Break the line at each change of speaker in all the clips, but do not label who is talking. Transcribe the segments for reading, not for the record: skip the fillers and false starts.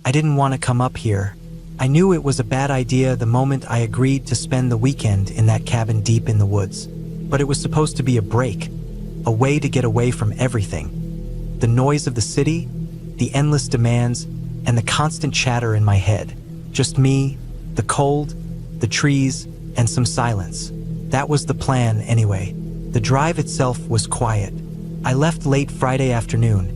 I didn't want to come up here. I knew it was a bad idea the moment I agreed to spend the weekend in that cabin deep in the woods. But it was supposed to be a break, a way to get away from everything. The noise of the city, the endless demands, and the constant chatter in my head. Just me, the cold, the trees, and some silence. That was the plan anyway. The drive itself was quiet. I left late Friday afternoon,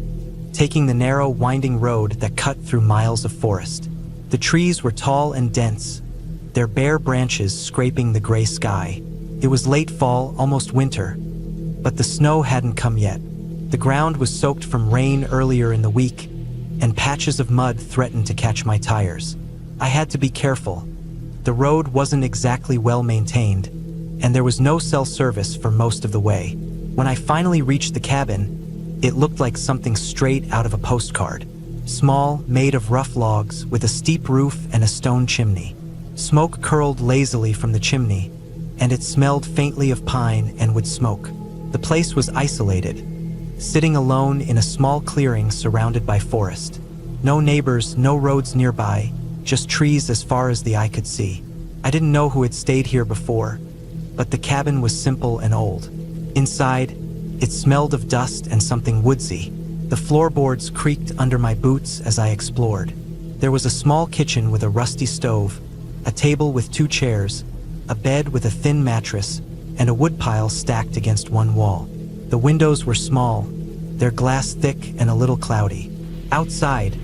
taking the narrow, winding road that cut through miles of forest. The trees were tall and dense, their bare branches scraping the gray sky. It was late fall, almost winter, but the snow hadn't come yet. The ground was soaked from rain earlier in the week, and patches of mud threatened to catch my tires. I had to be careful. The road wasn't exactly well maintained, and there was no cell service for most of the way. When I finally reached the cabin, it looked like something straight out of a postcard. Small, made of rough logs, with a steep roof and a stone chimney. Smoke curled lazily from the chimney, and it smelled faintly of pine and wood smoke. The place was isolated, sitting alone in a small clearing surrounded by forest. No neighbors, no roads nearby, just trees as far as the eye could see. I didn't know who had stayed here before, but the cabin was simple and old. Inside, it smelled of dust and something woodsy. The floorboards creaked under my boots as I explored. There was a small kitchen with a rusty stove, a table with 2 chairs, a bed with a thin mattress, and a woodpile stacked against one wall. The windows were small, their glass thick and a little cloudy. Outside,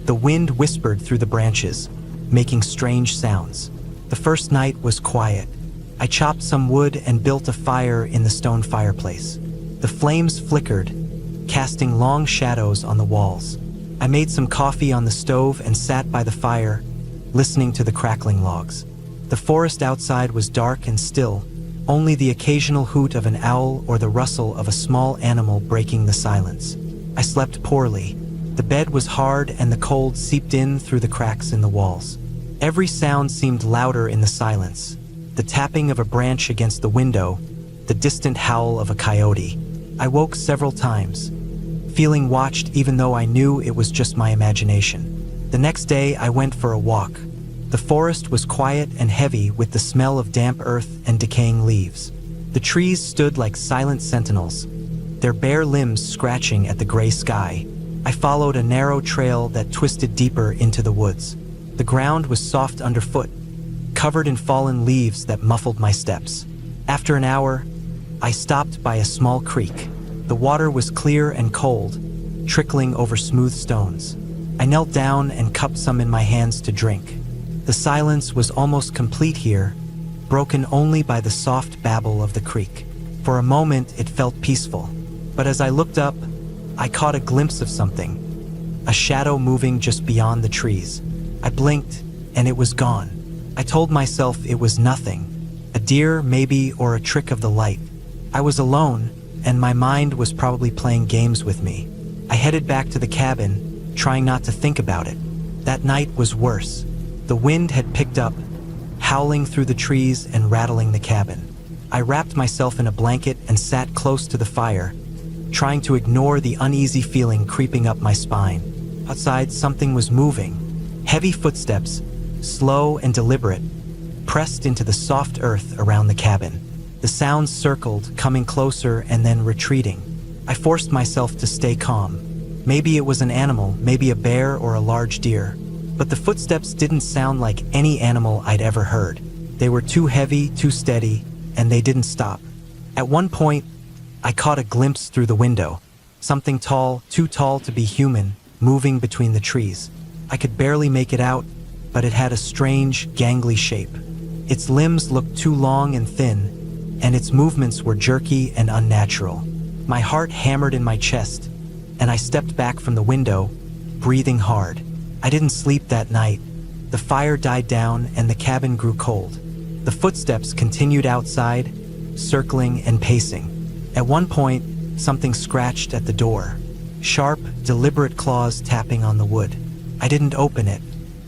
the wind whispered through the branches, making strange sounds. The first night was quiet. I chopped some wood and built a fire in the stone fireplace. The flames flickered, casting long shadows on the walls. I made some coffee on the stove and sat by the fire, listening to the crackling logs. The forest outside was dark and still, only the occasional hoot of an owl or the rustle of a small animal breaking the silence. I slept poorly. The bed was hard and the cold seeped in through the cracks in the walls. Every sound seemed louder in the silence. The tapping of a branch against the window, the distant howl of a coyote. I woke several times, feeling watched even though I knew it was just my imagination. The next day I went for a walk. The forest was quiet and heavy with the smell of damp earth and decaying leaves. The trees stood like silent sentinels, their bare limbs scratching at the gray sky. I followed a narrow trail that twisted deeper into the woods. The ground was soft underfoot, covered in fallen leaves that muffled my steps. After an hour, I stopped by a small creek. The water was clear and cold, trickling over smooth stones. I knelt down and cupped some in my hands to drink. The silence was almost complete here, broken only by the soft babble of the creek. For a moment, it felt peaceful. But as I looked up, I caught a glimpse of something, a shadow moving just beyond the trees. I blinked, and it was gone. I told myself it was nothing, a deer maybe, or a trick of the light. I was alone, and my mind was probably playing games with me. I headed back to the cabin, trying not to think about it. That night was worse. The wind had picked up, howling through the trees and rattling the cabin. I wrapped myself in a blanket and sat close to the fire, trying to ignore the uneasy feeling creeping up my spine. Outside, something was moving. Heavy footsteps, slow and deliberate, pressed into the soft earth around the cabin. The sounds circled, coming closer and then retreating. I forced myself to stay calm. Maybe it was an animal, maybe a bear or a large deer. But the footsteps didn't sound like any animal I'd ever heard. They were too heavy, too steady, and they didn't stop. At one point, I caught a glimpse through the window. Something tall, too tall to be human, moving between the trees. I could barely make it out, but it had a strange, gangly shape. Its limbs looked too long and thin, and its movements were jerky and unnatural. My heart hammered in my chest, and I stepped back from the window, breathing hard. I didn't sleep that night. The fire died down and the cabin grew cold. The footsteps continued outside, circling and pacing. At one point, something scratched at the door. Sharp, deliberate claws tapping on the wood. I didn't open it.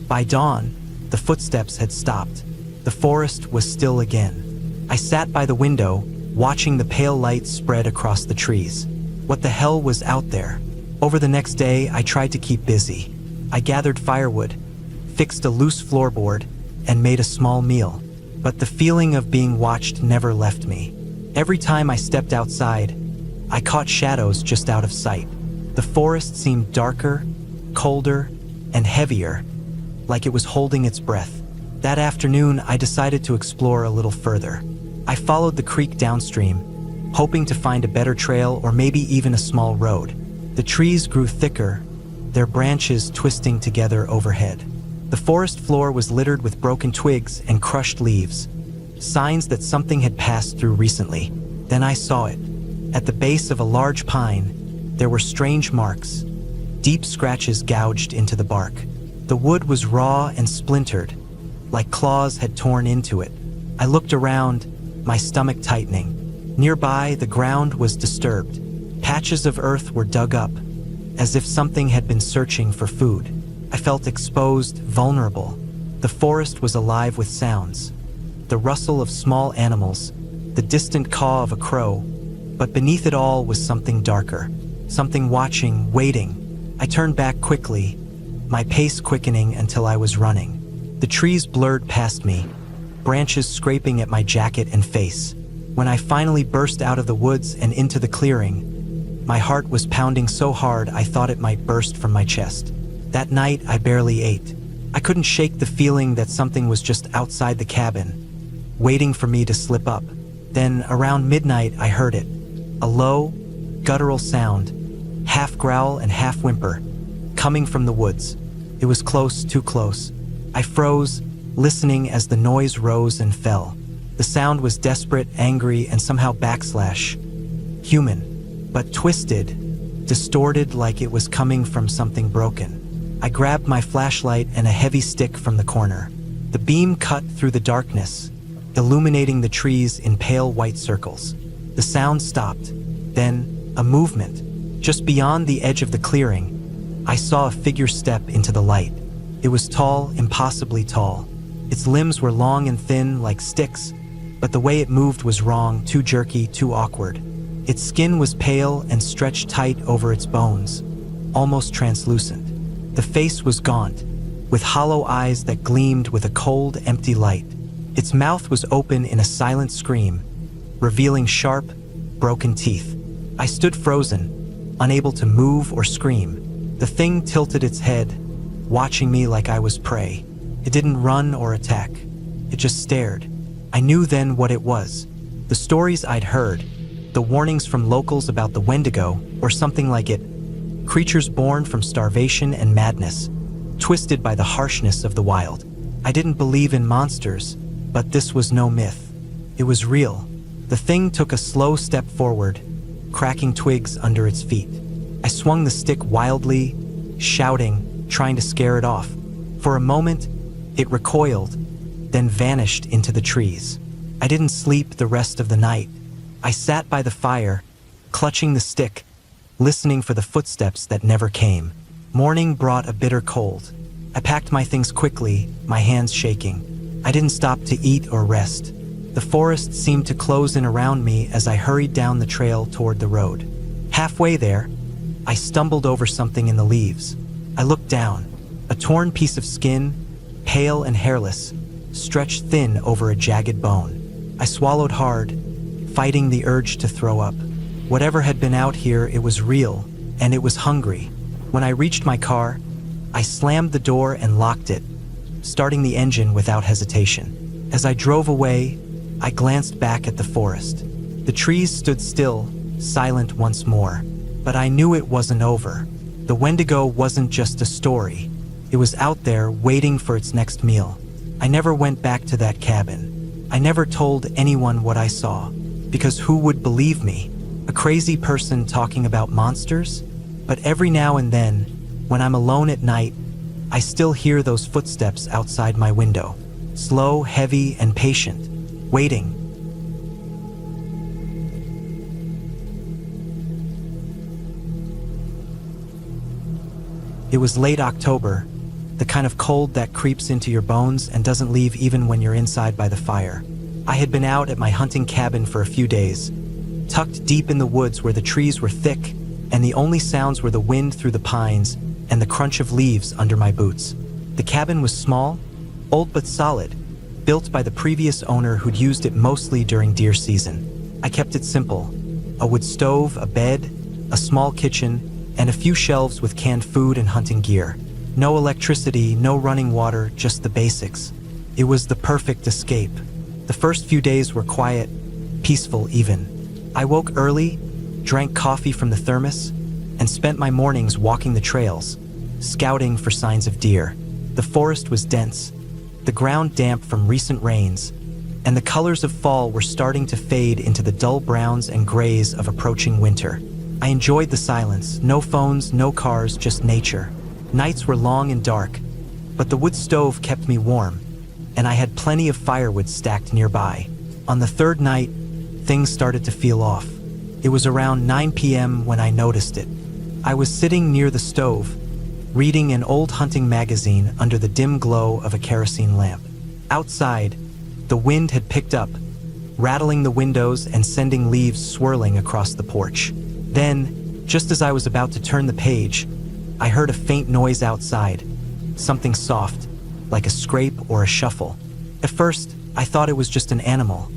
By dawn, the footsteps had stopped. The forest was still again. I sat by the window, watching the pale light spread across the trees. What the hell was out there? Over the next day, I tried to keep busy. I gathered firewood, fixed a loose floorboard, and made a small meal. But the feeling of being watched never left me. Every time I stepped outside, I caught shadows just out of sight. The forest seemed darker, colder, and heavier, like it was holding its breath. That afternoon, I decided to explore a little further. I followed the creek downstream, hoping to find a better trail or maybe even a small road. The trees grew thicker, their branches twisting together overhead. The forest floor was littered with broken twigs and crushed leaves, signs that something had passed through recently. Then I saw it. At the base of a large pine, there were strange marks, deep scratches gouged into the bark. The wood was raw and splintered, like claws had torn into it. I looked around, my stomach tightening. Nearby, the ground was disturbed. Patches of earth were dug up, as if something had been searching for food. I felt exposed, vulnerable. The forest was alive with sounds. The rustle of small animals, the distant caw of a crow, but beneath it all was something darker, something watching, waiting. I turned back quickly, my pace quickening until I was running. The trees blurred past me, branches scraping at my jacket and face. When I finally burst out of the woods and into the clearing, my heart was pounding so hard I thought it might burst from my chest. That night, I barely ate. I couldn't shake the feeling that something was just outside the cabin, waiting for me to slip up. Then, around midnight, I heard it. A low, guttural sound, half growl and half whimper, coming from the woods. It was close, too close. I froze, listening as the noise rose and fell. The sound was desperate, angry, and somehow backslash. Human, but twisted, distorted like it was coming from something broken. I grabbed my flashlight and a heavy stick from the corner. The beam cut through the darkness, illuminating the trees in pale white circles. The sound stopped. Then, a movement. Just beyond the edge of the clearing, I saw a figure step into the light. It was tall, impossibly tall. Its limbs were long and thin, like sticks, but the way it moved was wrong, too jerky, too awkward. Its skin was pale and stretched tight over its bones, almost translucent. The face was gaunt, with hollow eyes that gleamed with a cold, empty light. Its mouth was open in a silent scream, revealing sharp, broken teeth. I stood frozen, unable to move or scream. The thing tilted its head, watching me like I was prey. It didn't run or attack. It just stared. I knew then what it was. The stories I'd heard, the warnings from locals about the Wendigo, or something like it. Creatures born from starvation and madness, twisted by the harshness of the wild. I didn't believe in monsters, but this was no myth. It was real. The thing took a slow step forward, cracking twigs under its feet. I swung the stick wildly, shouting, trying to scare it off. For a moment, it recoiled, then vanished into the trees. I didn't sleep the rest of the night. I sat by the fire, clutching the stick, listening for the footsteps that never came. Morning brought a bitter cold. I packed my things quickly, my hands shaking. I didn't stop to eat or rest. The forest seemed to close in around me as I hurried down the trail toward the road. Halfway there, I stumbled over something in the leaves. I looked down. A torn piece of skin, pale and hairless, stretched thin over a jagged bone. I swallowed hard, fighting the urge to throw up. Whatever had been out here, it was real, and it was hungry. When I reached my car, I slammed the door and locked it, starting the engine without hesitation. As I drove away, I glanced back at the forest. The trees stood still, silent once more. But I knew it wasn't over. The Wendigo wasn't just a story. It was out there waiting for its next meal. I never went back to that cabin. I never told anyone what I saw, because who would believe me? A crazy person talking about monsters? But every now and then, when I'm alone at night, I still hear those footsteps outside my window. Slow, heavy, and patient, waiting. It was late October, the kind of cold that creeps into your bones and doesn't leave even when you're inside by the fire. I had been out at my hunting cabin for a few days, tucked deep in the woods where the trees were thick and the only sounds were the wind through the pines and the crunch of leaves under my boots. The cabin was small, old but solid, built by the previous owner who'd used it mostly during deer season. I kept it simple: a wood stove, a bed, a small kitchen, and a few shelves with canned food and hunting gear. No electricity, no running water, just the basics. It was the perfect escape. The first few days were quiet, peaceful even. I woke early, drank coffee from the thermos, and spent my mornings walking the trails, scouting for signs of deer. The forest was dense, the ground damp from recent rains, and the colors of fall were starting to fade into the dull browns and grays of approaching winter. I enjoyed the silence: no phones, no cars, just nature. Nights were long and dark, but the wood stove kept me warm, and I had plenty of firewood stacked nearby. On the third night, things started to feel off. It was around 9 p.m. when I noticed it. I was sitting near the stove, reading an old hunting magazine under the dim glow of a kerosene lamp. Outside, the wind had picked up, rattling the windows and sending leaves swirling across the porch. Then, just as I was about to turn the page, I heard a faint noise outside, something soft, like a scrape or a shuffle. At first, I thought it was just an animal,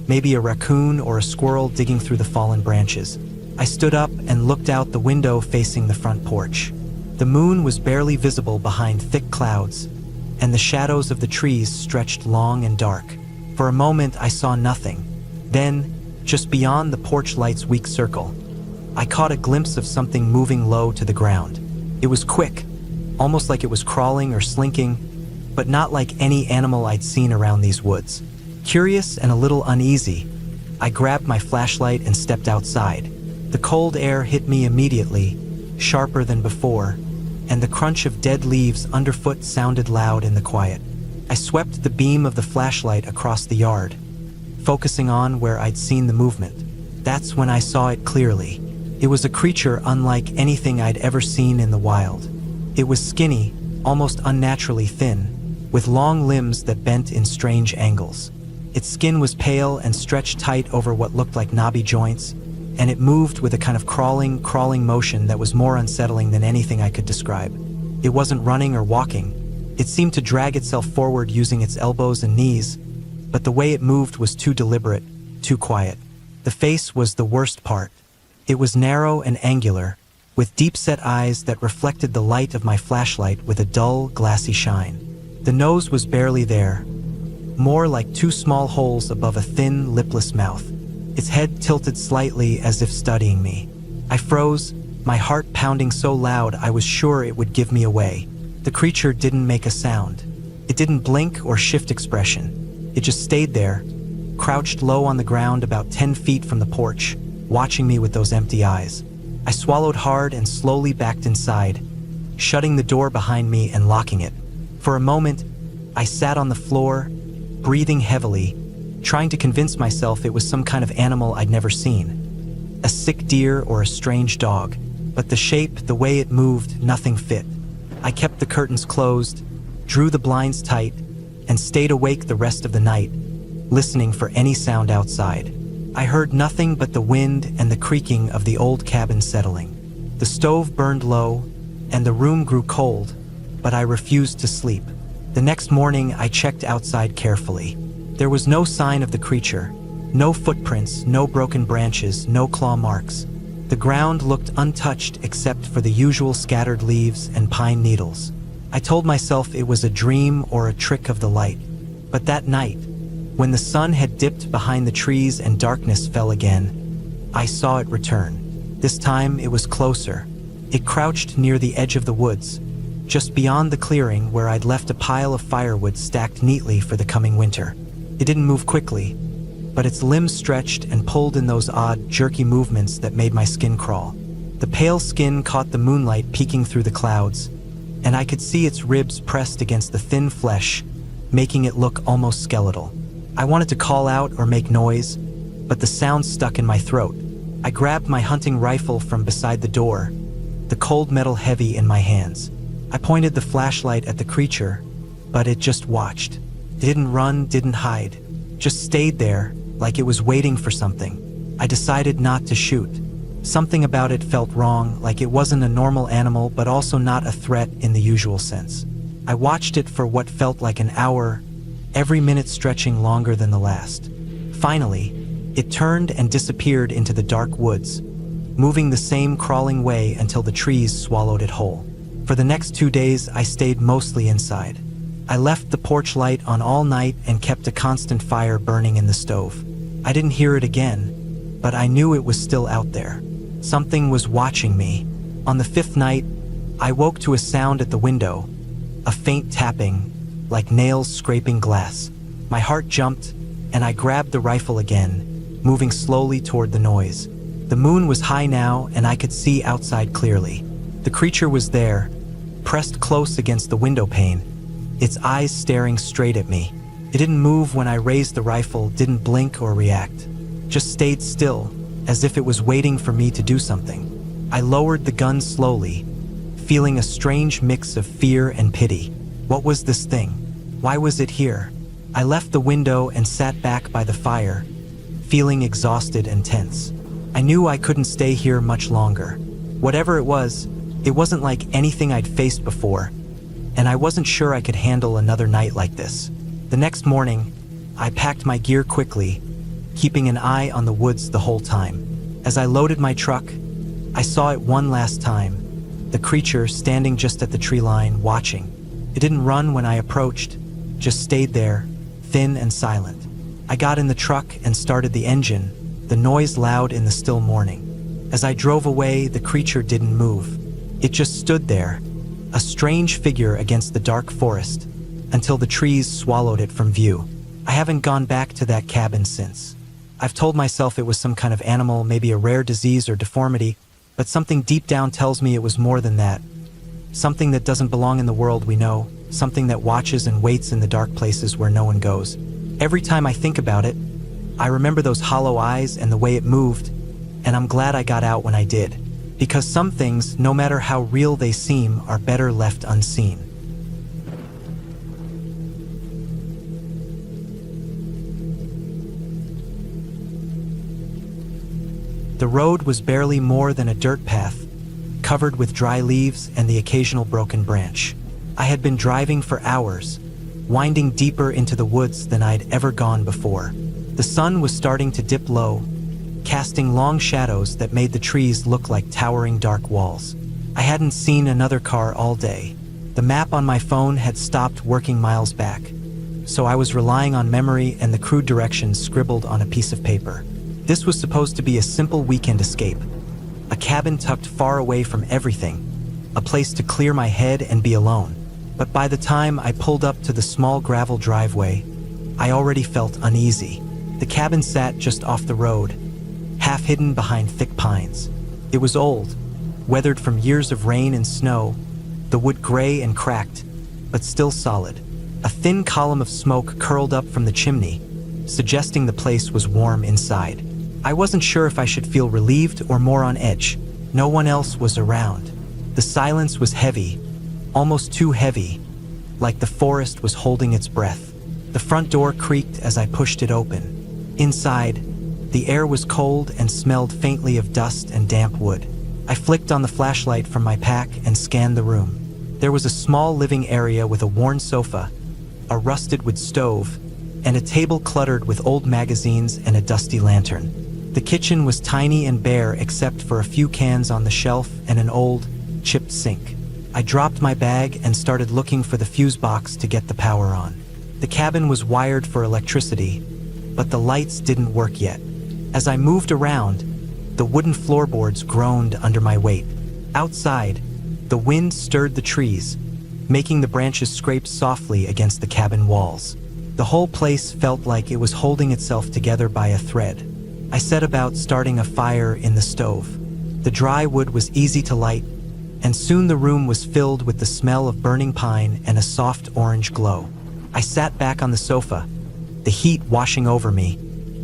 maybe a raccoon or a squirrel digging through the fallen branches. I stood up and looked out the window facing the front porch. The moon was barely visible behind thick clouds, and the shadows of the trees stretched long and dark. For a moment, I saw nothing. Then, just beyond the porch light's weak circle, I caught a glimpse of something moving low to the ground. It was quick, almost like it was crawling or slinking, but not like any animal I'd seen around these woods. Curious and a little uneasy, I grabbed my flashlight and stepped outside. The cold air hit me immediately, sharper than before, and the crunch of dead leaves underfoot sounded loud in the quiet. I swept the beam of the flashlight across the yard, focusing on where I'd seen the movement. That's when I saw it clearly. It was a creature unlike anything I'd ever seen in the wild. It was skinny, almost unnaturally thin, with long limbs that bent in strange angles. Its skin was pale and stretched tight over what looked like knobby joints, and it moved with a kind of crawling motion that was more unsettling than anything I could describe. It wasn't running or walking. It seemed to drag itself forward using its elbows and knees, but the way it moved was too deliberate, too quiet. The face was the worst part. It was narrow and angular, with deep-set eyes that reflected the light of my flashlight with a dull, glassy shine. The nose was barely there, more like two small holes above a thin, lipless mouth. Its head tilted slightly as if studying me. I froze, my heart pounding so loud I was sure it would give me away. The creature didn't make a sound. It didn't blink or shift expression. It just stayed there, crouched low on the ground about 10 feet from the porch, watching me with those empty eyes. I swallowed hard and slowly backed inside, shutting the door behind me and locking it. For a moment, I sat on the floor, breathing heavily, trying to convince myself it was some kind of animal I'd never seen. A sick deer or a strange dog. But the shape, the way it moved, nothing fit. I kept the curtains closed, drew the blinds tight, and stayed awake the rest of the night, listening for any sound outside. I heard nothing but the wind and the creaking of the old cabin settling. The stove burned low, and the room grew cold, but I refused to sleep. The next morning, I checked outside carefully. There was no sign of the creature, no footprints, no broken branches, no claw marks. The ground looked untouched except for the usual scattered leaves and pine needles. I told myself it was a dream or a trick of the light. But that night, when the sun had dipped behind the trees and darkness fell again, I saw it return. This time it was closer. It crouched near the edge of the woods, just beyond the clearing where I'd left a pile of firewood stacked neatly for the coming winter. It didn't move quickly, but its limbs stretched and pulled in those odd, jerky movements that made my skin crawl. The pale skin caught the moonlight peeking through the clouds, and I could see its ribs pressed against the thin flesh, making it look almost skeletal. I wanted to call out or make noise, but the sound stuck in my throat. I grabbed my hunting rifle from beside the door, the cold metal heavy in my hands. I pointed the flashlight at the creature, but it just watched. It didn't run, didn't hide, just stayed there, like it was waiting for something. I decided not to shoot. Something about it felt wrong, like it wasn't a normal animal but also not a threat in the usual sense. I watched it for what felt like an hour, every minute stretching longer than the last. Finally, it turned and disappeared into the dark woods, moving the same crawling way until the trees swallowed it whole. For the next 2 days, I stayed mostly inside. I left the porch light on all night and kept a constant fire burning in the stove. I didn't hear it again, but I knew it was still out there. Something was watching me. On the 5th night, I woke to a sound at the window, a faint tapping, like nails scraping glass. My heart jumped, and I grabbed the rifle again, moving slowly toward the noise. The moon was high now, and I could see outside clearly. The creature was there, pressed close against the window pane, its eyes staring straight at me. It didn't move when I raised the rifle, didn't blink or react. Just stayed still, as if it was waiting for me to do something. I lowered the gun slowly, feeling a strange mix of fear and pity. What was this thing? Why was it here? I left the window and sat back by the fire, feeling exhausted and tense. I knew I couldn't stay here much longer. Whatever it wasn't like anything I'd faced before, and I wasn't sure I could handle another night like this. The next morning, I packed my gear quickly, keeping an eye on the woods the whole time. As I loaded my truck, I saw it one last time, the creature standing just at the tree line, watching. It didn't run when I approached, just stayed there, thin and silent. I got in the truck and started the engine, the noise loud in the still morning. As I drove away, the creature didn't move. It just stood there, a strange figure against the dark forest, until the trees swallowed it from view. I haven't gone back to that cabin since. I've told myself it was some kind of animal, maybe a rare disease or deformity, but something deep down tells me it was more than that. Something that doesn't belong in the world we know, something that watches and waits in the dark places where no one goes. Every time I think about it, I remember those hollow eyes and the way it moved, and I'm glad I got out when I did. Because some things, no matter how real they seem, are better left unseen. The road was barely more than a dirt path, covered with dry leaves and the occasional broken branch. I had been driving for hours, winding deeper into the woods than I'd ever gone before. The sun was starting to dip low, casting long shadows that made the trees look like towering dark walls. I hadn't seen another car all day. The map on my phone had stopped working miles back, so I was relying on memory and the crude directions scribbled on a piece of paper. This was supposed to be a simple weekend escape, a cabin tucked far away from everything, a place to clear my head and be alone. But by the time I pulled up to the small gravel driveway, I already felt uneasy. The cabin sat just off the road, half hidden behind thick pines. It was old, weathered from years of rain and snow, the wood gray and cracked, but still solid. A thin column of smoke curled up from the chimney, suggesting the place was warm inside. I wasn't sure if I should feel relieved or more on edge. No one else was around. The silence was heavy, almost too heavy, like the forest was holding its breath. The front door creaked as I pushed it open. Inside, the air was cold and smelled faintly of dust and damp wood. I flicked on the flashlight from my pack and scanned the room. There was a small living area with a worn sofa, a rusted wood stove, and a table cluttered with old magazines and a dusty lantern. The kitchen was tiny and bare except for a few cans on the shelf and an old, chipped sink. I dropped my bag and started looking for the fuse box to get the power on. The cabin was wired for electricity, but the lights didn't work yet. As I moved around, the wooden floorboards groaned under my weight. Outside, the wind stirred the trees, making the branches scrape softly against the cabin walls. The whole place felt like it was holding itself together by a thread. I set about starting a fire in the stove. The dry wood was easy to light, and soon the room was filled with the smell of burning pine and a soft orange glow. I sat back on the sofa, the heat washing over me,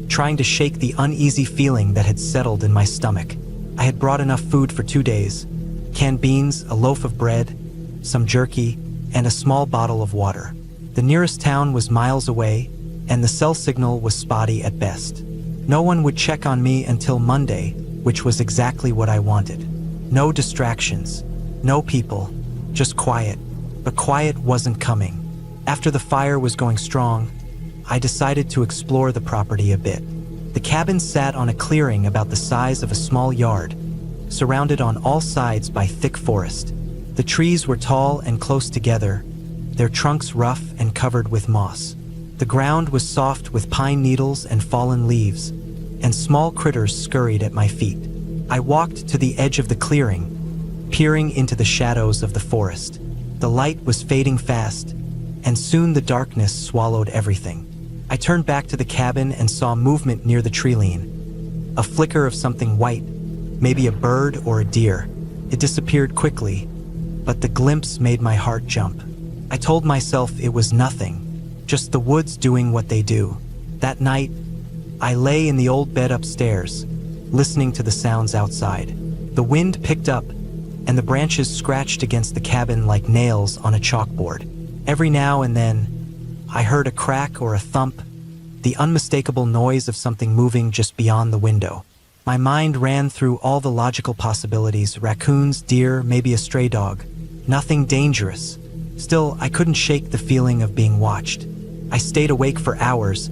trying to shake the uneasy feeling that had settled in my stomach. I had brought enough food for 2 days: canned beans, a loaf of bread, some jerky, and a small bottle of water. The nearest town was miles away, and the cell signal was spotty at best. No one would check on me until Monday, which was exactly what I wanted. No distractions, no people, just quiet. But quiet wasn't coming. After the fire was going strong, I decided to explore the property a bit. The cabin sat on a clearing about the size of a small yard, surrounded on all sides by thick forest. The trees were tall and close together, their trunks rough and covered with moss. The ground was soft with pine needles and fallen leaves, and small critters scurried at my feet. I walked to the edge of the clearing, peering into the shadows of the forest. The light was fading fast, and soon the darkness swallowed everything. I turned back to the cabin and saw movement near the tree line. A flicker of something white, maybe a bird or a deer. It disappeared quickly, but the glimpse made my heart jump. I told myself it was nothing, just the woods doing what they do. That night, I lay in the old bed upstairs, listening to the sounds outside. The wind picked up, and the branches scratched against the cabin like nails on a chalkboard. Every now and then, I heard a crack or a thump, the unmistakable noise of something moving just beyond the window. My mind ran through all the logical possibilities: raccoons, deer, maybe a stray dog. Nothing dangerous. Still, I couldn't shake the feeling of being watched. I stayed awake for hours,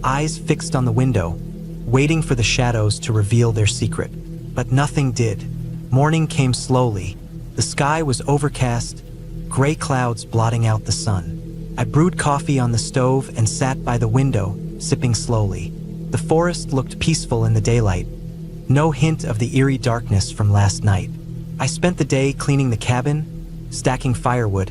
eyes fixed on the window, waiting for the shadows to reveal their secret. But nothing did. Morning came slowly. The sky was overcast, gray clouds blotting out the sun. I brewed coffee on the stove and sat by the window, sipping slowly. The forest looked peaceful in the daylight. No hint of the eerie darkness from last night. I spent the day cleaning the cabin, stacking firewood,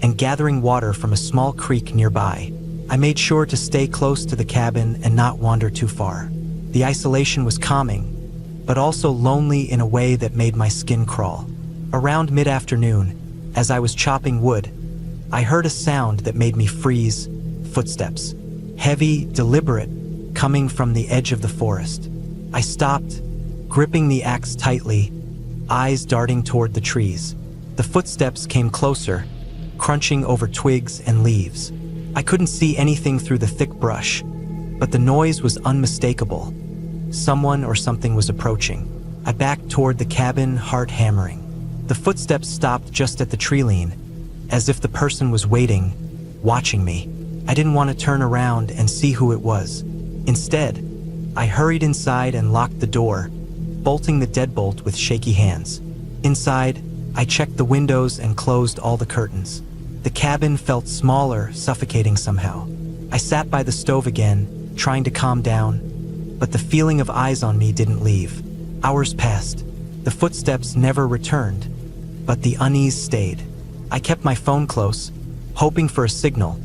and gathering water from a small creek nearby. I made sure to stay close to the cabin and not wander too far. The isolation was calming, but also lonely in a way that made my skin crawl. Around mid-afternoon, as I was chopping wood, I heard a sound that made me freeze: footsteps. Heavy, deliberate, coming from the edge of the forest. I stopped, gripping the axe tightly, eyes darting toward the trees. The footsteps came closer, crunching over twigs and leaves. I couldn't see anything through the thick brush, but the noise was unmistakable. Someone or something was approaching. I backed toward the cabin, heart hammering. The footsteps stopped just at the tree line, as if the person was waiting, watching me. I didn't want to turn around and see who it was. Instead, I hurried inside and locked the door, bolting the deadbolt with shaky hands. Inside, I checked the windows and closed all the curtains. The cabin felt smaller, suffocating somehow. I sat by the stove again, trying to calm down, but the feeling of eyes on me didn't leave. Hours passed. The footsteps never returned, but the unease stayed. I kept my phone close, hoping for a signal,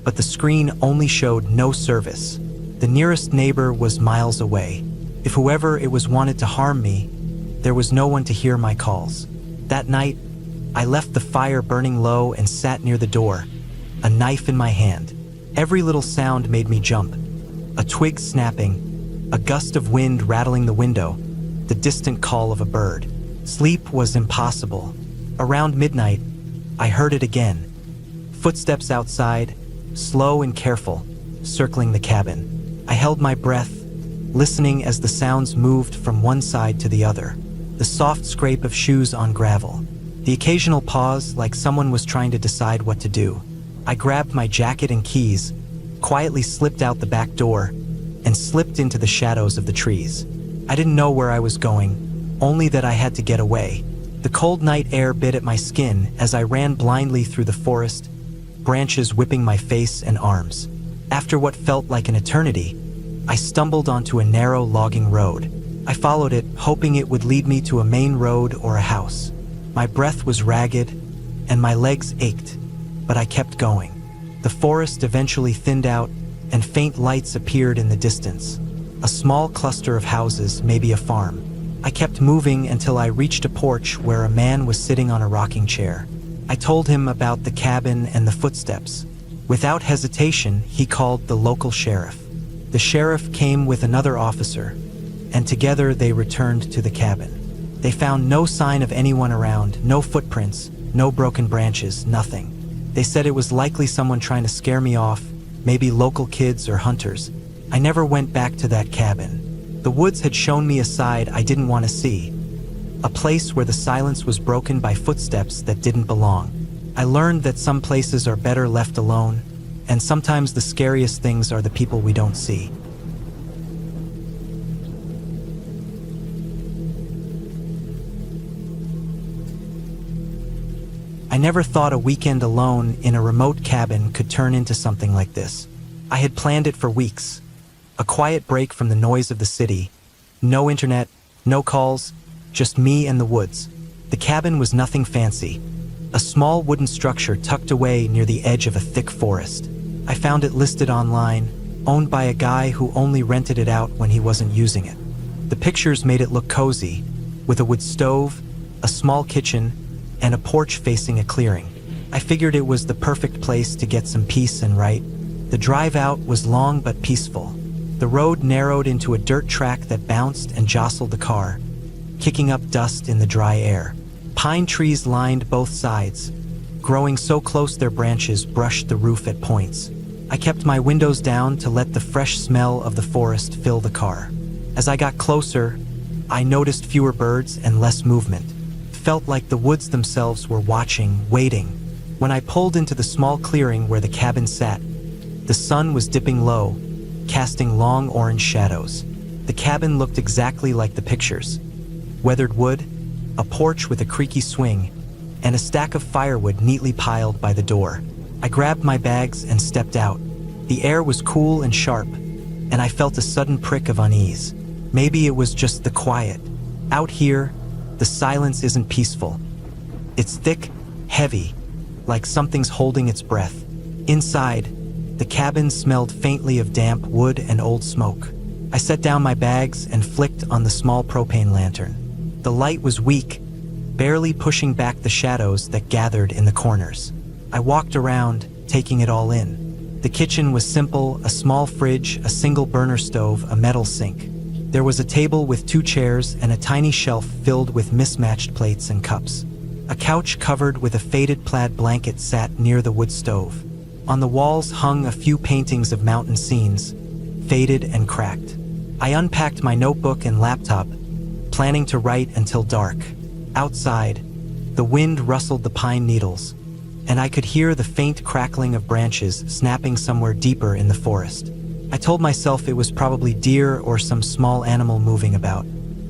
but the screen only showed no service. The nearest neighbor was miles away. If whoever it was wanted to harm me, there was no one to hear my calls. That night, I left the fire burning low and sat near the door, a knife in my hand. Every little sound made me jump. A twig snapping, a gust of wind rattling the window, the distant call of a bird. Sleep was impossible. Around midnight, I heard it again. Footsteps outside, slow and careful, circling the cabin. I held my breath, listening as the sounds moved from one side to the other. The soft scrape of shoes on gravel. The occasional pause, like someone was trying to decide what to do. I grabbed my jacket and keys, quietly slipped out the back door, and slipped into the shadows of the trees. I didn't know where I was going, only that I had to get away. The cold night air bit at my skin as I ran blindly through the forest, branches whipping my face and arms. After what felt like an eternity, I stumbled onto a narrow logging road. I followed it, hoping it would lead me to a main road or a house. My breath was ragged, and my legs ached, but I kept going. The forest eventually thinned out, and faint lights appeared in the distance. A small cluster of houses, maybe a farm. I kept moving until I reached a porch where a man was sitting on a rocking chair. I told him about the cabin and the footsteps. Without hesitation, he called the local sheriff. The sheriff came with another officer, and together they returned to the cabin. They found no sign of anyone around, no footprints, no broken branches, nothing. They said it was likely someone trying to scare me off, maybe local kids or hunters. I never went back to that cabin. The woods had shown me a side I didn't want to see, a place where the silence was broken by footsteps that didn't belong. I learned that some places are better left alone, and sometimes the scariest things are the people we don't see. I never thought a weekend alone in a remote cabin could turn into something like this. I had planned it for weeks. A quiet break from the noise of the city. No internet, no calls, just me and the woods. The cabin was nothing fancy. A small wooden structure tucked away near the edge of a thick forest. I found it listed online, owned by a guy who only rented it out when he wasn't using it. The pictures made it look cozy, with a wood stove, a small kitchen, and a porch facing a clearing. I figured it was the perfect place to get some peace and write. The drive out was long but peaceful. The road narrowed into a dirt track that bounced and jostled the car, kicking up dust in the dry air. Pine trees lined both sides, growing so close their branches brushed the roof at points. I kept my windows down to let the fresh smell of the forest fill the car. As I got closer, I noticed fewer birds and less movement. Felt like the woods themselves were watching, waiting. When I pulled into the small clearing where the cabin sat, the sun was dipping low, casting long orange shadows. The cabin looked exactly like the pictures. Weathered wood, a porch with a creaky swing, and a stack of firewood neatly piled by the door. I grabbed my bags and stepped out. The air was cool and sharp, and I felt a sudden prick of unease. Maybe it was just the quiet. Out here, the silence isn't peaceful. It's thick, heavy, like something's holding its breath. Inside, the cabin smelled faintly of damp wood and old smoke. I set down my bags and flicked on the small propane lantern. The light was weak, barely pushing back the shadows that gathered in the corners. I walked around, taking it all in. The kitchen was simple, a small fridge, a single burner stove, a metal sink. There was a table with 2 chairs and a tiny shelf filled with mismatched plates and cups. A couch covered with a faded plaid blanket sat near the wood stove. On the walls hung a few paintings of mountain scenes, faded and cracked. I unpacked my notebook and laptop, planning to write until dark. Outside, the wind rustled the pine needles, and I could hear the faint crackling of branches snapping somewhere deeper in the forest. I told myself it was probably deer or some small animal moving about.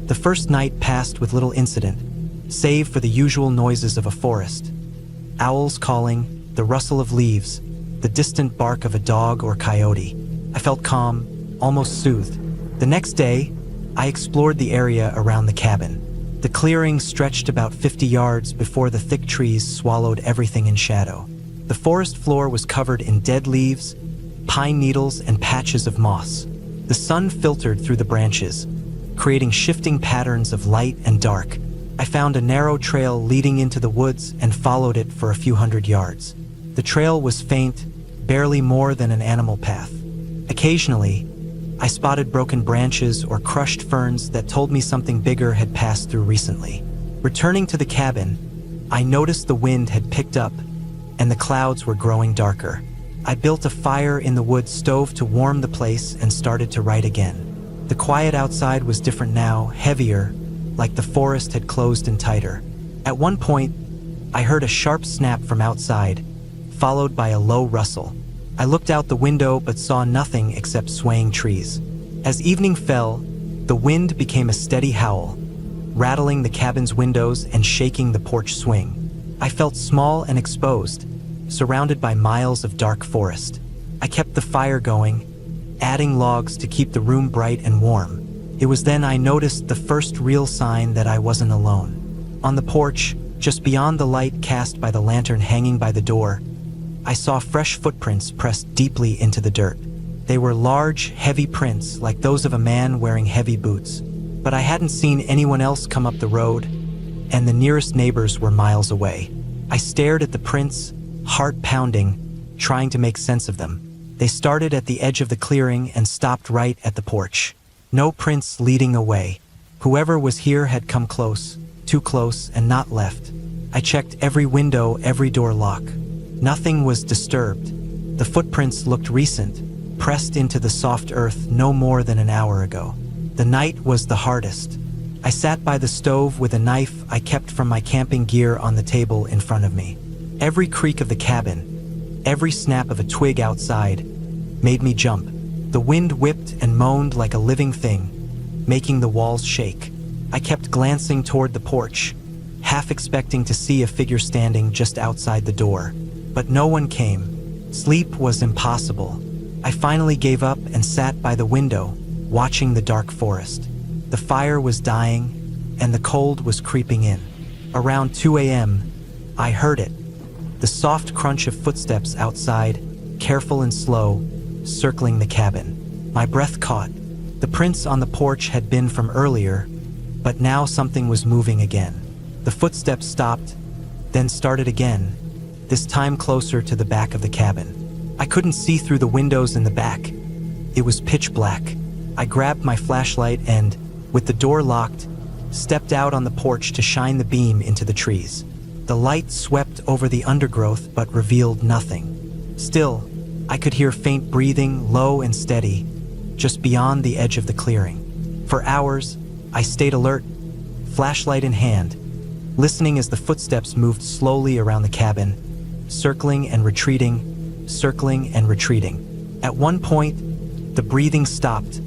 The first night passed with little incident, save for the usual noises of a forest. Owls calling, the rustle of leaves, the distant bark of a dog or coyote. I felt calm, almost soothed. The next day, I explored the area around the cabin. The clearing stretched about 50 yards before the thick trees swallowed everything in shadow. The forest floor was covered in dead leaves, pine needles, and patches of moss. The sun filtered through the branches, creating shifting patterns of light and dark. I found a narrow trail leading into the woods and followed it for a few hundred yards. The trail was faint, barely more than an animal path. Occasionally, I spotted broken branches or crushed ferns that told me something bigger had passed through recently. Returning to the cabin, I noticed the wind had picked up and the clouds were growing darker. I built a fire in the wood stove to warm the place and started to write again. The quiet outside was different now, heavier, like the forest had closed in tighter. At one point, I heard a sharp snap from outside, followed by a low rustle. I looked out the window but saw nothing except swaying trees. As evening fell, the wind became a steady howl, rattling the cabin's windows and shaking the porch swing. I felt small and exposed, surrounded by miles of dark forest. I kept the fire going, adding logs to keep the room bright and warm. It was then I noticed the first real sign that I wasn't alone. On the porch, just beyond the light cast by the lantern hanging by the door, I saw fresh footprints pressed deeply into the dirt. They were large, heavy prints like those of a man wearing heavy boots. But I hadn't seen anyone else come up the road, and the nearest neighbors were miles away. I stared at the prints, heart pounding, trying to make sense of them. They started at the edge of the clearing and stopped right at the porch. No prints leading away. Whoever was here had come close, too close, and not left. I checked every window, every door lock. Nothing was disturbed. The footprints looked recent, pressed into the soft earth no more than an hour ago. The night was the hardest. I sat by the stove with a knife I kept from my camping gear on the table in front of me. Every creak of the cabin, every snap of a twig outside, made me jump. The wind whipped and moaned like a living thing, making the walls shake. I kept glancing toward the porch, half expecting to see a figure standing just outside the door. But no one came. Sleep was impossible. I finally gave up and sat by the window, watching the dark forest. The fire was dying, and the cold was creeping in. Around 2 a.m., I heard it. The soft crunch of footsteps outside, careful and slow, circling the cabin. My breath caught. The prints on the porch had been from earlier, but now something was moving again. The footsteps stopped, then started again, this time closer to the back of the cabin. I couldn't see through the windows in the back. It was pitch black. I grabbed my flashlight and, with the door locked, stepped out on the porch to shine the beam into the trees. The light swept over the undergrowth but revealed nothing. Still, I could hear faint breathing, low and steady, just beyond the edge of the clearing. For hours, I stayed alert, flashlight in hand, listening as the footsteps moved slowly around the cabin, circling and retreating, circling and retreating. At one point, the breathing stopped,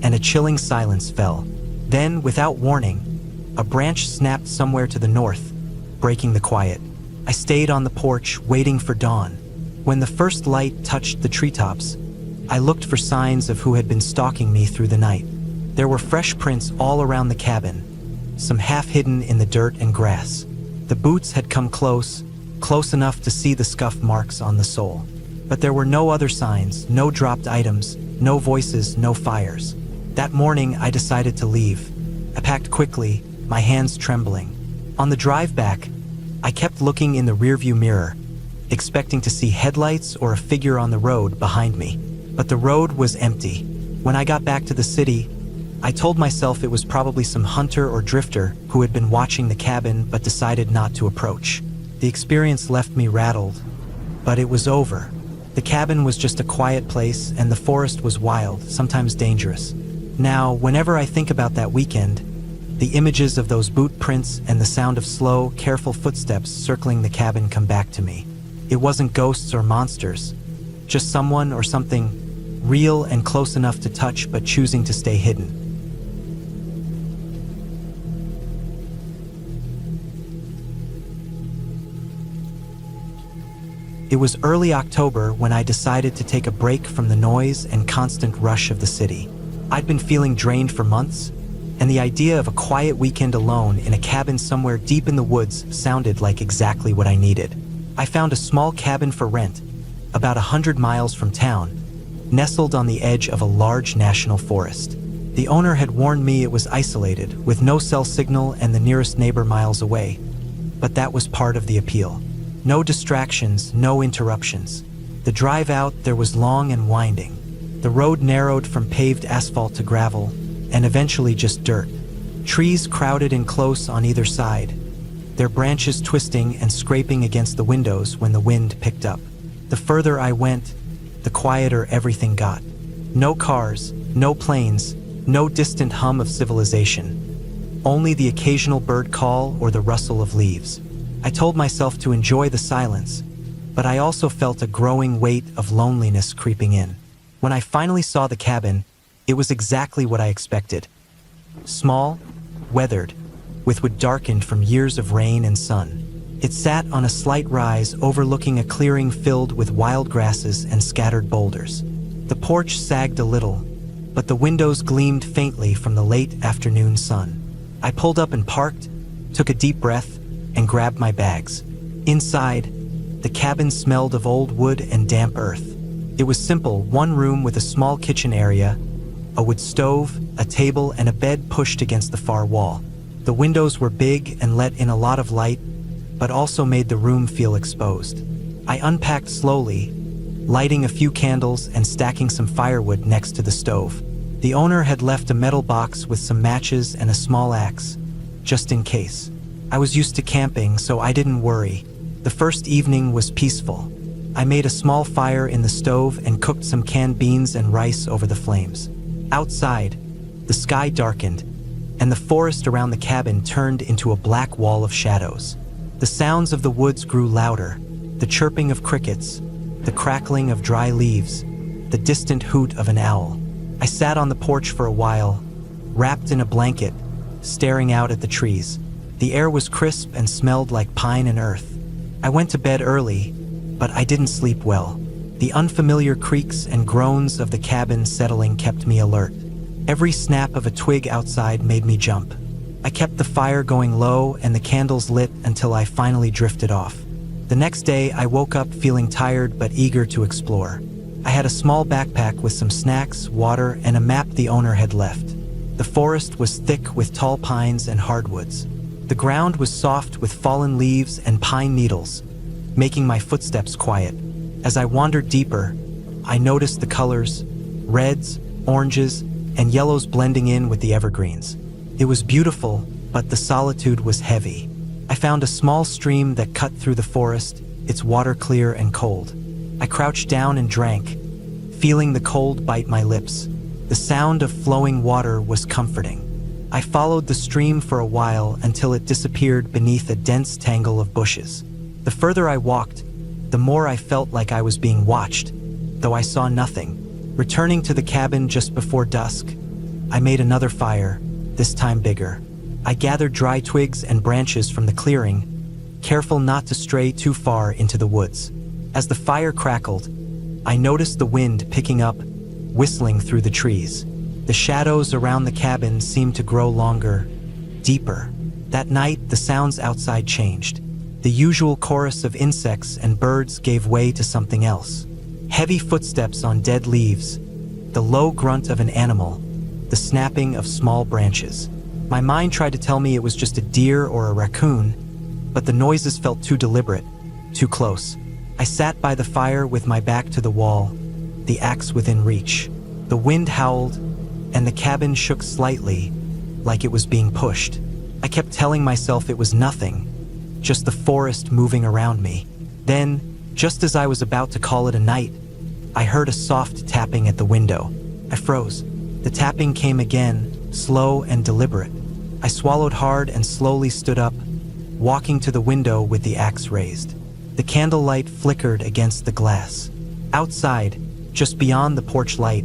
and a chilling silence fell. Then, without warning, a branch snapped somewhere to the north, breaking the quiet. I stayed on the porch, waiting for dawn. When the first light touched the treetops, I looked for signs of who had been stalking me through the night. There were fresh prints all around the cabin, some half hidden in the dirt and grass. The boots had come close enough to see the scuff marks on the sole. But there were no other signs, no dropped items, no voices, no fires. That morning, I decided to leave. I packed quickly, my hands trembling. On the drive back, I kept looking in the rearview mirror, expecting to see headlights or a figure on the road behind me. But the road was empty. When I got back to the city, I told myself it was probably some hunter or drifter who had been watching the cabin but decided not to approach. The experience left me rattled, but it was over. The cabin was just a quiet place, and the forest was wild, sometimes dangerous. Now, whenever I think about that weekend, the images of those boot prints and the sound of slow, careful footsteps circling the cabin come back to me. It wasn't ghosts or monsters, just someone or something real and close enough to touch but choosing to stay hidden. It was early October when I decided to take a break from the noise and constant rush of the city. I'd been feeling drained for months, and the idea of a quiet weekend alone in a cabin somewhere deep in the woods sounded like exactly what I needed. I found a small cabin for rent, about 100 miles from town, nestled on the edge of a large national forest. The owner had warned me it was isolated, with no cell signal and the nearest neighbor miles away. But that was part of the appeal. No distractions, no interruptions. The drive out there was long and winding. The road narrowed from paved asphalt to gravel, and eventually just dirt. Trees crowded in close on either side, their branches twisting and scraping against the windows when the wind picked up. The further I went, the quieter everything got. No cars, no planes, no distant hum of civilization. Only the occasional bird call or the rustle of leaves. I told myself to enjoy the silence, but I also felt a growing weight of loneliness creeping in. When I finally saw the cabin, it was exactly what I expected. Small, weathered, with wood darkened from years of rain and sun. It sat on a slight rise overlooking a clearing filled with wild grasses and scattered boulders. The porch sagged a little, but the windows gleamed faintly from the late afternoon sun. I pulled up and parked, took a deep breath, and grabbed my bags. Inside, the cabin smelled of old wood and damp earth. It was simple, one room with a small kitchen area, a wood stove, a table, and a bed pushed against the far wall. The windows were big and let in a lot of light, but also made the room feel exposed. I unpacked slowly, lighting a few candles and stacking some firewood next to the stove. The owner had left a metal box with some matches and a small axe, just in case. I was used to camping, so I didn't worry. The first evening was peaceful. I made a small fire in the stove and cooked some canned beans and rice over the flames. Outside, The sky darkened, and the forest around the cabin turned into a black wall of shadows. The sounds of the woods grew louder, the chirping of crickets, the crackling of dry leaves, the distant hoot of an owl. I sat on the porch for a while, wrapped in a blanket, staring out at the trees. The air was crisp and smelled like pine and earth. I went to bed early, but I didn't sleep well. The unfamiliar creaks and groans of the cabin settling kept me alert. Every snap of a twig outside made me jump. I kept the fire going low and the candles lit until I finally drifted off. The next day, I woke up feeling tired but eager to explore. I had a small backpack with some snacks, water, and a map the owner had left. The forest was thick with tall pines and hardwoods. The ground was soft with fallen leaves and pine needles, making my footsteps quiet. As I wandered deeper, I noticed the colors, reds, oranges, and yellows blending in with the evergreens. It was beautiful, but the solitude was heavy. I found a small stream that cut through the forest, its water clear and cold. I crouched down and drank, feeling the cold bite my lips. The sound of flowing water was comforting. I followed the stream for a while until it disappeared beneath a dense tangle of bushes. The further I walked, the more I felt like I was being watched, though I saw nothing. Returning to the cabin just before dusk, I made another fire, this time bigger. I gathered dry twigs and branches from the clearing, careful not to stray too far into the woods. As the fire crackled, I noticed the wind picking up, whistling through the trees. The shadows around the cabin seemed to grow longer, deeper. That night, the sounds outside changed. The usual chorus of insects and birds gave way to something else. Heavy footsteps on dead leaves, the low grunt of an animal, the snapping of small branches. My mind tried to tell me it was just a deer or a raccoon, but the noises felt too deliberate, too close. I sat by the fire with my back to the wall, the axe within reach. The wind howled, and the cabin shook slightly, like it was being pushed. I kept telling myself it was nothing, just the forest moving around me. Then, just as I was about to call it a night, I heard a soft tapping at the window. I froze. The tapping came again, slow and deliberate. I swallowed hard and slowly stood up, walking to the window with the axe raised. The candlelight flickered against the glass. Outside, just beyond the porch light,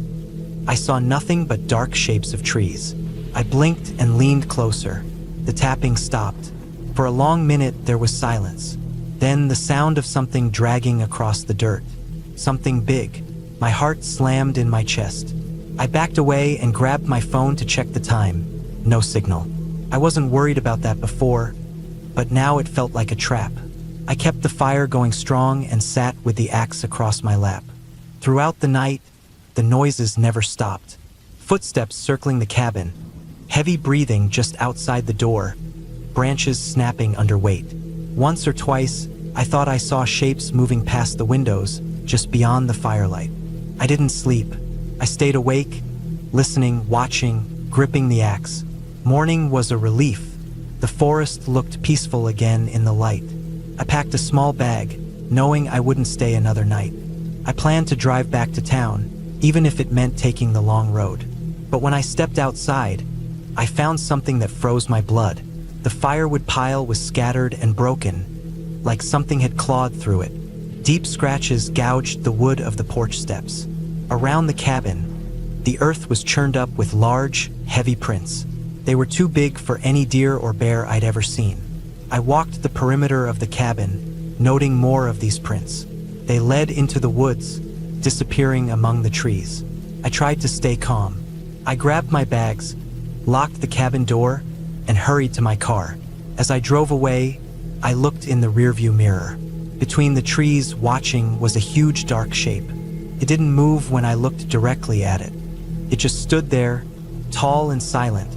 I saw nothing but dark shapes of trees. I blinked and leaned closer. The tapping stopped. For a long minute, there was silence. Then the sound of something dragging across the dirt. Something big. My heart slammed in my chest. I backed away and grabbed my phone to check the time. No signal. I wasn't worried about that before, but now it felt like a trap. I kept the fire going strong and sat with the axe across my lap. Throughout the night, the noises never stopped. Footsteps circling the cabin, heavy breathing just outside the door, branches snapping under weight. Once or twice, I thought I saw shapes moving past the windows, just beyond the firelight. I didn't sleep. I stayed awake, listening, watching, gripping the axe. Morning was a relief. The forest looked peaceful again in the light. I packed a small bag, knowing I wouldn't stay another night. I planned to drive back to town, even if it meant taking the long road. But when I stepped outside, I found something that froze my blood. The firewood pile was scattered and broken, like something had clawed through it. Deep scratches gouged the wood of the porch steps. Around the cabin, the earth was churned up with large, heavy prints. They were too big for any deer or bear I'd ever seen. I walked the perimeter of the cabin, noting more of these prints. They led into the woods, disappearing among the trees. I tried to stay calm. I grabbed my bags, locked the cabin door, and hurried to my car. As I drove away, I looked in the rearview mirror. Between the trees, watching, was a huge dark shape. It didn't move when I looked directly at it. It just stood there, tall and silent,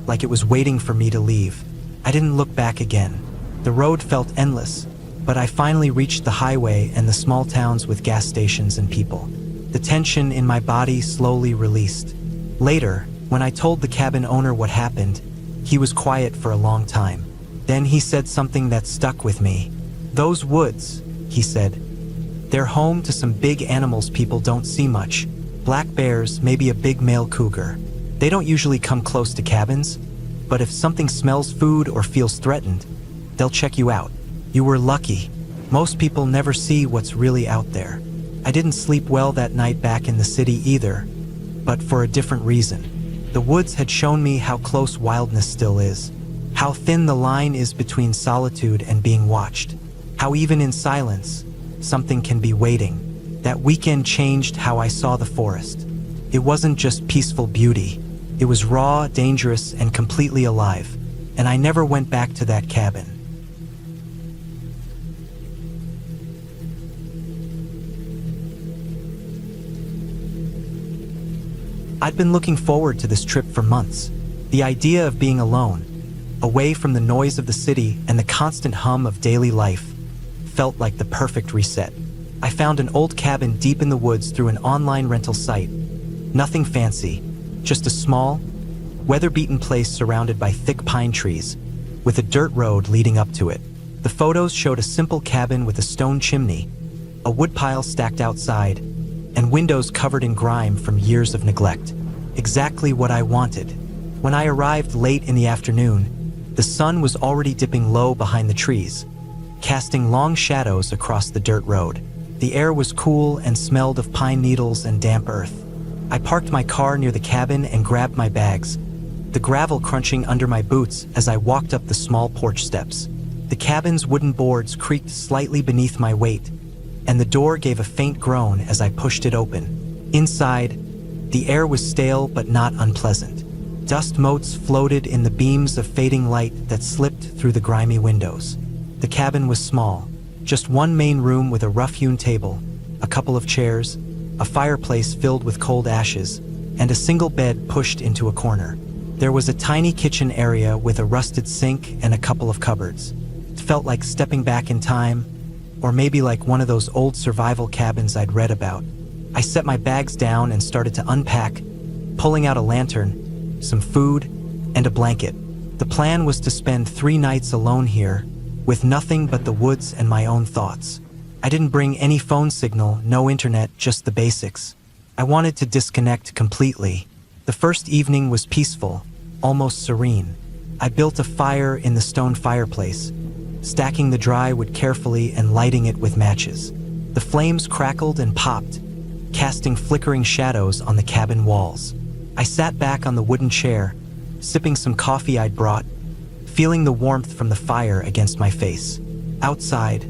like it was waiting for me to leave. I didn't look back again. The road felt endless, but I finally reached the highway and the small towns with gas stations and people. The tension in my body slowly released. Later, when I told the cabin owner what happened, he was quiet for a long time. Then he said something that stuck with me. "Those woods," he said, "they're home to some big animals people don't see much. Black bears, maybe a big male cougar. They don't usually come close to cabins, but if something smells food or feels threatened, they'll check you out. You were lucky. Most people never see what's really out there. I didn't sleep well that night back in the city either, but for a different reason. The woods had shown me how close wildness still is, how thin the line is between solitude and being watched, how even in silence, something can be waiting. That weekend changed how I saw the forest. It wasn't just peaceful beauty. It was raw, dangerous, and completely alive, and I never went back to that cabin. I'd been looking forward to this trip for months. The idea of being alone, away from the noise of the city and the constant hum of daily life, felt like the perfect reset. I found an old cabin deep in the woods through an online rental site. Nothing fancy, just a small, weather-beaten place surrounded by thick pine trees, with a dirt road leading up to it. The photos showed a simple cabin with a stone chimney, a woodpile stacked outside, and windows covered in grime from years of neglect. Exactly what I wanted. When I arrived late in the afternoon, the sun was already dipping low behind the trees, casting long shadows across the dirt road. The air was cool and smelled of pine needles and damp earth. I parked my car near the cabin and grabbed my bags, the gravel crunching under my boots as I walked up the small porch steps. The cabin's wooden boards creaked slightly beneath my weight, and the door gave a faint groan as I pushed it open. Inside, the air was stale but not unpleasant. Dust motes floated in the beams of fading light that slipped through the grimy windows. The cabin was small, just one main room with a rough-hewn table, a couple of chairs, a fireplace filled with cold ashes, and a single bed pushed into a corner. There was a tiny kitchen area with a rusted sink and a couple of cupboards. It felt like stepping back in time, or maybe like one of those old survival cabins I'd read about. I set my bags down and started to unpack, pulling out a lantern, some food, and a blanket. The plan was to spend 3 nights alone here, with nothing but the woods and my own thoughts. I didn't bring any phone signal, no internet, just the basics. I wanted to disconnect completely. The first evening was peaceful, almost serene. I built a fire in the stone fireplace, stacking the dry wood carefully and lighting it with matches. The flames crackled and popped, casting flickering shadows on the cabin walls. I sat back on the wooden chair, sipping some coffee I'd brought, feeling the warmth from the fire against my face. Outside,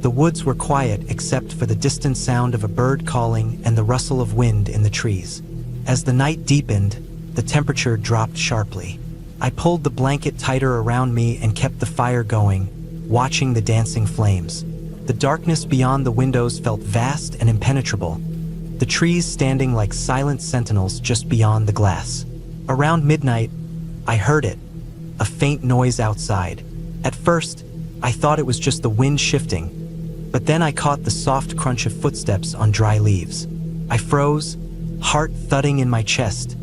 the woods were quiet except for the distant sound of a bird calling and the rustle of wind in the trees. As the night deepened, the temperature dropped sharply. I pulled the blanket tighter around me and kept the fire going, watching the dancing flames. The darkness beyond the windows felt vast and impenetrable, the trees standing like silent sentinels just beyond the glass. Around midnight, I heard it, a faint noise outside. At first, I thought it was just the wind shifting, but then I caught the soft crunch of footsteps on dry leaves. I froze, heart thudding in my chest,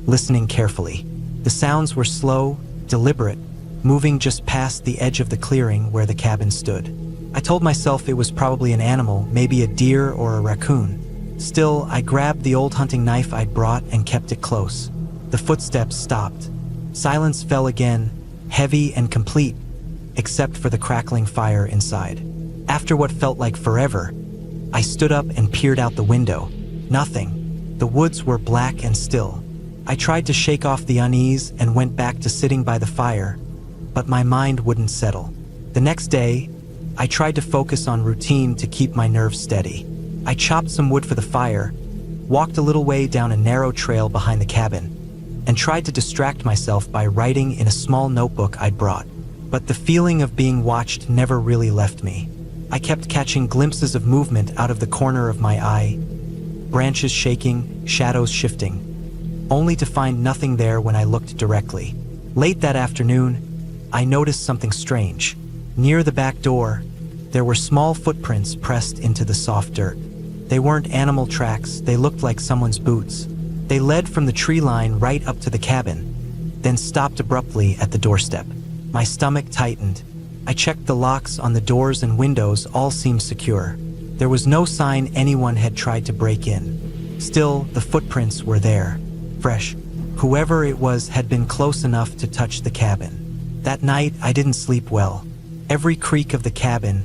listening carefully. The sounds were slow, deliberate, moving just past the edge of the clearing where the cabin stood. I told myself it was probably an animal, maybe a deer or a raccoon. Still, I grabbed the old hunting knife I'd brought and kept it close. The footsteps stopped. Silence fell again, heavy and complete, except for the crackling fire inside. After what felt like forever, I stood up and peered out the window. Nothing. The woods were black and still. I tried to shake off the unease and went back to sitting by the fire, but my mind wouldn't settle. The next day, I tried to focus on routine to keep my nerves steady. I chopped some wood for the fire, walked a little way down a narrow trail behind the cabin, and tried to distract myself by writing in a small notebook I'd brought. But the feeling of being watched never really left me. I kept catching glimpses of movement out of the corner of my eye, branches shaking, shadows shifting, only to find nothing there when I looked directly. Late that afternoon, I noticed something strange. Near the back door, there were small footprints pressed into the soft dirt. They weren't animal tracks, they looked like someone's boots. They led from the tree line right up to the cabin, then stopped abruptly at the doorstep. My stomach tightened. I checked the locks on the doors and windows, all seemed secure. There was no sign anyone had tried to break in. Still, the footprints were there, fresh, Whoever it was had been close enough to touch the cabin. That night, I didn't sleep well. Every creak of the cabin,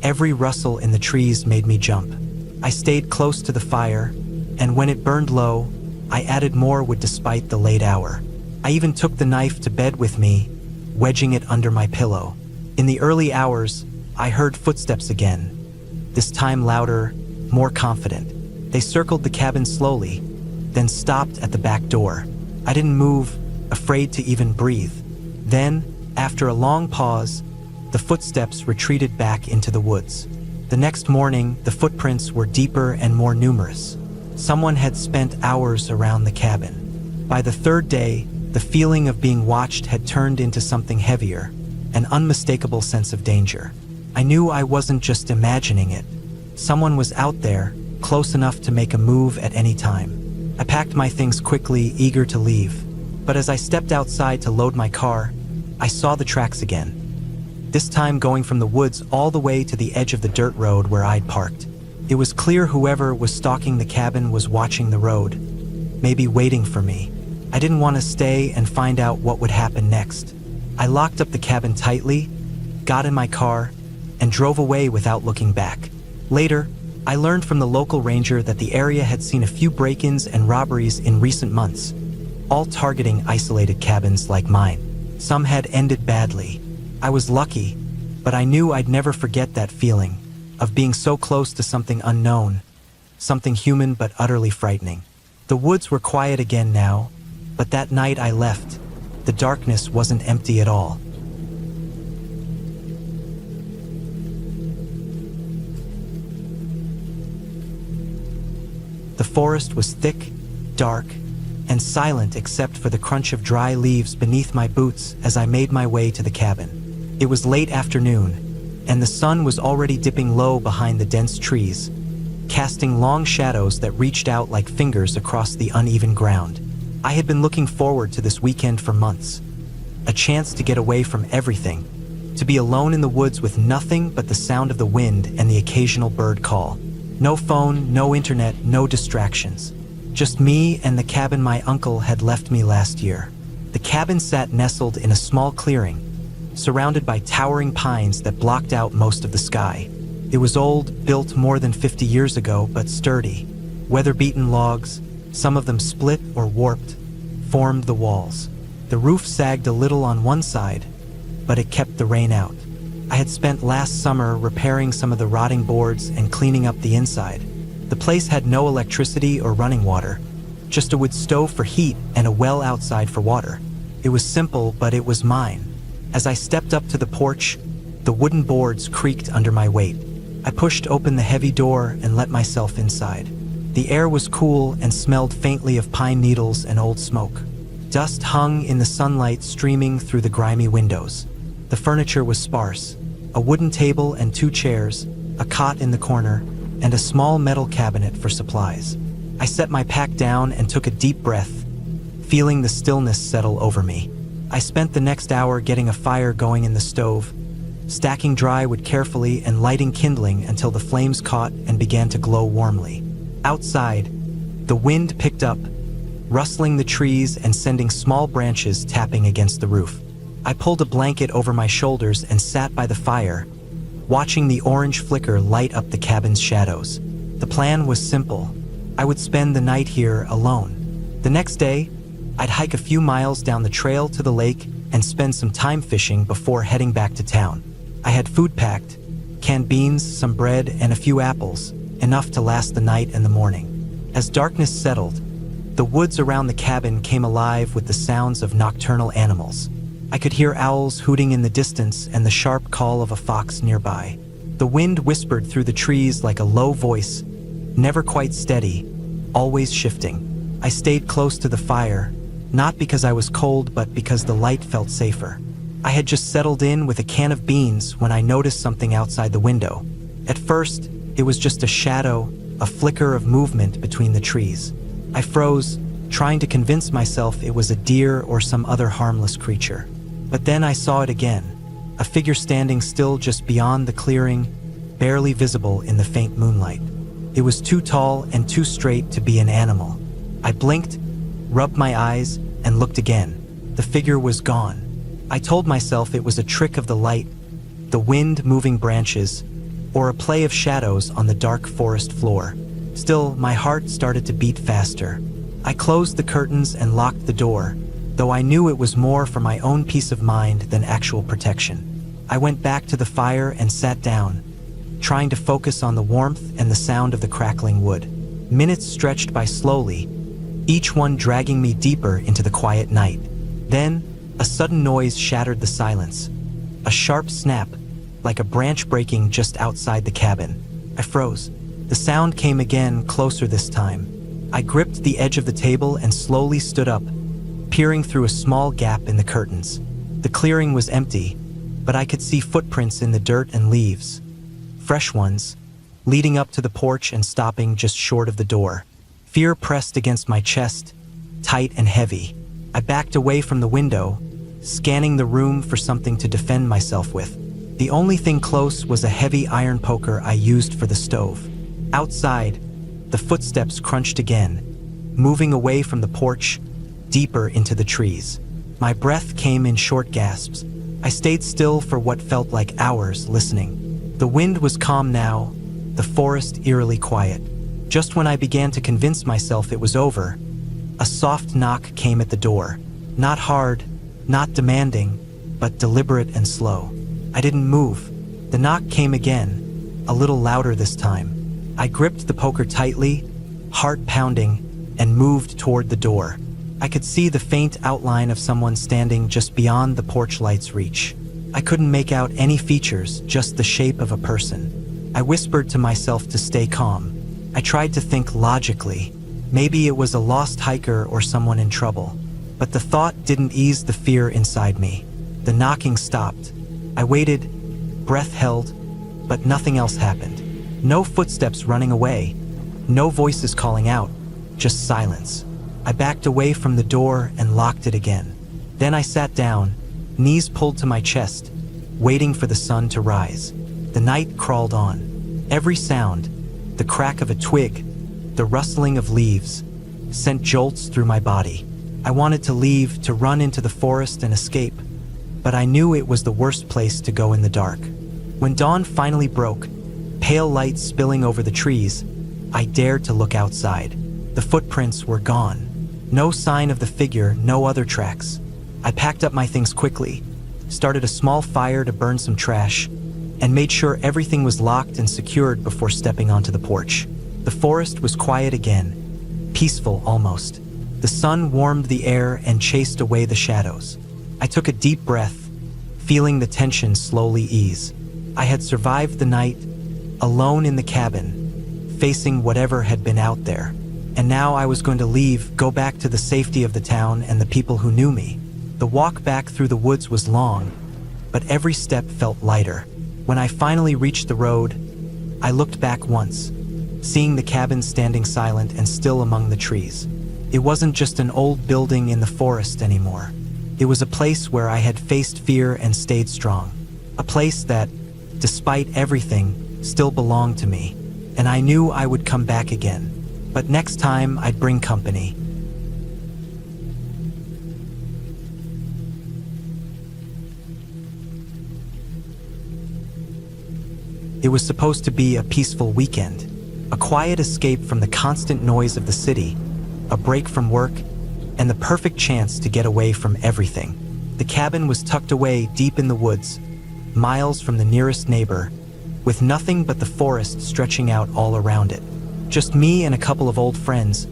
every rustle in the trees made me jump. I stayed close to the fire, and when it burned low, I added more wood despite the late hour. I even took the knife to bed with me, wedging it under my pillow. In the early hours, I heard footsteps again, this time louder, more confident. They circled the cabin slowly, then stopped at the back door. I didn't move, afraid to even breathe. Then, after a long pause, the footsteps retreated back into the woods. The next morning, the footprints were deeper and more numerous. Someone had spent hours around the cabin. By the third day, the feeling of being watched had turned into something heavier, an unmistakable sense of danger. I knew I wasn't just imagining it. Someone was out there, close enough to make a move at any time. I packed my things quickly, eager to leave. But as I stepped outside to load my car, I saw the tracks again. This time going from the woods all the way to the edge of the dirt road where I'd parked. It was clear whoever was stalking the cabin was watching the road, maybe waiting for me. I didn't want to stay and find out what would happen next. I locked up the cabin tightly, got in my car, and drove away without looking back. Later, I learned from the local ranger that the area had seen a few break-ins and robberies in recent months, all targeting isolated cabins like mine. Some had ended badly. I was lucky, but I knew I'd never forget that feeling of being so close to something unknown, something human but utterly frightening. The woods were quiet again now, but that night I left, the darkness wasn't empty at all. The forest was thick, dark, and silent except for the crunch of dry leaves beneath my boots as I made my way to the cabin. It was late afternoon, and the sun was already dipping low behind the dense trees, casting long shadows that reached out like fingers across the uneven ground. I had been looking forward to this weekend for months, a chance to get away from everything, to be alone in the woods with nothing but the sound of the wind and the occasional bird call. No phone, no internet, no distractions. Just me and the cabin my uncle had left me last year. The cabin sat nestled in a small clearing, surrounded by towering pines that blocked out most of the sky. It was old, built more than 50 years ago, but sturdy. Weather-beaten logs, some of them split or warped, formed the walls. The roof sagged a little on one side, but it kept the rain out. I had spent last summer repairing some of the rotting boards and cleaning up the inside. The place had no electricity or running water, just a wood stove for heat and a well outside for water. It was simple, but it was mine. As I stepped up to the porch, the wooden boards creaked under my weight. I pushed open the heavy door and let myself inside. The air was cool and smelled faintly of pine needles and old smoke. Dust hung in the sunlight streaming through the grimy windows. The furniture was sparse: a wooden table and 2 chairs, a cot in the corner, and a small metal cabinet for supplies. I set my pack down and took a deep breath, feeling the stillness settle over me. I spent the next hour getting a fire going in the stove, stacking dry wood carefully and lighting kindling until the flames caught and began to glow warmly. Outside, the wind picked up, rustling the trees and sending small branches tapping against the roof. I pulled a blanket over my shoulders and sat by the fire, watching the orange flicker light up the cabin's shadows. The plan was simple. I would spend the night here alone. The next day, I'd hike a few miles down the trail to the lake and spend some time fishing before heading back to town. I had food packed: canned beans, some bread, and a few apples, enough to last the night and the morning. As darkness settled, the woods around the cabin came alive with the sounds of nocturnal animals. I could hear owls hooting in the distance and the sharp call of a fox nearby. The wind whispered through the trees like a low voice, never quite steady, always shifting. I stayed close to the fire, not because I was cold, but because the light felt safer. I had just settled in with a can of beans when I noticed something outside the window. At first, it was just a shadow, a flicker of movement between the trees. I froze, trying to convince myself it was a deer or some other harmless creature. But then I saw it again, a figure standing still just beyond the clearing, barely visible in the faint moonlight. It was too tall and too straight to be an animal. I blinked, rubbed my eyes, and looked again. The figure was gone. I told myself it was a trick of the light, the wind moving branches, or a play of shadows on the dark forest floor. Still, my heart started to beat faster. I closed the curtains and locked the door, though I knew it was more for my own peace of mind than actual protection. I went back to the fire and sat down, trying to focus on the warmth and the sound of the crackling wood. Minutes stretched by slowly, each one dragging me deeper into the quiet night. Then, a sudden noise shattered the silence. A sharp snap, like a branch breaking just outside the cabin. I froze. The sound came again, closer this time. I gripped the edge of the table and slowly stood up, peering through a small gap in the curtains. The clearing was empty, but I could see footprints in the dirt and leaves. Fresh ones, leading up to the porch and stopping just short of the door. Fear pressed against my chest, tight and heavy. I backed away from the window, scanning the room for something to defend myself with. The only thing close was a heavy iron poker I used for the stove. Outside, the footsteps crunched again, moving away from the porch, deeper into the trees. My breath came in short gasps. I stayed still for what felt like hours, listening. The wind was calm now, the forest eerily quiet. Just when I began to convince myself it was over, a soft knock came at the door. Not hard, not demanding, but deliberate and slow. I didn't move. The knock came again, a little louder this time. I gripped the poker tightly, heart pounding, and moved toward the door. I could see the faint outline of someone standing just beyond the porch light's reach. I couldn't make out any features, just the shape of a person. I whispered to myself to stay calm. I tried to think logically. Maybe it was a lost hiker or someone in trouble. But the thought didn't ease the fear inside me. The knocking stopped. I waited, breath held, but nothing else happened. No footsteps running away, no voices calling out, just silence. I backed away from the door and locked it again. Then I sat down, knees pulled to my chest, waiting for the sun to rise. The night crawled on. Every sound, the crack of a twig, the rustling of leaves, sent jolts through my body. I wanted to leave, to run into the forest and escape, but I knew it was the worst place to go in the dark. When dawn finally broke, pale light spilling over the trees, I dared to look outside. The footprints were gone. No sign of the figure, no other tracks. I packed up my things quickly, started a small fire to burn some trash, and made sure everything was locked and secured before stepping onto the porch. The forest was quiet again, peaceful almost. The sun warmed the air and chased away the shadows. I took a deep breath, feeling the tension slowly ease. I had survived the night, alone in the cabin, facing whatever had been out there. And now I was going to leave, go back to the safety of the town and the people who knew me. The walk back through the woods was long, but every step felt lighter. When I finally reached the road, I looked back once, seeing the cabin standing silent and still among the trees. It wasn't just an old building in the forest anymore. It was a place where I had faced fear and stayed strong. A place that, despite everything, still belonged to me. And I knew I would come back again. But next time, I'd bring company. It was supposed to be a peaceful weekend, a quiet escape from the constant noise of the city, a break from work, and the perfect chance to get away from everything. The cabin was tucked away deep in the woods, miles from the nearest neighbor, with nothing but the forest stretching out all around it. Just me and a couple of old friends,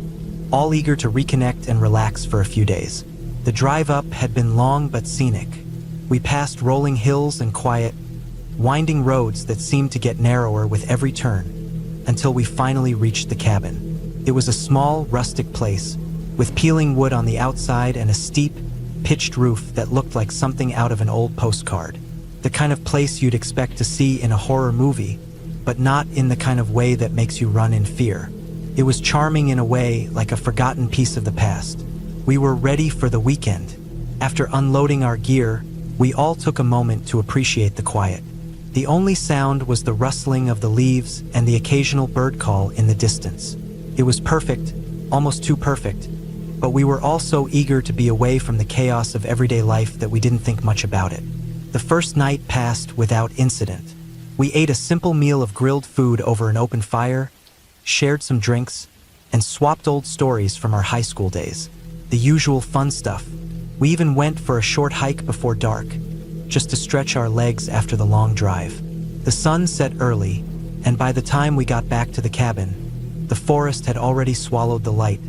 all eager to reconnect and relax for a few days. The drive up had been long but scenic. We passed rolling hills and quiet, winding roads that seemed to get narrower with every turn, until we finally reached the cabin. It was a small, rustic place, with peeling wood on the outside and a steep, pitched roof that looked like something out of an old postcard. The kind of place you'd expect to see in a horror movie, but not in the kind of way that makes you run in fear. It was charming in a way, like a forgotten piece of the past. We were ready for the weekend. After unloading our gear, we all took a moment to appreciate the quiet. The only sound was the rustling of the leaves and the occasional bird call in the distance. It was perfect, almost too perfect, but we were also eager to be away from the chaos of everyday life that we didn't think much about it. The first night passed without incident. We ate a simple meal of grilled food over an open fire, shared some drinks, and swapped old stories from our high school days. The usual fun stuff. We even went for a short hike before dark, just to stretch our legs after the long drive. The sun set early, and by the time we got back to the cabin, the forest had already swallowed the light,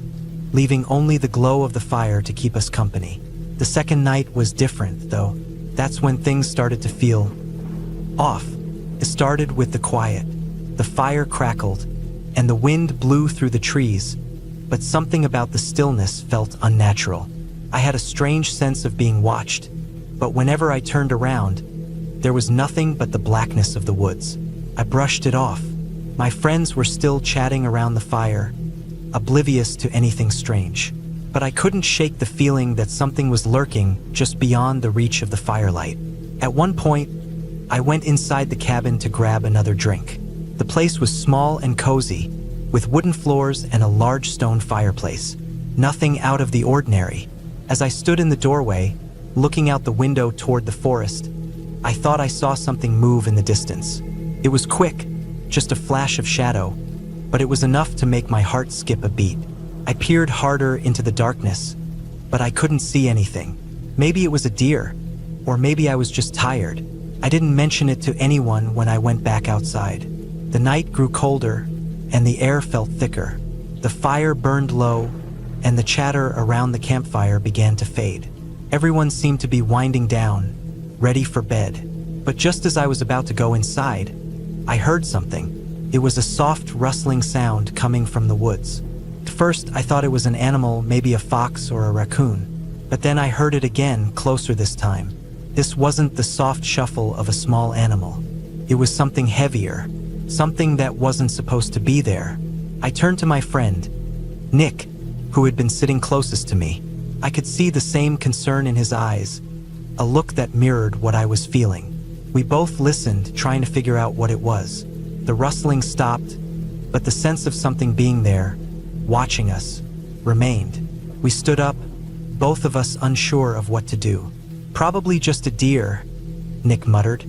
leaving only the glow of the fire to keep us company. The second night was different, though. That's when things started to feel off. It started with the quiet. The fire crackled, and the wind blew through the trees, but something about the stillness felt unnatural. I had a strange sense of being watched, but whenever I turned around, there was nothing but the blackness of the woods. I brushed it off. My friends were still chatting around the fire, oblivious to anything strange. But I couldn't shake the feeling that something was lurking just beyond the reach of the firelight. At one point, I went inside the cabin to grab another drink. The place was small and cozy, with wooden floors and a large stone fireplace. Nothing out of the ordinary. As I stood in the doorway, looking out the window toward the forest, I thought I saw something move in the distance. It was quick, just a flash of shadow, but it was enough to make my heart skip a beat. I peered harder into the darkness, but I couldn't see anything. Maybe it was a deer, or maybe I was just tired. I didn't mention it to anyone when I went back outside. The night grew colder, and the air felt thicker. The fire burned low, and the chatter around the campfire began to fade. Everyone seemed to be winding down, ready for bed. But just as I was about to go inside, I heard something. It was a soft, rustling sound coming from the woods. At first, I thought it was an animal, maybe a fox or a raccoon. But then I heard it again, closer this time. This wasn't the soft shuffle of a small animal. It was something heavier, something that wasn't supposed to be there. I turned to my friend, Nick, who had been sitting closest to me. I could see the same concern in his eyes, a look that mirrored what I was feeling. We both listened, trying to figure out what it was. The rustling stopped, but the sense of something being there, watching us, remained. We stood up, both of us unsure of what to do. "Probably just a deer," Nick muttered,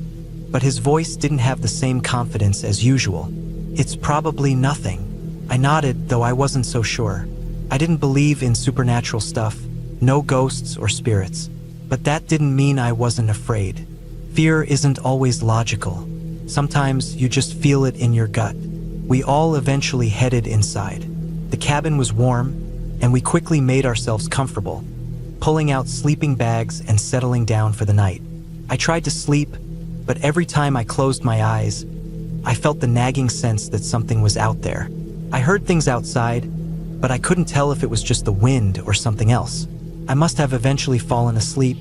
but his voice didn't have the same confidence as usual. "It's probably nothing." I nodded, though I wasn't so sure. I didn't believe in supernatural stuff, no ghosts or spirits. But that didn't mean I wasn't afraid. Fear isn't always logical. Sometimes you just feel it in your gut. We all eventually headed inside. The cabin was warm, and we quickly made ourselves comfortable, pulling out sleeping bags and settling down for the night. I tried to sleep, but every time I closed my eyes, I felt the nagging sense that something was out there. I heard things outside, but I couldn't tell if it was just the wind or something else. I must have eventually fallen asleep,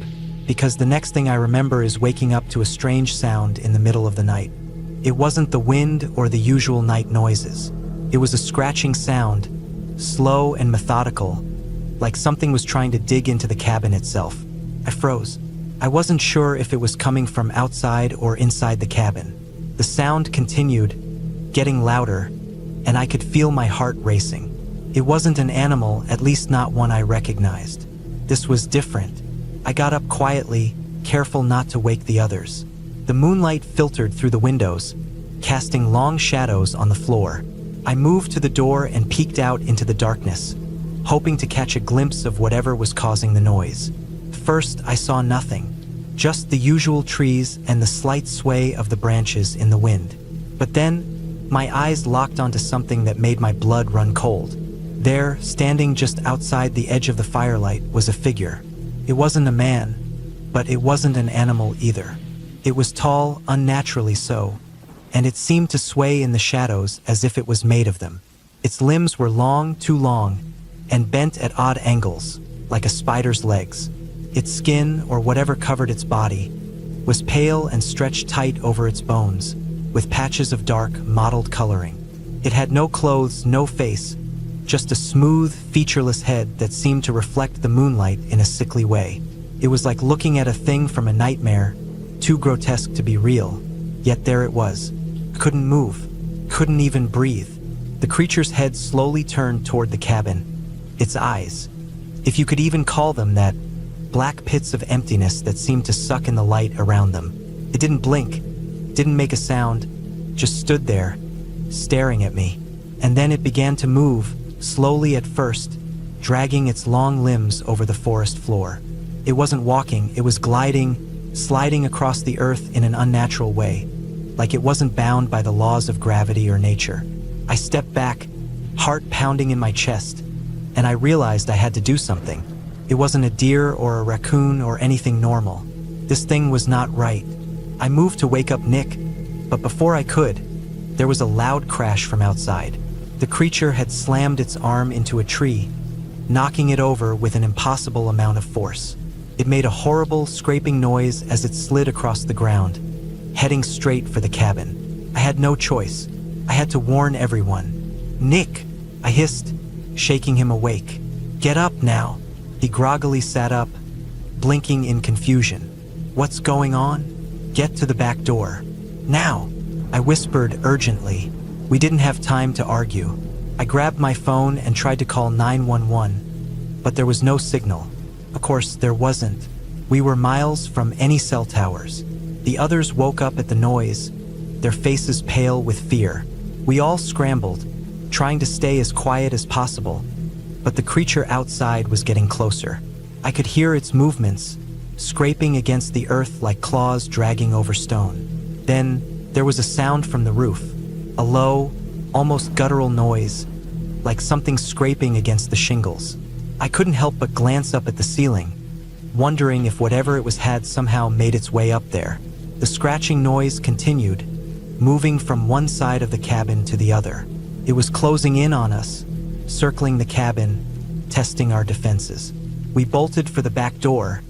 because the next thing I remember is waking up to a strange sound in the middle of the night. It wasn't the wind or the usual night noises. It was a scratching sound, slow and methodical, like something was trying to dig into the cabin itself. I froze. I wasn't sure if it was coming from outside or inside the cabin. The sound continued, getting louder, and I could feel my heart racing. It wasn't an animal, at least not one I recognized. This was different. I got up quietly, careful not to wake the others. The moonlight filtered through the windows, casting long shadows on the floor. I moved to the door and peeked out into the darkness, hoping to catch a glimpse of whatever was causing the noise. First, I saw nothing, just the usual trees and the slight sway of the branches in the wind. But then, my eyes locked onto something that made my blood run cold. There, standing just outside the edge of the firelight, was a figure. It wasn't a man, but it wasn't an animal either. It was tall, unnaturally so, and it seemed to sway in the shadows as if it was made of them. Its limbs were long, too long, and bent at odd angles, like a spider's legs. Its skin, or whatever covered its body, was pale and stretched tight over its bones, with patches of dark, mottled coloring. It had no clothes, no face, just a smooth, featureless head that seemed to reflect the moonlight in a sickly way. It was like looking at a thing from a nightmare, too grotesque to be real. Yet there it was. Couldn't move, couldn't even breathe. The creature's head slowly turned toward the cabin. Its eyes, If you could even call them that, black pits of emptiness that seemed to suck in the light around them. It didn't blink, didn't make a sound, just stood there, staring at me. And then it began to move, slowly at first, dragging its long limbs over the forest floor. It wasn't walking, it was gliding, sliding across the earth in an unnatural way, like it wasn't bound by the laws of gravity or nature. I stepped back, heart pounding in my chest, and I realized I had to do something. It wasn't a deer or a raccoon or anything normal. This thing was not right. I moved to wake up Nick, but before I could, there was a loud crash from outside. The creature had slammed its arm into a tree, knocking it over with an impossible amount of force. It made a horrible, scraping noise as it slid across the ground, heading straight for the cabin. I had no choice. I had to warn everyone. "Nick," I hissed, shaking him awake. "Get up now." He groggily sat up, blinking in confusion. "What's going on?" "Get to the back door. Now," I whispered urgently. We didn't have time to argue. I grabbed my phone and tried to call 911, but there was no signal. Of course, there wasn't. We were miles from any cell towers. The others woke up at the noise, their faces pale with fear. We all scrambled, trying to stay as quiet as possible, but the creature outside was getting closer. I could hear its movements, scraping against the earth like claws dragging over stone. Then, there was a sound from the roof, a low, almost guttural noise, like something scraping against the shingles. I couldn't help but glance up at the ceiling, wondering if whatever it was had somehow made its way up there. The scratching noise continued, moving from one side of the cabin to the other. It was closing in on us, circling the cabin, testing our defenses. We bolted for the back door,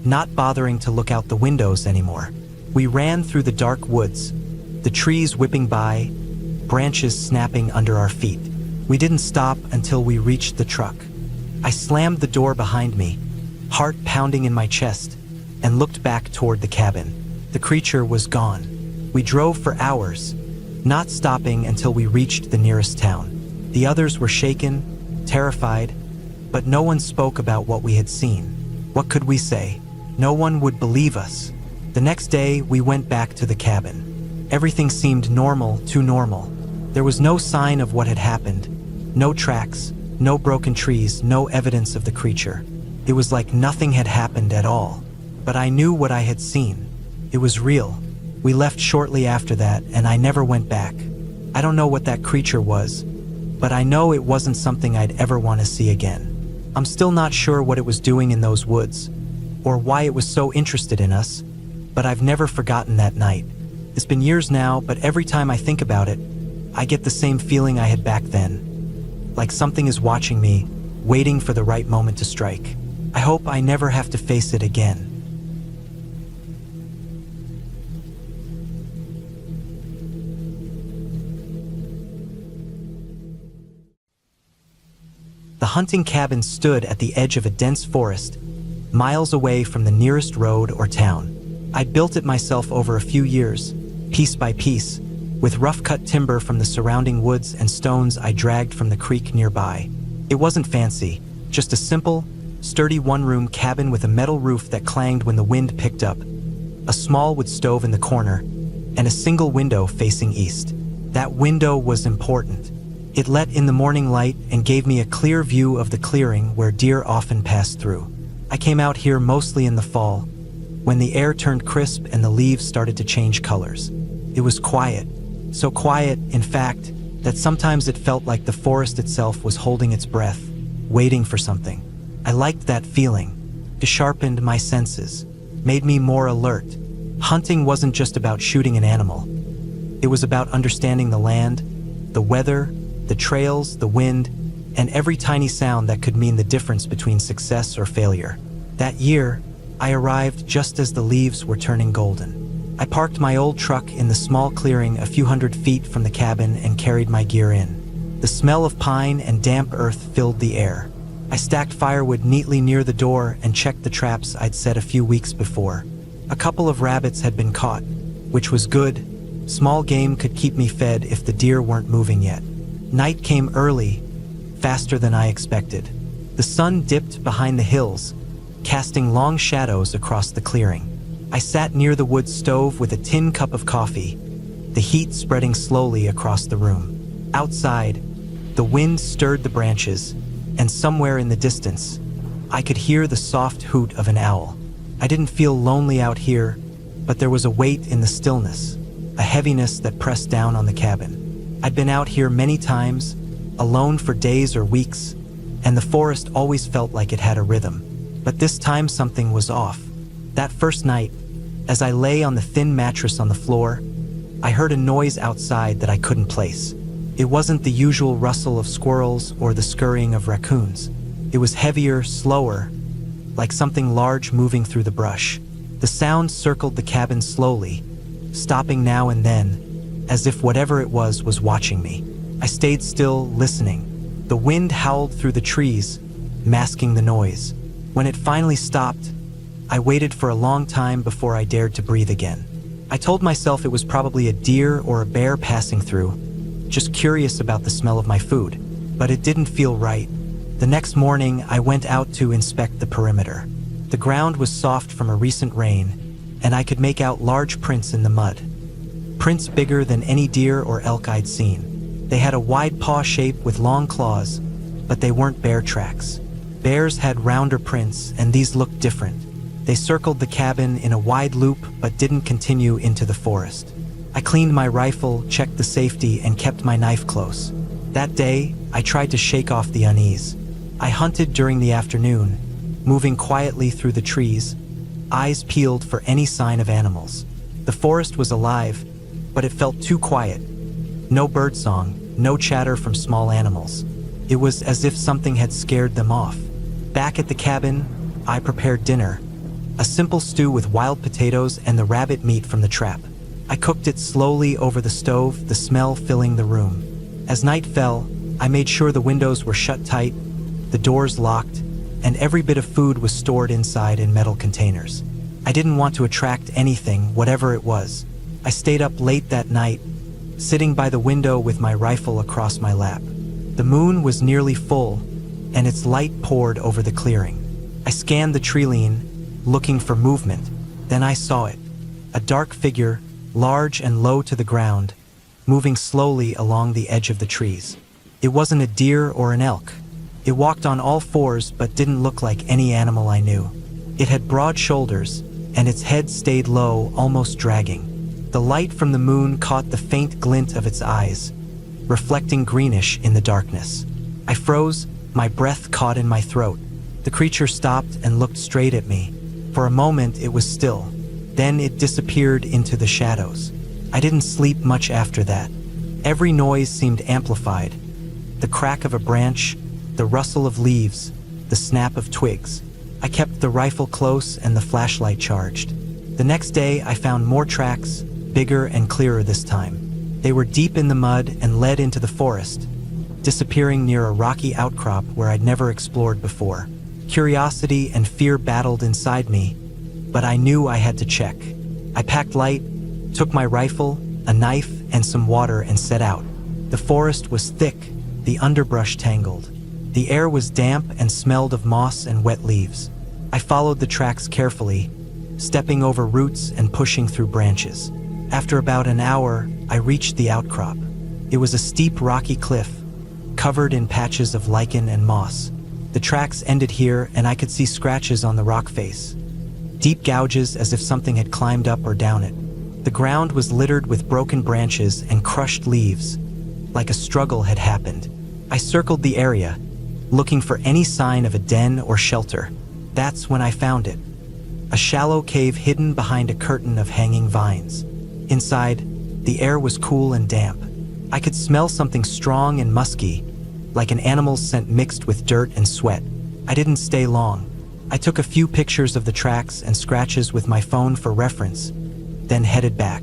not bothering to look out the windows anymore. We ran through the dark woods, the trees whipping by, branches snapping under our feet. We didn't stop until we reached the truck. I slammed the door behind me, heart pounding in my chest, and looked back toward the cabin. The creature was gone. We drove for hours, not stopping until we reached the nearest town. The others were shaken, terrified, but no one spoke about what we had seen. What could we say? No one would believe us. The next day, we went back to the cabin. Everything seemed normal, too normal. There was no sign of what had happened, no tracks, no broken trees, no evidence of the creature. It was like nothing had happened at all. But I knew what I had seen. It was real. We left shortly after that, and I never went back. I don't know what that creature was, but I know it wasn't something I'd ever want to see again. I'm still not sure what it was doing in those woods, or why it was so interested in us, but I've never forgotten that night. It's been years now, but every time I think about it, I get the same feeling I had back then. Like something is watching me, waiting for the right moment to strike. I hope I never have to face it again. The hunting cabin stood at the edge of a dense forest, miles away from the nearest road or town. I'd built it myself over a few years, piece by piece, with rough-cut timber from the surrounding woods and stones I dragged from the creek nearby. It wasn't fancy, just a simple, sturdy one-room cabin with a metal roof that clanged when the wind picked up, a small wood stove in the corner, and a single window facing east. That window was important. It let in the morning light and gave me a clear view of the clearing where deer often passed through. I came out here mostly in the fall, when the air turned crisp and the leaves started to change colors. It was quiet, so quiet, in fact, that sometimes it felt like the forest itself was holding its breath, waiting for something. I liked that feeling. It sharpened my senses, made me more alert. Hunting wasn't just about shooting an animal. It was about understanding the land, the weather, the trails, the wind, and every tiny sound that could mean the difference between success or failure. That year, I arrived just as the leaves were turning golden. I parked my old truck in the small clearing a few hundred feet from the cabin and carried my gear in. The smell of pine and damp earth filled the air. I stacked firewood neatly near the door and checked the traps I'd set a few weeks before. A couple of rabbits had been caught, which was good. Small game could keep me fed if the deer weren't moving yet. Night came early, faster than I expected. The sun dipped behind the hills, casting long shadows across the clearing. I sat near the wood stove with a tin cup of coffee, the heat spreading slowly across the room. Outside, the wind stirred the branches, and somewhere in the distance, I could hear the soft hoot of an owl. I didn't feel lonely out here, but there was a weight in the stillness, a heaviness that pressed down on the cabin. I'd been out here many times, alone for days or weeks, and the forest always felt like it had a rhythm. But this time something was off. That first night, as I lay on the thin mattress on the floor, I heard a noise outside that I couldn't place. It wasn't the usual rustle of squirrels or the scurrying of raccoons. It was heavier, slower, like something large moving through the brush. The sound circled the cabin slowly, stopping now and then, as if whatever it was watching me. I stayed still, listening. The wind howled through the trees, masking the noise. When it finally stopped, I waited for a long time before I dared to breathe again. I told myself it was probably a deer or a bear passing through, just curious about the smell of my food, but it didn't feel right. The next morning, I went out to inspect the perimeter. The ground was soft from a recent rain, and I could make out large prints in the mud. Prints bigger than any deer or elk I'd seen. They had a wide paw shape with long claws, but they weren't bear tracks. Bears had rounder prints, and these looked different. They circled the cabin in a wide loop, but didn't continue into the forest. I cleaned my rifle, checked the safety, and kept my knife close. That day, I tried to shake off the unease. I hunted during the afternoon, moving quietly through the trees, eyes peeled for any sign of animals. The forest was alive, but it felt too quiet. No birdsong, no chatter from small animals. It was as if something had scared them off. Back at the cabin, I prepared dinner, a simple stew with wild potatoes and the rabbit meat from the trap. I cooked it slowly over the stove, the smell filling the room. As night fell, I made sure the windows were shut tight, the doors locked, and every bit of food was stored inside in metal containers. I didn't want to attract anything, whatever it was. I stayed up late that night, sitting by the window with my rifle across my lap. The moon was nearly full, and its light poured over the clearing. I scanned the tree-line, looking for movement. Then I saw it, a dark figure, large and low to the ground, moving slowly along the edge of the trees. It wasn't a deer or an elk. It walked on all fours but didn't look like any animal I knew. It had broad shoulders, and its head stayed low, almost dragging. The light from the moon caught the faint glint of its eyes, reflecting greenish in the darkness. I froze, my breath caught in my throat. The creature stopped and looked straight at me. For a moment it was still. Then it disappeared into the shadows. I didn't sleep much after that. Every noise seemed amplified. The crack of a branch, the rustle of leaves, the snap of twigs. I kept the rifle close and the flashlight charged. The next day I found more tracks, bigger and clearer this time. They were deep in the mud and led into the forest, disappearing near a rocky outcrop where I'd never explored before. Curiosity and fear battled inside me, but I knew I had to check. I packed light, took my rifle, a knife, and some water and set out. The forest was thick, the underbrush tangled. The air was damp and smelled of moss and wet leaves. I followed the tracks carefully, stepping over roots and pushing through branches. After about an hour, I reached the outcrop. It was a steep rocky cliff, covered in patches of lichen and moss. The tracks ended here and I could see scratches on the rock face, deep gouges as if something had climbed up or down it. The ground was littered with broken branches and crushed leaves, like a struggle had happened. I circled the area, looking for any sign of a den or shelter. That's when I found it. A shallow cave hidden behind a curtain of hanging vines. Inside, the air was cool and damp. I could smell something strong and musky, like an animal's scent mixed with dirt and sweat. I didn't stay long. I took a few pictures of the tracks and scratches with my phone for reference, then headed back.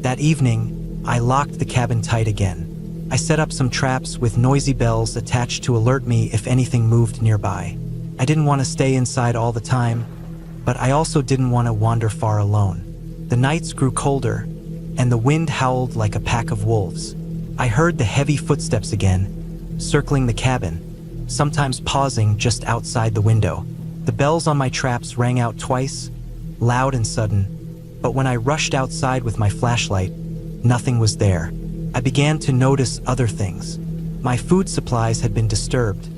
That evening, I locked the cabin tight again. I set up some traps with noisy bells attached to alert me if anything moved nearby. I didn't want to stay inside all the time, but I also didn't want to wander far alone. The nights grew colder, and the wind howled like a pack of wolves. I heard the heavy footsteps again, circling the cabin, sometimes pausing just outside the window. The bells on my traps rang out twice, loud and sudden, but when I rushed outside with my flashlight, nothing was there. I began to notice other things. My food supplies had been disturbed.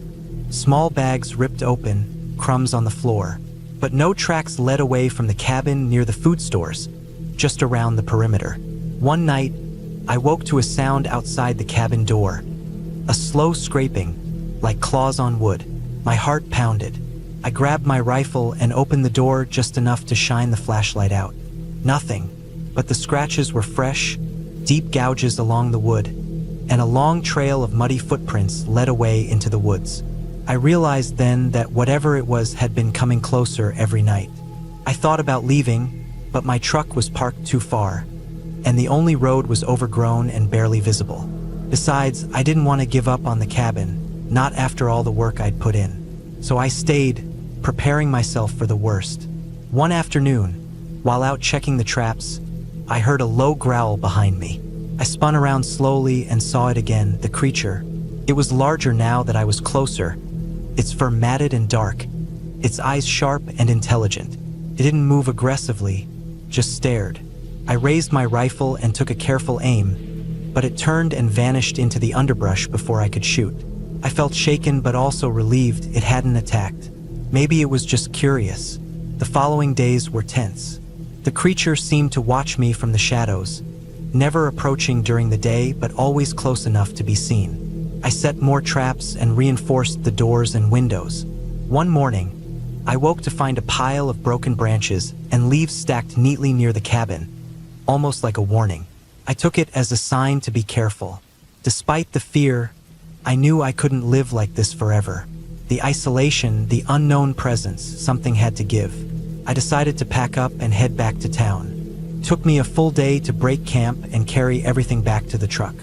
Small bags ripped open, crumbs on the floor, but no tracks led away from the cabin near the food stores, just around the perimeter. One night, I woke to a sound outside the cabin door. A slow scraping, like claws on wood. My heart pounded. I grabbed my rifle and opened the door just enough to shine the flashlight out. Nothing, but the scratches were fresh, deep gouges along the wood, and a long trail of muddy footprints led away into the woods. I realized then that whatever it was had been coming closer every night. I thought about leaving, but my truck was parked too far, and the only road was overgrown and barely visible. Besides, I didn't want to give up on the cabin, not after all the work I'd put in. So I stayed, preparing myself for the worst. One afternoon, while out checking the traps, I heard a low growl behind me. I spun around slowly and saw it again, the creature. It was larger now that I was closer, its fur matted and dark, its eyes sharp and intelligent. It didn't move aggressively, just stared. I raised my rifle and took a careful aim, but it turned and vanished into the underbrush before I could shoot. I felt shaken but also relieved it hadn't attacked. Maybe it was just curious. The following days were tense. The creature seemed to watch me from the shadows, never approaching during the day but always close enough to be seen. I set more traps and reinforced the doors and windows. One morning, I woke to find a pile of broken branches and leaves stacked neatly near the cabin, almost like a warning. I took it as a sign to be careful. Despite the fear, I knew I couldn't live like this forever. The isolation, the unknown presence, something had to give. I decided to pack up and head back to town. It took me a full day to break camp and carry everything back to the truck.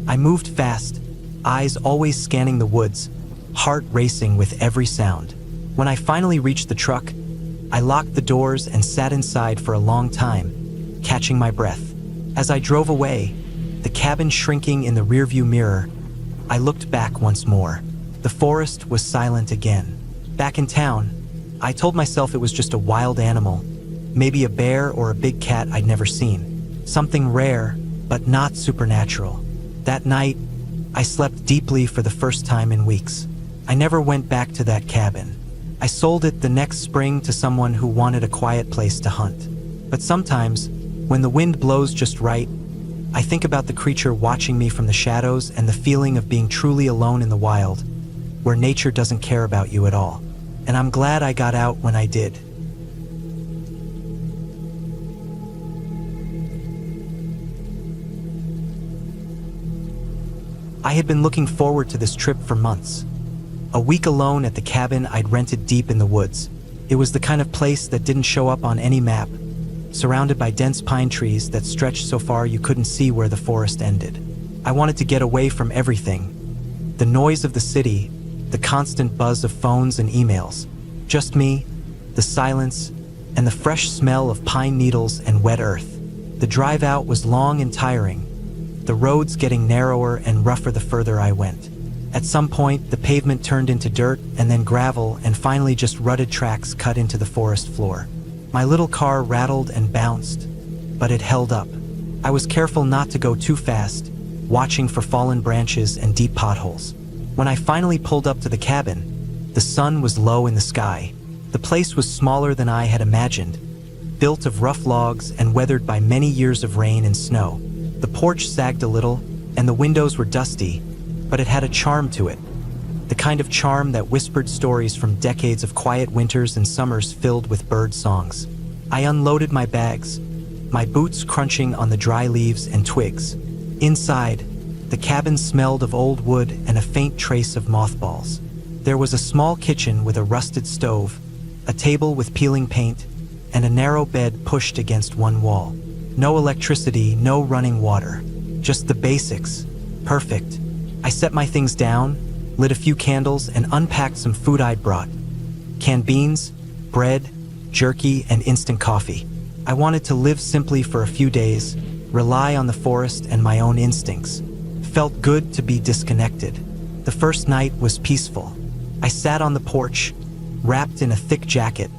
I moved fast, eyes always scanning the woods, heart racing with every sound. When I finally reached the truck, I locked the doors and sat inside for a long time, catching my breath. As I drove away, the cabin shrinking in the rearview mirror, I looked back once more. The forest was silent again. Back in town, I told myself it was just a wild animal, maybe a bear or a big cat I'd never seen. Something rare, but not supernatural. That night, I slept deeply for the first time in weeks. I never went back to that cabin. I sold it the next spring to someone who wanted a quiet place to hunt. But sometimes, when the wind blows just right, I think about the creature watching me from the shadows and the feeling of being truly alone in the wild, where nature doesn't care about you at all. And I'm glad I got out when I did. I had been looking forward to this trip for months. A week alone at the cabin I'd rented deep in the woods. It was the kind of place that didn't show up on any map, surrounded by dense pine trees that stretched so far you couldn't see where the forest ended. I wanted to get away from everything. The noise of the city, the constant buzz of phones and emails. Just me, the silence, and the fresh smell of pine needles and wet earth. The drive out was long and tiring, the roads getting narrower and rougher the further I went. At some point, the pavement turned into dirt and then gravel and finally just rutted tracks cut into the forest floor. My little car rattled and bounced, but it held up. I was careful not to go too fast, watching for fallen branches and deep potholes. When I finally pulled up to the cabin, the sun was low in the sky. The place was smaller than I had imagined, built of rough logs and weathered by many years of rain and snow. The porch sagged a little, and the windows were dusty, but it had a charm to it. The kind of charm that whispered stories from decades of quiet winters and summers filled with bird songs. I unloaded my bags, my boots crunching on the dry leaves and twigs. Inside, the cabin smelled of old wood and a faint trace of mothballs. There was a small kitchen with a rusted stove, a table with peeling paint, and a narrow bed pushed against one wall. No electricity, no running water. Just the basics. Perfect. I set my things down, lit a few candles, and unpacked some food I'd brought. Canned beans, bread, jerky, and instant coffee. I wanted to live simply for a few days, rely on the forest and my own instincts. Felt good to be disconnected. The first night was peaceful. I sat on the porch, wrapped in a thick jacket,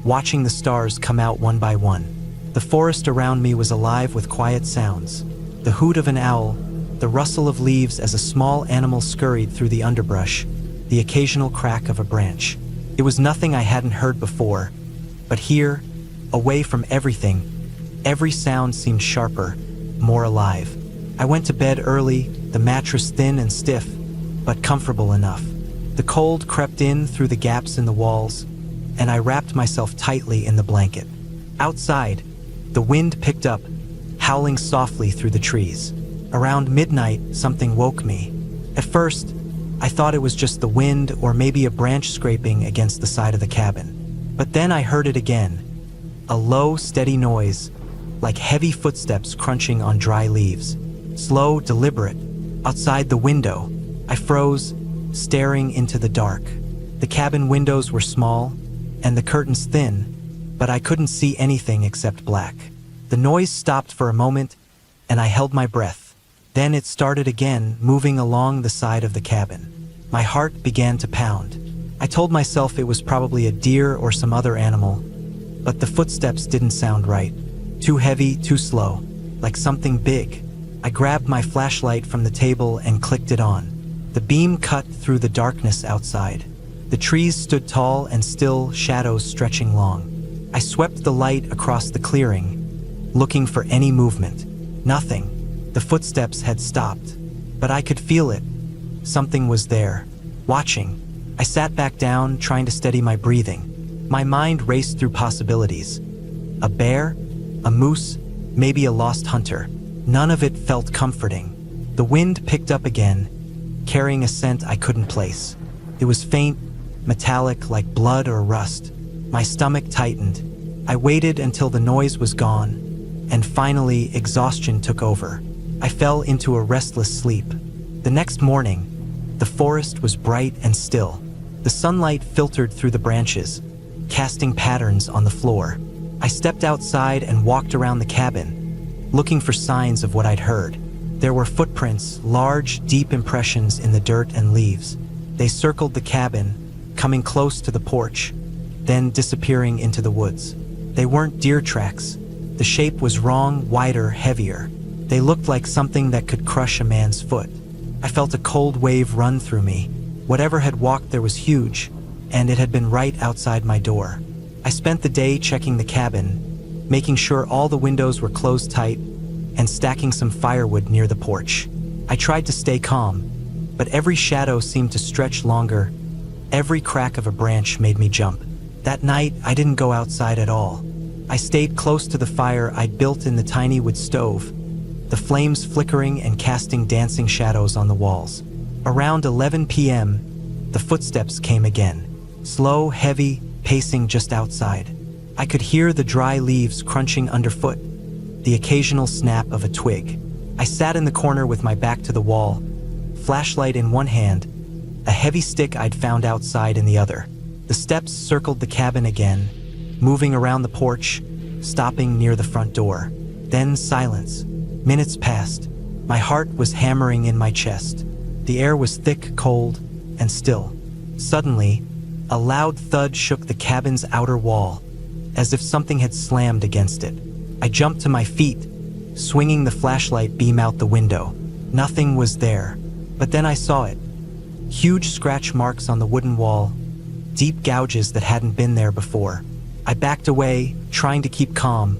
watching the stars come out one by one. The forest around me was alive with quiet sounds. The hoot of an owl, the rustle of leaves as a small animal scurried through the underbrush, the occasional crack of a branch. It was nothing I hadn't heard before, but here, away from everything, every sound seemed sharper, more alive. I went to bed early, the mattress thin and stiff, but comfortable enough. The cold crept in through the gaps in the walls, and I wrapped myself tightly in the blanket. Outside, the wind picked up, howling softly through the trees. Around midnight, something woke me. At first, I thought it was just the wind or maybe a branch scraping against the side of the cabin. But then I heard it again, a low, steady noise, like heavy footsteps crunching on dry leaves. Slow, deliberate. Outside the window, I froze, staring into the dark. The cabin windows were small, and the curtains thin, but I couldn't see anything except black. The noise stopped for a moment, and I held my breath. Then it started again, moving along the side of the cabin. My heart began to pound. I told myself it was probably a deer or some other animal, but the footsteps didn't sound right. Too heavy, too slow, like something big. I grabbed my flashlight from the table and clicked it on. The beam cut through the darkness outside. The trees stood tall and still, shadows stretching long. I swept the light across the clearing, looking for any movement. Nothing. The footsteps had stopped, but I could feel it. Something was there, watching. I sat back down, trying to steady my breathing. My mind raced through possibilities. A bear? A moose? Maybe a lost hunter. None of it felt comforting. The wind picked up again, carrying a scent I couldn't place. It was faint, metallic like blood or rust. My stomach tightened. I waited until the noise was gone, and finally exhaustion took over. I fell into a restless sleep. The next morning, the forest was bright and still. The sunlight filtered through the branches, casting patterns on the floor. I stepped outside and walked around the cabin, looking for signs of what I'd heard. There were footprints, large, deep impressions in the dirt and leaves. They circled the cabin, coming close to the porch, then disappearing into the woods. They weren't deer tracks. The shape was wrong, wider, heavier. They looked like something that could crush a man's foot. I felt a cold wave run through me. Whatever had walked there was huge, and it had been right outside my door. I spent the day checking the cabin, making sure all the windows were closed tight, and stacking some firewood near the porch. I tried to stay calm, but every shadow seemed to stretch longer. Every crack of a branch made me jump. That night, I didn't go outside at all. I stayed close to the fire I'd built in the tiny wood stove, the flames flickering and casting dancing shadows on the walls. Around 11 p.m., the footsteps came again. Slow, heavy, pacing just outside. I could hear the dry leaves crunching underfoot, the occasional snap of a twig. I sat in the corner with my back to the wall, flashlight in one hand, a heavy stick I'd found outside in the other. The steps circled the cabin again, moving around the porch, stopping near the front door. Then silence. Minutes passed. My heart was hammering in my chest. The air was thick, cold, and still. Suddenly, a loud thud shook the cabin's outer wall, as if something had slammed against it. I jumped to my feet, swinging the flashlight beam out the window. Nothing was there, but then I saw it. Huge scratch marks on the wooden wall, deep gouges that hadn't been there before. I backed away, trying to keep calm,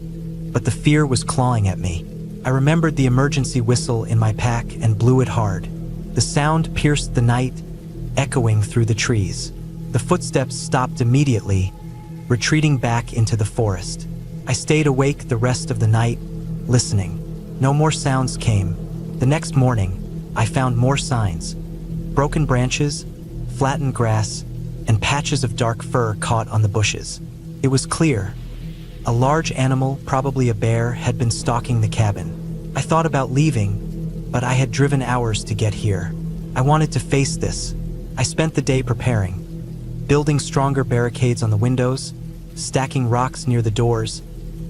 but the fear was clawing at me. I remembered the emergency whistle in my pack and blew it hard. The sound pierced the night, echoing through the trees. The footsteps stopped immediately, retreating back into the forest. I stayed awake the rest of the night, listening. No more sounds came. The next morning, I found more signs. Broken branches, flattened grass, and patches of dark fur caught on the bushes. It was clear. A large animal, probably a bear, had been stalking the cabin. I thought about leaving, but I had driven hours to get here. I wanted to face this. I spent the day preparing, building stronger barricades on the windows, stacking rocks near the doors,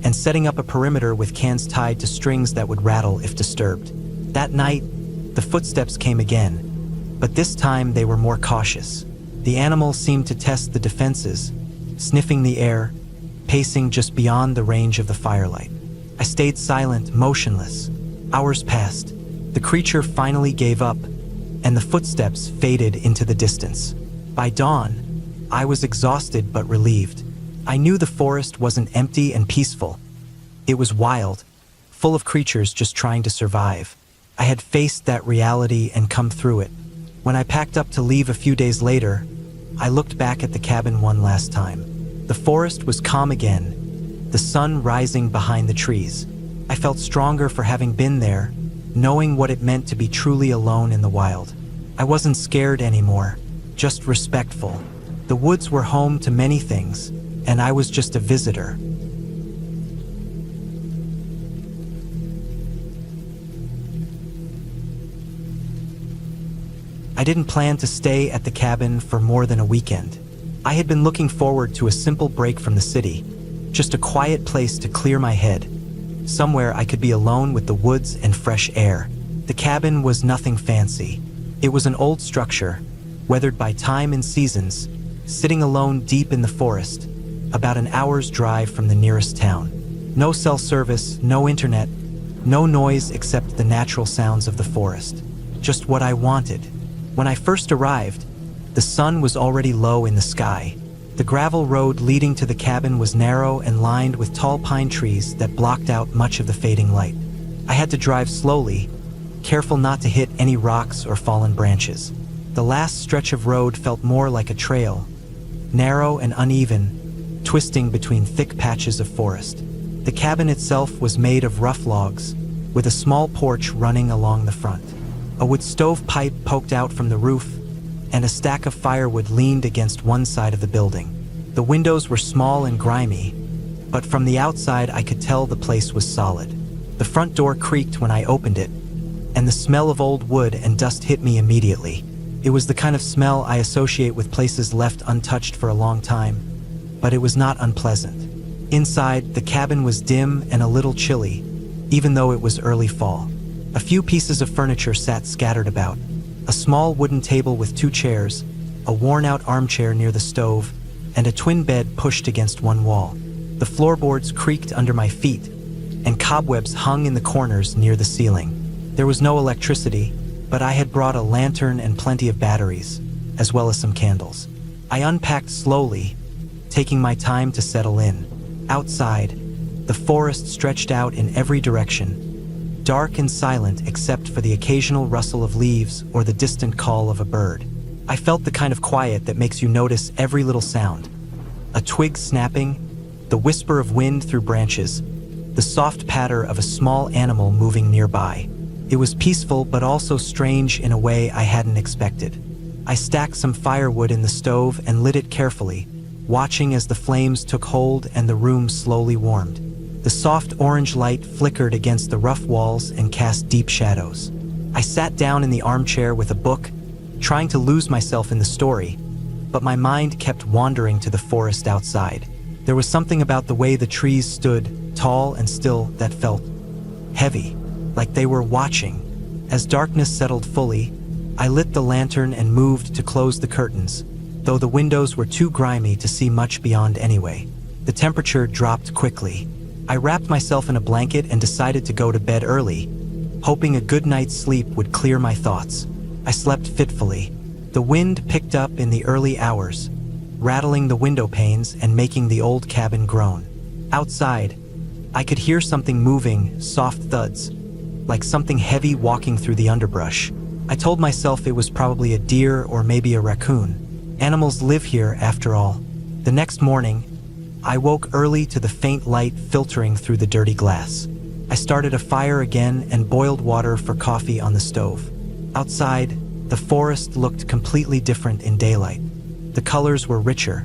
and setting up a perimeter with cans tied to strings that would rattle if disturbed. That night, the footsteps came again, but this time they were more cautious. The animal seemed to test the defenses, sniffing the air, pacing just beyond the range of the firelight. I stayed silent, motionless. Hours passed. The creature finally gave up, and the footsteps faded into the distance. By dawn, I was exhausted but relieved. I knew the forest wasn't empty and peaceful. It was wild, full of creatures just trying to survive. I had faced that reality and come through it. When I packed up to leave a few days later, I looked back at the cabin one last time. The forest was calm again, the sun rising behind the trees. I felt stronger for having been there, knowing what it meant to be truly alone in the wild. I wasn't scared anymore, just respectful. The woods were home to many things, and I was just a visitor. I didn't plan to stay at the cabin for more than a weekend. I had been looking forward to a simple break from the city, just a quiet place to clear my head, somewhere I could be alone with the woods and fresh air. The cabin was nothing fancy. It was an old structure, weathered by time and seasons, sitting alone deep in the forest, about an hour's drive from the nearest town. No cell service, no internet, no noise except the natural sounds of the forest. Just what I wanted. When I first arrived, the sun was already low in the sky. The gravel road leading to the cabin was narrow and lined with tall pine trees that blocked out much of the fading light. I had to drive slowly, careful not to hit any rocks or fallen branches. The last stretch of road felt more like a trail, narrow and uneven, twisting between thick patches of forest. The cabin itself was made of rough logs, with a small porch running along the front. A wood stovepipe poked out from the roof, and a stack of firewood leaned against one side of the building. The windows were small and grimy, but from the outside I could tell the place was solid. The front door creaked when I opened it, and the smell of old wood and dust hit me immediately. It was the kind of smell I associate with places left untouched for a long time, but it was not unpleasant. Inside, the cabin was dim and a little chilly, even though it was early fall. A few pieces of furniture sat scattered about. A small wooden table with 2 chairs, a worn-out armchair near the stove, and a twin bed pushed against one wall. The floorboards creaked under my feet, and cobwebs hung in the corners near the ceiling. There was no electricity, but I had brought a lantern and plenty of batteries, as well as some candles. I unpacked slowly, taking my time to settle in. Outside, the forest stretched out in every direction, dark and silent except for the occasional rustle of leaves or the distant call of a bird. I felt the kind of quiet that makes you notice every little sound. A twig snapping, the whisper of wind through branches, the soft patter of a small animal moving nearby. It was peaceful but also strange in a way I hadn't expected. I stacked some firewood in the stove and lit it carefully, watching as the flames took hold and the room slowly warmed. The soft orange light flickered against the rough walls and cast deep shadows. I sat down in the armchair with a book, trying to lose myself in the story, but my mind kept wandering to the forest outside. There was something about the way the trees stood, tall and still, that felt heavy, like they were watching. As darkness settled fully, I lit the lantern and moved to close the curtains, though the windows were too grimy to see much beyond anyway. The temperature dropped quickly. I wrapped myself in a blanket and decided to go to bed early, hoping a good night's sleep would clear my thoughts. I slept fitfully. The wind picked up in the early hours, rattling the window panes and making the old cabin groan. Outside, I could hear something moving, soft thuds, like something heavy walking through the underbrush. I told myself it was probably a deer or maybe a raccoon. Animals live here, after all. The next morning, I woke early to the faint light filtering through the dirty glass. I started a fire again and boiled water for coffee on the stove. Outside, the forest looked completely different in daylight. The colors were richer.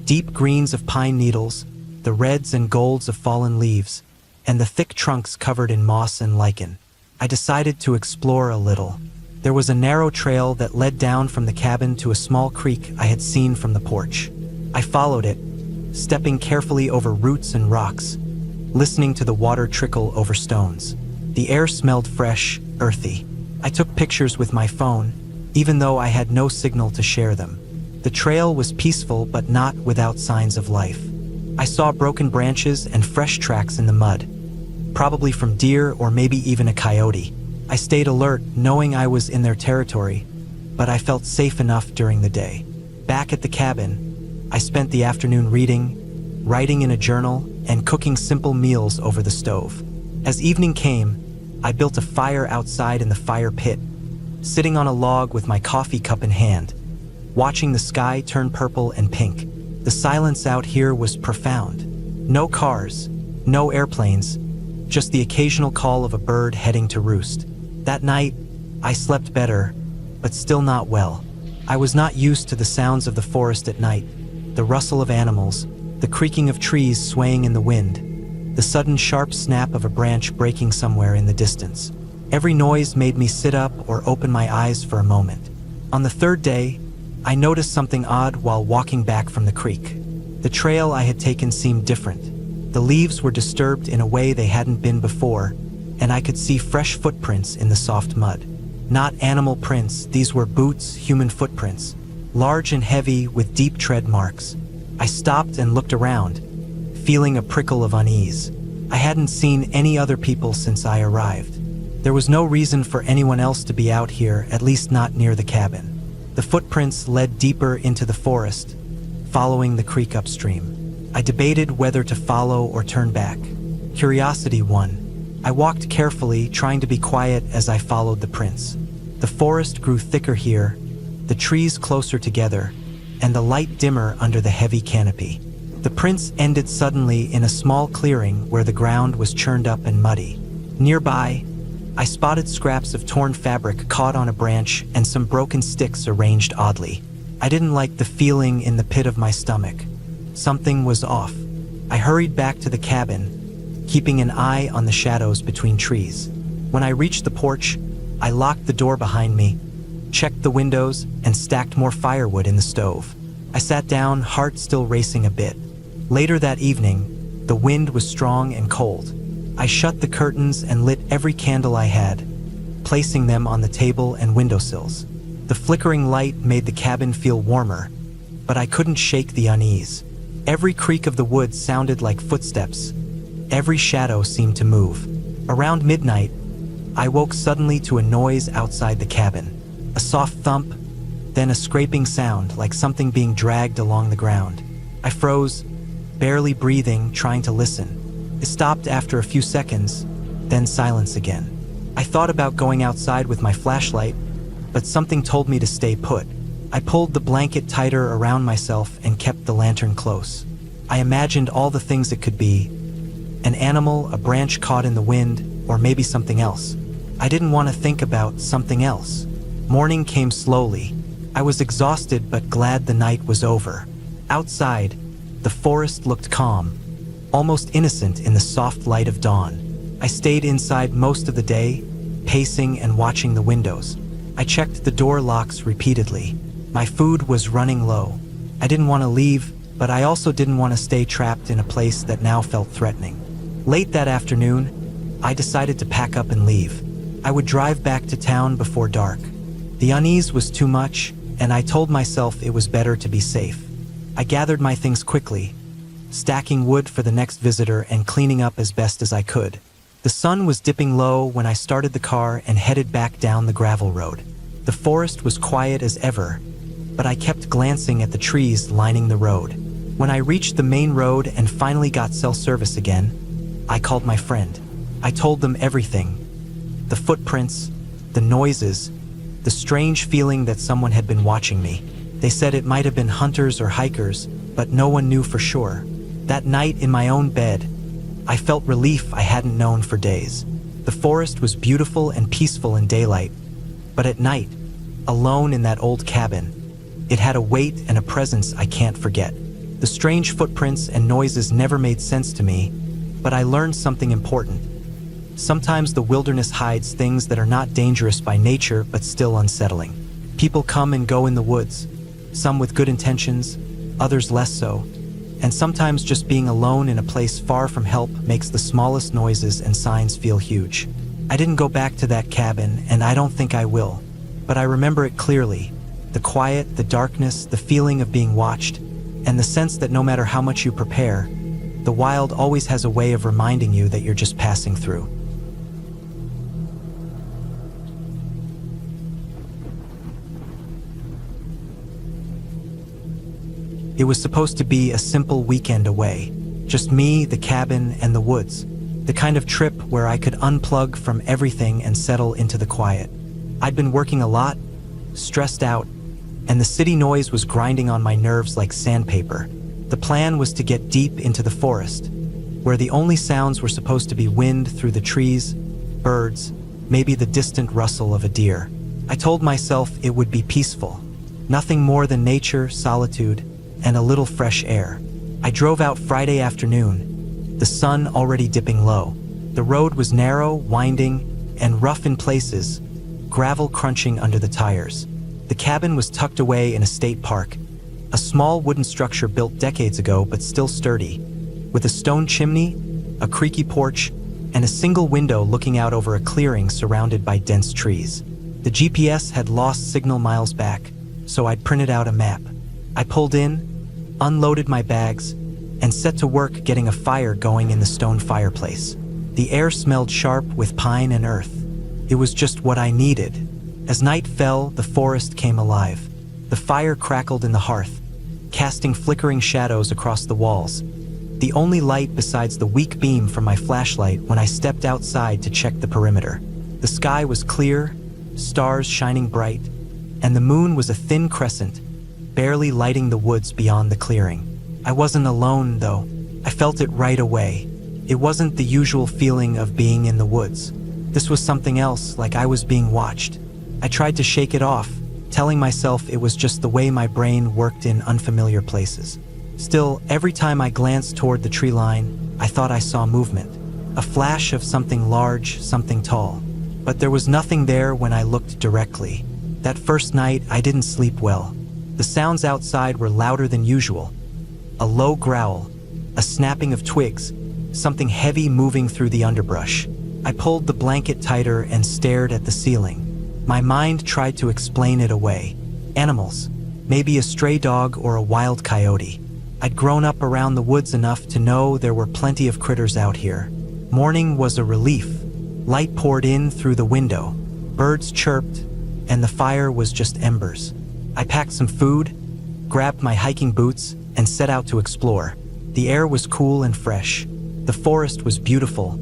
Deep greens of pine needles, the reds and golds of fallen leaves, and the thick trunks covered in moss and lichen. I decided to explore a little. There was a narrow trail that led down from the cabin to a small creek I had seen from the porch. I followed it, stepping carefully over roots and rocks, listening to the water trickle over stones. The air smelled fresh, earthy. I took pictures with my phone, even though I had no signal to share them. The trail was peaceful but not without signs of life. I saw broken branches and fresh tracks in the mud, probably from deer or maybe even a coyote. I stayed alert, knowing I was in their territory, but I felt safe enough during the day. Back at the cabin, I spent the afternoon reading, writing in a journal, and cooking simple meals over the stove. As evening came, I built a fire outside in the fire pit, sitting on a log with my coffee cup in hand, watching the sky turn purple and pink. The silence out here was profound. No cars, no airplanes, just the occasional call of a bird heading to roost. That night, I slept better, but still not well. I was not used to the sounds of the forest at night, the rustle of animals, the creaking of trees swaying in the wind, the sudden sharp snap of a branch breaking somewhere in the distance. Every noise made me sit up or open my eyes for a moment. On the third day, I noticed something odd while walking back from the creek. The trail I had taken seemed different. The leaves were disturbed in a way they hadn't been before, and I could see fresh footprints in the soft mud. Not animal prints, these were boots, human footprints, large and heavy with deep tread marks. I stopped and looked around, feeling a prickle of unease. I hadn't seen any other people since I arrived. There was no reason for anyone else to be out here, at least not near the cabin. The footprints led deeper into the forest, following the creek upstream. I debated whether to follow or turn back. Curiosity won. I walked carefully, trying to be quiet as I followed the prints. The forest grew thicker here, the trees closer together, and the light dimmer under the heavy canopy. The prints ended suddenly in a small clearing where the ground was churned up and muddy. Nearby, I spotted scraps of torn fabric caught on a branch and some broken sticks arranged oddly. I didn't like the feeling in the pit of my stomach. Something was off. I hurried back to the cabin, keeping an eye on the shadows between trees. When I reached the porch, I locked the door behind me, checked the windows, and stacked more firewood in the stove. I sat down, heart still racing a bit. Later that evening, the wind was strong and cold. I shut the curtains and lit every candle I had, placing them on the table and windowsills. The flickering light made the cabin feel warmer, but I couldn't shake the unease. Every creak of the woods sounded like footsteps. Every shadow seemed to move. Around midnight, I woke suddenly to a noise outside the cabin. A soft thump, then a scraping sound like something being dragged along the ground. I froze, barely breathing, trying to listen. It stopped after a few seconds, then silence again. I thought about going outside with my flashlight, but something told me to stay put. I pulled the blanket tighter around myself and kept the lantern close. I imagined all the things it could be: an animal, a branch caught in the wind, or maybe something else. I didn't want to think about something else. Morning came slowly. I was exhausted but glad the night was over. Outside, the forest looked calm, almost innocent in the soft light of dawn. I stayed inside most of the day, pacing and watching the windows. I checked the door locks repeatedly. My food was running low. I didn't want to leave, but I also didn't want to stay trapped in a place that now felt threatening. Late that afternoon, I decided to pack up and leave. I would drive back to town before dark. The unease was too much, and I told myself it was better to be safe. I gathered my things quickly, stacking wood for the next visitor and cleaning up as best as I could. The sun was dipping low when I started the car and headed back down the gravel road. The forest was quiet as ever, but I kept glancing at the trees lining the road. When I reached the main road and finally got cell service again, I called my friend. I told them everything: the footprints, the noises, the strange feeling that someone had been watching me. They said it might have been hunters or hikers, but no one knew for sure. That night in my own bed, I felt relief I hadn't known for days. The forest was beautiful and peaceful in daylight, but at night, alone in that old cabin, it had a weight and a presence I can't forget. The strange footprints and noises never made sense to me, but I learned something important. Sometimes the wilderness hides things that are not dangerous by nature but still unsettling. People come and go in the woods, some with good intentions, others less so. And sometimes just being alone in a place far from help makes the smallest noises and signs feel huge. I didn't go back to that cabin, and I don't think I will. But I remember it clearly. The quiet, the darkness, the feeling of being watched, and the sense that no matter how much you prepare, the wild always has a way of reminding you that you're just passing through. It was supposed to be a simple weekend away. Just me, the cabin, and the woods. The kind of trip where I could unplug from everything and settle into the quiet. I'd been working a lot, stressed out, and the city noise was grinding on my nerves like sandpaper. The plan was to get deep into the forest, where the only sounds were supposed to be wind through the trees, birds, maybe the distant rustle of a deer. I told myself it would be peaceful. Nothing more than nature, solitude, and a little fresh air. I drove out Friday afternoon, the sun already dipping low. The road was narrow, winding, and rough in places, gravel crunching under the tires. The cabin was tucked away in a state park, a small wooden structure built decades ago but still sturdy, with a stone chimney, a creaky porch, and a single window looking out over a clearing surrounded by dense trees. The GPS had lost signal miles back, so I'd printed out a map. I pulled in, unloaded my bags, and set to work getting a fire going in the stone fireplace. The air smelled sharp with pine and earth. It was just what I needed. As night fell, the forest came alive. The fire crackled in the hearth, casting flickering shadows across the walls. The only light besides the weak beam from my flashlight when I stepped outside to check the perimeter. The sky was clear, stars shining bright, and the moon was a thin crescent, barely lighting the woods beyond the clearing. I wasn't alone, though. I felt it right away. It wasn't the usual feeling of being in the woods. This was something else, like I was being watched. I tried to shake it off, telling myself it was just the way my brain worked in unfamiliar places. Still, every time I glanced toward the tree line, I thought I saw movement. A flash of something large, something tall. But there was nothing there when I looked directly. That first night, I didn't sleep well. The sounds outside were louder than usual. A low growl, a snapping of twigs, something heavy moving through the underbrush. I pulled the blanket tighter and stared at the ceiling. My mind tried to explain it away. Animals, maybe a stray dog or a wild coyote. I'd grown up around the woods enough to know there were plenty of critters out here. Morning was a relief. Light poured in through the window. Birds chirped, and the fire was just embers. I packed some food, grabbed my hiking boots, and set out to explore. The air was cool and fresh. The forest was beautiful.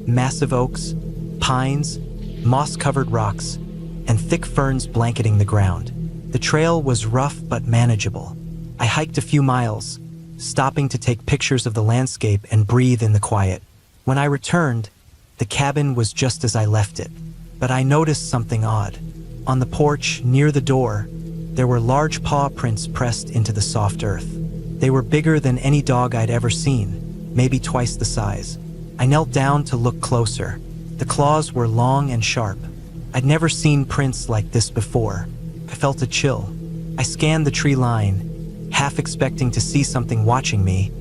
Massive oaks, pines, moss-covered rocks, and thick ferns blanketing the ground. The trail was rough but manageable. I hiked a few miles, stopping to take pictures of the landscape and breathe in the quiet. When I returned, the cabin was just as I left it. But I noticed something odd. On the porch, near the door, there were large paw prints pressed into the soft earth. They were bigger than any dog I'd ever seen, maybe twice the size. I knelt down to look closer. The claws were long and sharp. I'd never seen prints like this before. I felt a chill. I scanned the tree line, half expecting to see something watching me,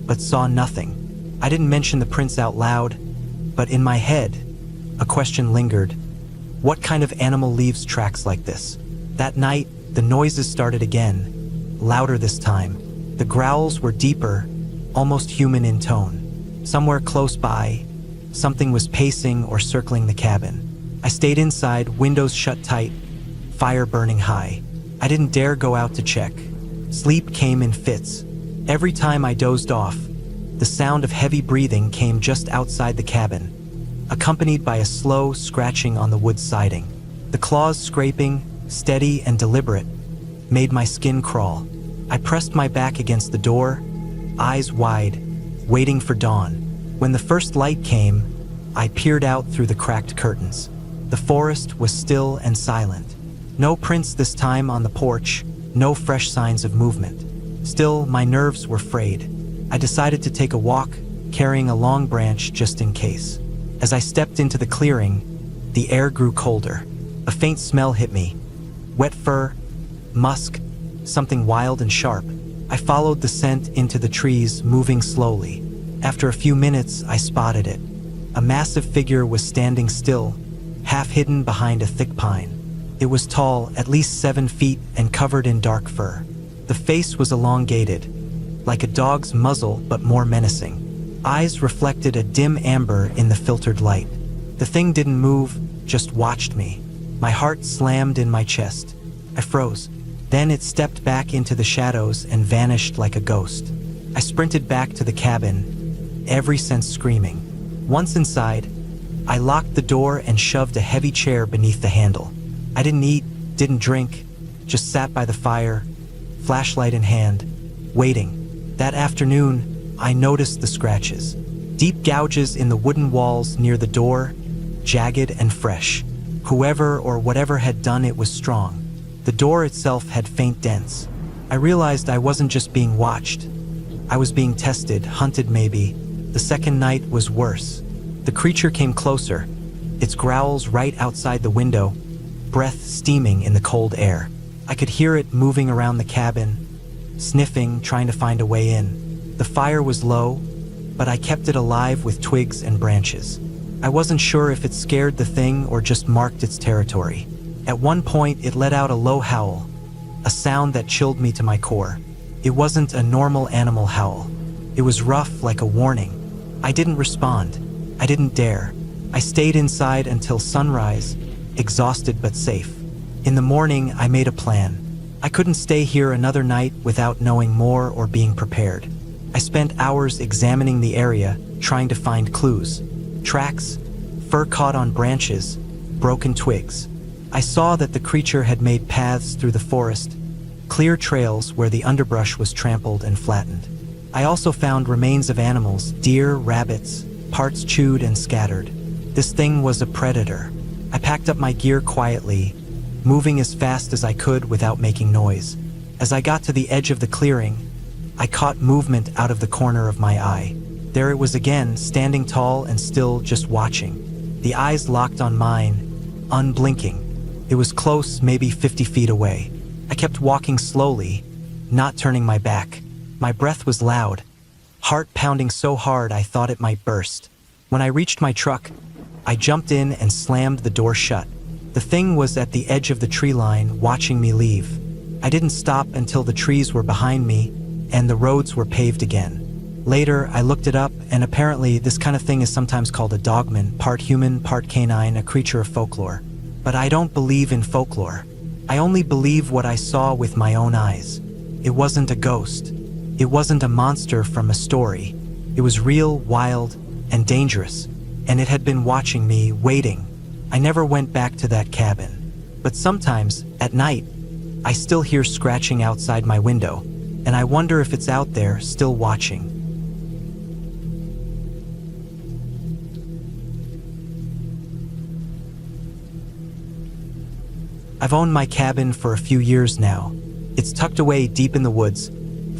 but saw nothing. I didn't mention the prints out loud, but in my head, a question lingered. What kind of animal leaves tracks like this? That night, the noises started again, louder this time. The growls were deeper, almost human in tone. Somewhere close by, something was pacing or circling the cabin. I stayed inside, windows shut tight, fire burning high. I didn't dare go out to check. Sleep came in fits. Every time I dozed off, the sound of heavy breathing came just outside the cabin, accompanied by a slow scratching on the wood siding. The claws scraping, steady and deliberate, made my skin crawl. I pressed my back against the door, eyes wide, waiting for dawn. When the first light came, I peered out through the cracked curtains. The forest was still and silent. No prints this time on the porch, no fresh signs of movement. Still, my nerves were frayed. I decided to take a walk, carrying a long branch just in case. As I stepped into the clearing, the air grew colder. A faint smell hit me. Wet fur, musk, something wild and sharp. I followed the scent into the trees, moving slowly. After a few minutes, I spotted it. A massive figure was standing still, half hidden behind a thick pine. It was tall, at least 7 feet, and covered in dark fur. The face was elongated, like a dog's muzzle but more menacing. Eyes reflected a dim amber in the filtered light. The thing didn't move, just watched me. My heart slammed in my chest. I froze. Then it stepped back into the shadows and vanished like a ghost. I sprinted back to the cabin, every sense screaming. Once inside, I locked the door and shoved a heavy chair beneath the handle. I didn't eat, didn't drink, just sat by the fire, flashlight in hand, waiting. That afternoon, I noticed the scratches. Deep gouges in the wooden walls near the door, jagged and fresh. Whoever or whatever had done it was strong. The door itself had faint dents. I realized I wasn't just being watched. I was being tested, hunted maybe. The second night was worse. The creature came closer, its growls right outside the window, breath steaming in the cold air. I could hear it moving around the cabin, sniffing, trying to find a way in. The fire was low, but I kept it alive with twigs and branches. I wasn't sure if it scared the thing or just marked its territory. At one point, it let out a low howl, a sound that chilled me to my core. It wasn't a normal animal howl. It was rough, like a warning. I didn't respond. I didn't dare. I stayed inside until sunrise, exhausted but safe. In the morning, I made a plan. I couldn't stay here another night without knowing more or being prepared. I spent hours examining the area, trying to find clues. Tracks, fur caught on branches, broken twigs. I saw that the creature had made paths through the forest, clear trails where the underbrush was trampled and flattened. I also found remains of animals, deer, rabbits, parts chewed and scattered. This thing was a predator. I packed up my gear quietly, moving as fast as I could without making noise. As I got to the edge of the clearing, I caught movement out of the corner of my eye. There it was again, standing tall and still, just watching. The eyes locked on mine, unblinking. It was close, maybe 50 feet away. I kept walking slowly, not turning my back. My breath was loud, heart pounding so hard I thought it might burst. When I reached my truck, I jumped in and slammed the door shut. The thing was at the edge of the tree line, watching me leave. I didn't stop until the trees were behind me and the roads were paved again. Later, I looked it up, and apparently this kind of thing is sometimes called a dogman, part human, part canine, a creature of folklore. But I don't believe in folklore. I only believe what I saw with my own eyes. It wasn't a ghost. It wasn't a monster from a story. It was real, wild, and dangerous, and it had been watching me, waiting. I never went back to that cabin. But sometimes, at night, I still hear scratching outside my window, and I wonder if it's out there, still watching. I've owned my cabin for a few years now. It's tucked away deep in the woods,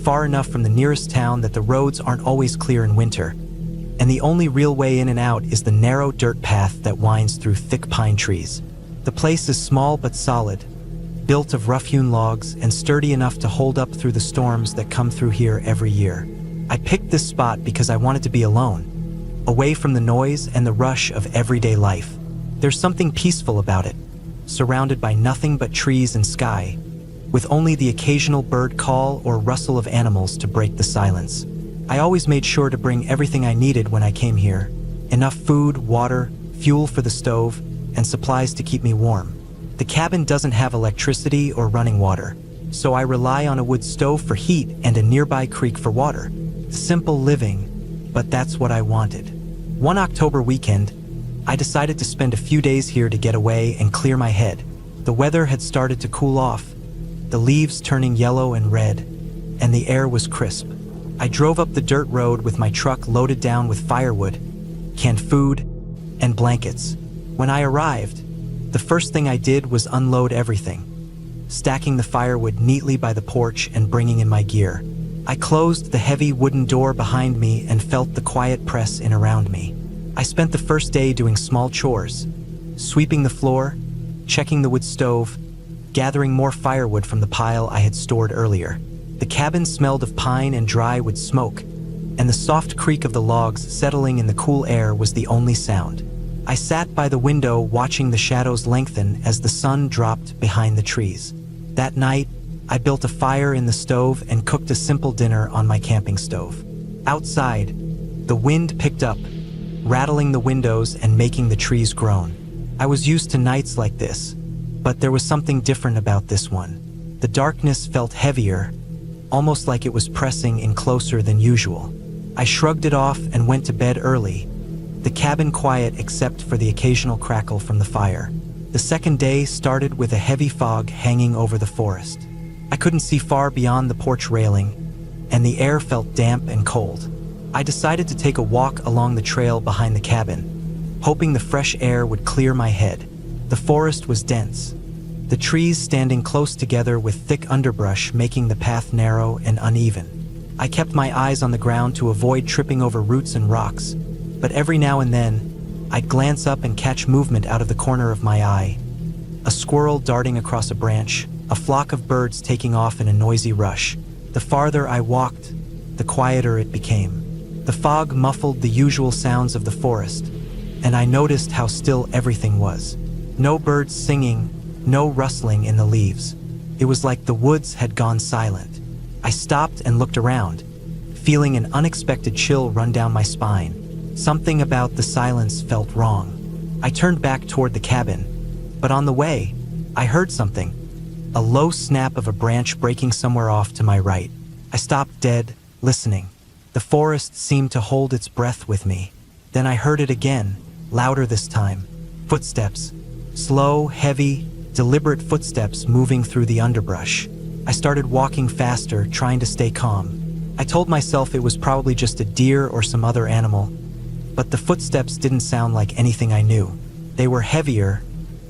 far enough from the nearest town that the roads aren't always clear in winter, and the only real way in and out is the narrow dirt path that winds through thick pine trees. The place is small but solid, built of rough-hewn logs and sturdy enough to hold up through the storms that come through here every year. I picked this spot because I wanted to be alone, away from the noise and the rush of everyday life. There's something peaceful about it, surrounded by nothing but trees and sky, with only the occasional bird call or rustle of animals to break the silence. I always made sure to bring everything I needed when I came here: enough food, water, fuel for the stove, and supplies to keep me warm. The cabin doesn't have electricity or running water, so I rely on a wood stove for heat and a nearby creek for water. Simple living, but that's what I wanted. One October weekend, I decided to spend a few days here to get away and clear my head. The weather had started to cool off, the leaves turning yellow and red, and the air was crisp. I drove up the dirt road with my truck loaded down with firewood, canned food, and blankets. When I arrived, the first thing I did was unload everything, stacking the firewood neatly by the porch and bringing in my gear. I closed the heavy wooden door behind me and felt the quiet press in around me. I spent the first day doing small chores, sweeping the floor, checking the wood stove, gathering more firewood from the pile I had stored earlier. The cabin smelled of pine and dry wood smoke, and the soft creak of the logs settling in the cool air was the only sound. I sat by the window watching the shadows lengthen as the sun dropped behind the trees. That night, I built a fire in the stove and cooked a simple dinner on my camping stove. Outside, the wind picked up, rattling the windows and making the trees groan. I was used to nights like this, but there was something different about this one. The darkness felt heavier, almost like it was pressing in closer than usual. I shrugged it off and went to bed early, the cabin quiet except for the occasional crackle from the fire. The second day started with a heavy fog hanging over the forest. I couldn't see far beyond the porch railing, and the air felt damp and cold. I decided to take a walk along the trail behind the cabin, hoping the fresh air would clear my head. The forest was dense, the trees standing close together with thick underbrush making the path narrow and uneven. I kept my eyes on the ground to avoid tripping over roots and rocks, but every now and then, I'd glance up and catch movement out of the corner of my eye. A squirrel darting across a branch, a flock of birds taking off in a noisy rush. The farther I walked, the quieter it became. The fog muffled the usual sounds of the forest, and I noticed how still everything was. No birds singing, no rustling in the leaves. It was like the woods had gone silent. I stopped and looked around, feeling an unexpected chill run down my spine. Something about the silence felt wrong. I turned back toward the cabin, but on the way, I heard something. A low snap of a branch breaking somewhere off to my right. I stopped dead, listening. The forest seemed to hold its breath with me. Then I heard it again, louder this time. Footsteps. Slow, heavy, deliberate footsteps moving through the underbrush. I started walking faster, trying to stay calm. I told myself it was probably just a deer or some other animal, but the footsteps didn't sound like anything I knew. They were heavier,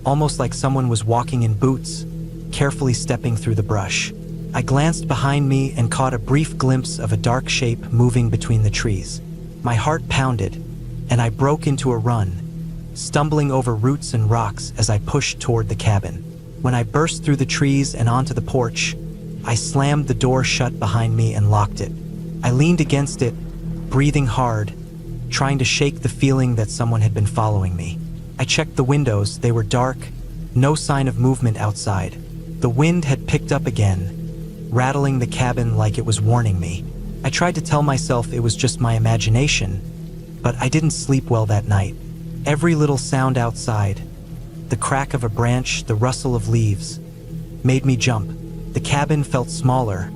almost like someone was walking in boots, carefully stepping through the brush. I glanced behind me and caught a brief glimpse of a dark shape moving between the trees. My heart pounded, and I broke into a run, stumbling over roots and rocks as I pushed toward the cabin. When I burst through the trees and onto the porch, I slammed the door shut behind me and locked it. I leaned against it, breathing hard, trying to shake the feeling that someone had been following me. I checked the windows. They were dark, no sign of movement outside. The wind had picked up again, rattling the cabin like it was warning me. I tried to tell myself it was just my imagination, but I didn't sleep well that night. Every little sound outside, the crack of a branch, the rustle of leaves, made me jump. The cabin felt smaller,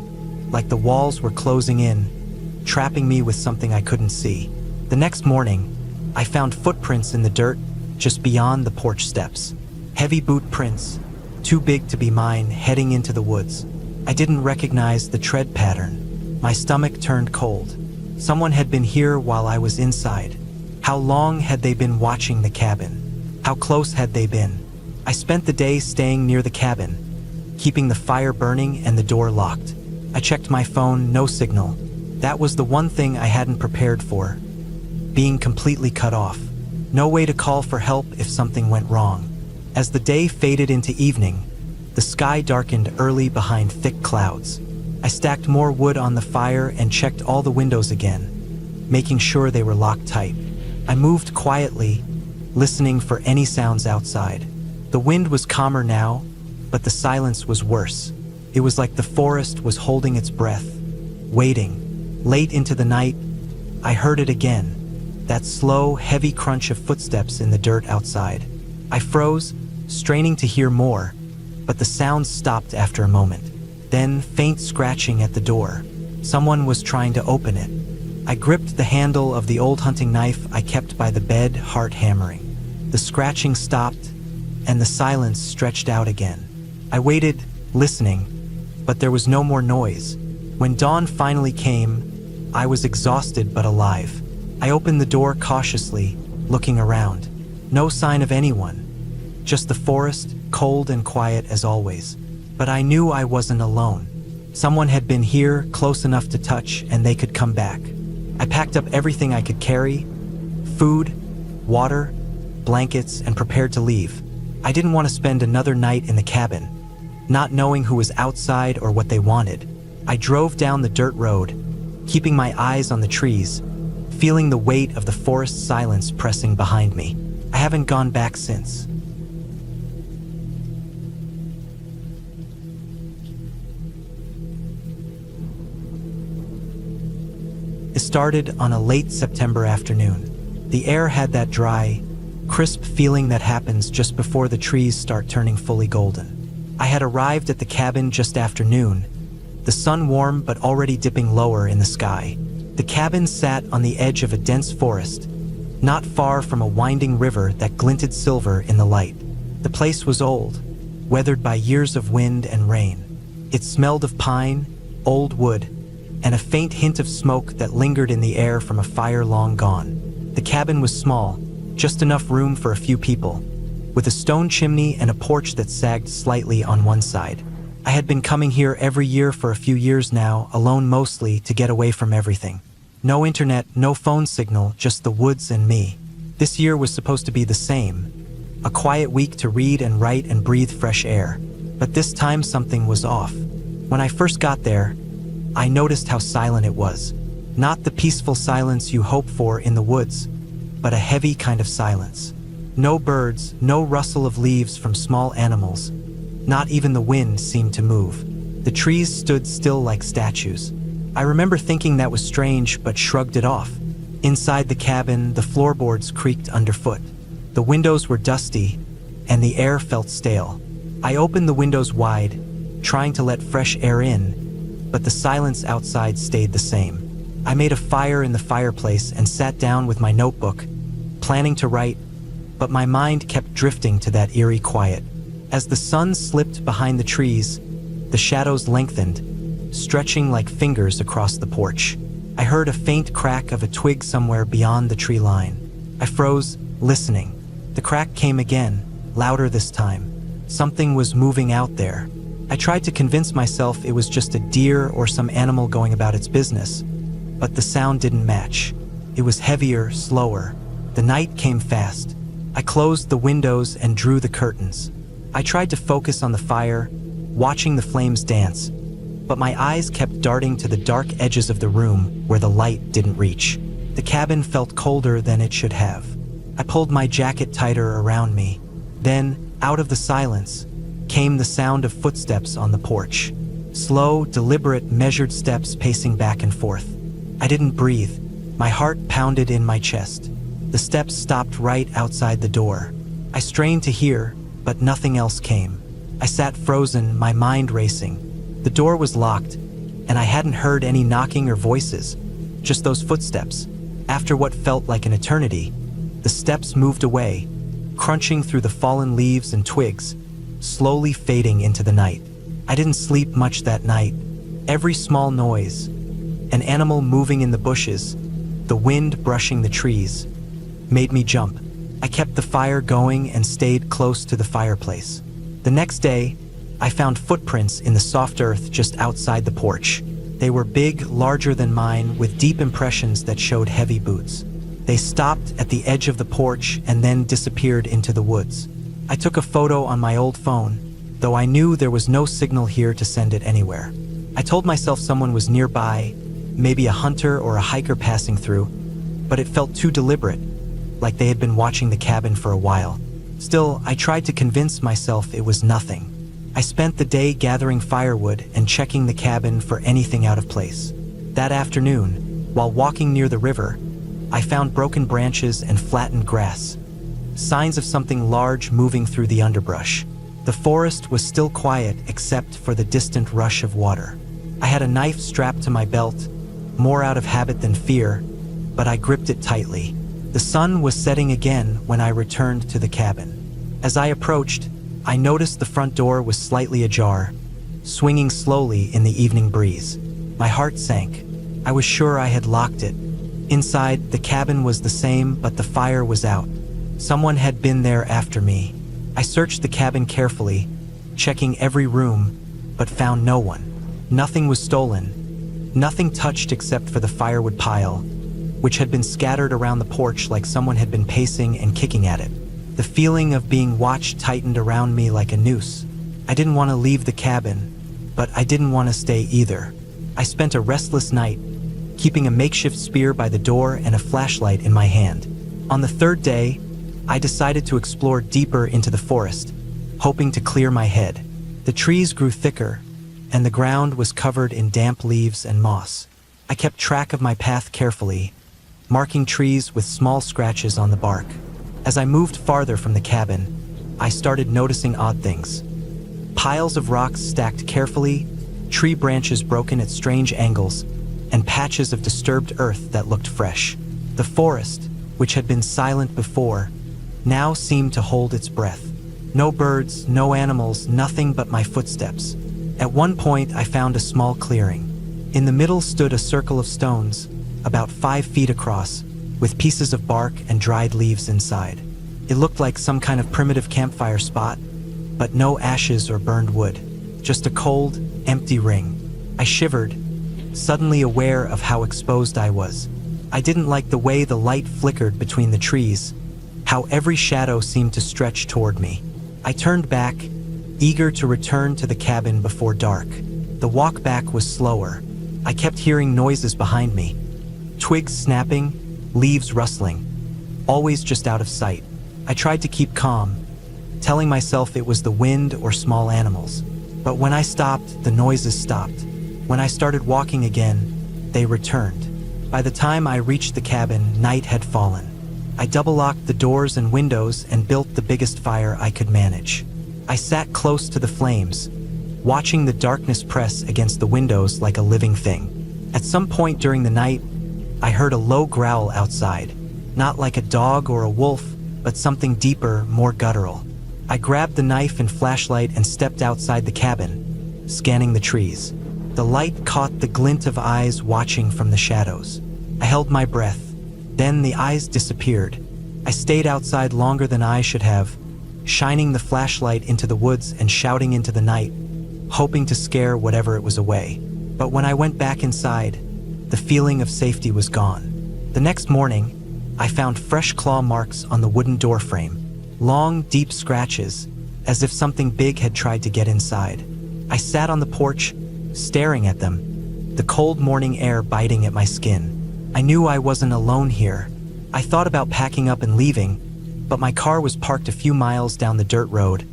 like the walls were closing in, trapping me with something I couldn't see. The next morning, I found footprints in the dirt just beyond the porch steps. Heavy boot prints, too big to be mine, heading into the woods. I didn't recognize the tread pattern. My stomach turned cold. Someone had been here while I was inside. How long had they been watching the cabin? How close had they been? I spent the day staying near the cabin, keeping the fire burning and the door locked. I checked my phone, no signal. That was the one thing I hadn't prepared for. Being completely cut off. No way to call for help if something went wrong. As the day faded into evening, the sky darkened early behind thick clouds. I stacked more wood on the fire and checked all the windows again, making sure they were locked tight. I moved quietly, listening for any sounds outside. The wind was calmer now, but the silence was worse. It was like the forest was holding its breath, waiting. Late into the night, I heard it again. That slow, heavy crunch of footsteps in the dirt outside. I froze, straining to hear more, but the sound stopped after a moment. Then, faint scratching at the door. Someone was trying to open it. I gripped the handle of the old hunting knife I kept by the bed, heart hammering. The scratching stopped, and the silence stretched out again. I waited, listening, but there was no more noise. When dawn finally came, I was exhausted but alive. I opened the door cautiously, looking around. No sign of anyone. Just the forest, cold and quiet as always. But I knew I wasn't alone. Someone had been here, close enough to touch, and they could come back. I packed up everything I could carry, food, water, blankets, and prepared to leave. I didn't want to spend another night in the cabin, not knowing who was outside or what they wanted. I drove down the dirt road, keeping my eyes on the trees, feeling the weight of the forest silence pressing behind me. I haven't gone back since. It started on a late September afternoon. The air had that dry, crisp feeling that happens just before the trees start turning fully golden. I had arrived at the cabin just after noon, the sun warm but already dipping lower in the sky. The cabin sat on the edge of a dense forest, not far from a winding river that glinted silver in the light. The place was old, weathered by years of wind and rain. It smelled of pine, old wood, and a faint hint of smoke that lingered in the air from a fire long gone. The cabin was small, just enough room for a few people, with a stone chimney and a porch that sagged slightly on one side. I had been coming here every year for a few years now, alone mostly, to get away from everything. No internet, no phone signal, just the woods and me. This year was supposed to be the same. A quiet week to read and write and breathe fresh air. But this time something was off. When I first got there, I noticed how silent it was. Not the peaceful silence you hope for in the woods, but a heavy kind of silence. No birds, no rustle of leaves from small animals. Not even the wind seemed to move. The trees stood still like statues. I remember thinking that was strange, but shrugged it off. Inside the cabin, the floorboards creaked underfoot. The windows were dusty, and the air felt stale. I opened the windows wide, trying to let fresh air in, but the silence outside stayed the same. I made a fire in the fireplace and sat down with my notebook, planning to write, but my mind kept drifting to that eerie quiet. As the sun slipped behind the trees, the shadows lengthened, stretching like fingers across the porch. I heard a faint crack of a twig somewhere beyond the tree line. I froze, listening. The crack came again, louder this time. Something was moving out there. I tried to convince myself it was just a deer or some animal going about its business, but the sound didn't match. It was heavier, slower. The night came fast. I closed the windows and drew the curtains. I tried to focus on the fire, watching the flames dance, but my eyes kept darting to the dark edges of the room where the light didn't reach. The cabin felt colder than it should have. I pulled my jacket tighter around me. Then, out of the silence, came the sound of footsteps on the porch. Slow, deliberate, measured steps pacing back and forth. I didn't breathe. My heart pounded in my chest. The steps stopped right outside the door. I strained to hear, but nothing else came. I sat frozen, my mind racing. The door was locked, and I hadn't heard any knocking or voices, just those footsteps. After what felt like an eternity, the steps moved away, crunching through the fallen leaves and twigs, slowly fading into the night. I didn't sleep much that night. Every small noise, an animal moving in the bushes, the wind brushing the trees, made me jump. I kept the fire going and stayed close to the fireplace. The next day, I found footprints in the soft earth just outside the porch. They were big, larger than mine, with deep impressions that showed heavy boots. They stopped at the edge of the porch and then disappeared into the woods. I took a photo on my old phone, though I knew there was no signal here to send it anywhere. I told myself someone was nearby, maybe a hunter or a hiker passing through, but it felt too deliberate, like they had been watching the cabin for a while. Still, I tried to convince myself it was nothing. I spent the day gathering firewood and checking the cabin for anything out of place. That afternoon, while walking near the river, I found broken branches and flattened grass, signs of something large moving through the underbrush. The forest was still quiet except for the distant rush of water. I had a knife strapped to my belt, more out of habit than fear, but I gripped it tightly. The sun was setting again when I returned to the cabin. As I approached, I noticed the front door was slightly ajar, swinging slowly in the evening breeze. My heart sank. I was sure I had locked it. Inside, the cabin was the same, but the fire was out. Someone had been there after me. I searched the cabin carefully, checking every room, but found no one. Nothing was stolen. Nothing touched except for the firewood pile, which had been scattered around the porch like someone had been pacing and kicking at it. The feeling of being watched tightened around me like a noose. I didn't want to leave the cabin, but I didn't want to stay either. I spent a restless night, keeping a makeshift spear by the door and a flashlight in my hand. On the third day, I decided to explore deeper into the forest, hoping to clear my head. The trees grew thicker, and the ground was covered in damp leaves and moss. I kept track of my path carefully, marking trees with small scratches on the bark. As I moved farther from the cabin, I started noticing odd things. Piles of rocks stacked carefully, tree branches broken at strange angles, and patches of disturbed earth that looked fresh. The forest, which had been silent before, now seemed to hold its breath. No birds, no animals, nothing but my footsteps. At one point, I found a small clearing. In the middle stood a circle of stones, about 5 feet across, with pieces of bark and dried leaves inside. It looked like some kind of primitive campfire spot, but no ashes or burned wood, just a cold, empty ring. I shivered, suddenly aware of how exposed I was. I didn't like the way the light flickered between the trees, how every shadow seemed to stretch toward me. I turned back, eager to return to the cabin before dark. The walk back was slower. I kept hearing noises behind me. Twigs snapping, leaves rustling, always just out of sight. I tried to keep calm, telling myself it was the wind or small animals. But when I stopped, the noises stopped. When I started walking again, they returned. By the time I reached the cabin, night had fallen. I double-locked the doors and windows and built the biggest fire I could manage. I sat close to the flames, watching the darkness press against the windows like a living thing. At some point during the night, I heard a low growl outside, not like a dog or a wolf, but something deeper, more guttural. I grabbed the knife and flashlight and stepped outside the cabin, scanning the trees. The light caught the glint of eyes watching from the shadows. I held my breath. Then the eyes disappeared. I stayed outside longer than I should have, shining the flashlight into the woods and shouting into the night, hoping to scare whatever it was away. But when I went back inside, the feeling of safety was gone. The next morning, I found fresh claw marks on the wooden doorframe, long, deep scratches, as if something big had tried to get inside. I sat on the porch, staring at them, the cold morning air biting at my skin. I knew I wasn't alone here. I thought about packing up and leaving, but my car was parked a few miles down the dirt road,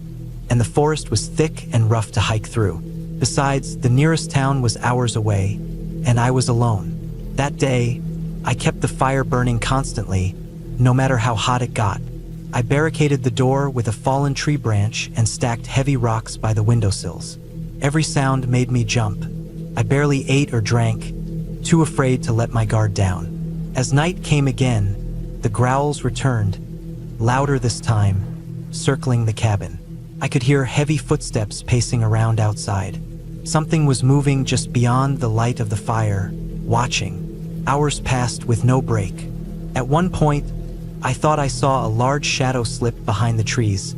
and the forest was thick and rough to hike through. Besides, the nearest town was hours away, and I was alone. That day, I kept the fire burning constantly, no matter how hot it got. I barricaded the door with a fallen tree branch and stacked heavy rocks by the windowsills. Every sound made me jump. I barely ate or drank, too afraid to let my guard down. As night came again, the growls returned, louder this time, circling the cabin. I could hear heavy footsteps pacing around outside. Something was moving just beyond the light of the fire, watching. Hours passed with no break. At one point, I thought I saw a large shadow slip behind the trees,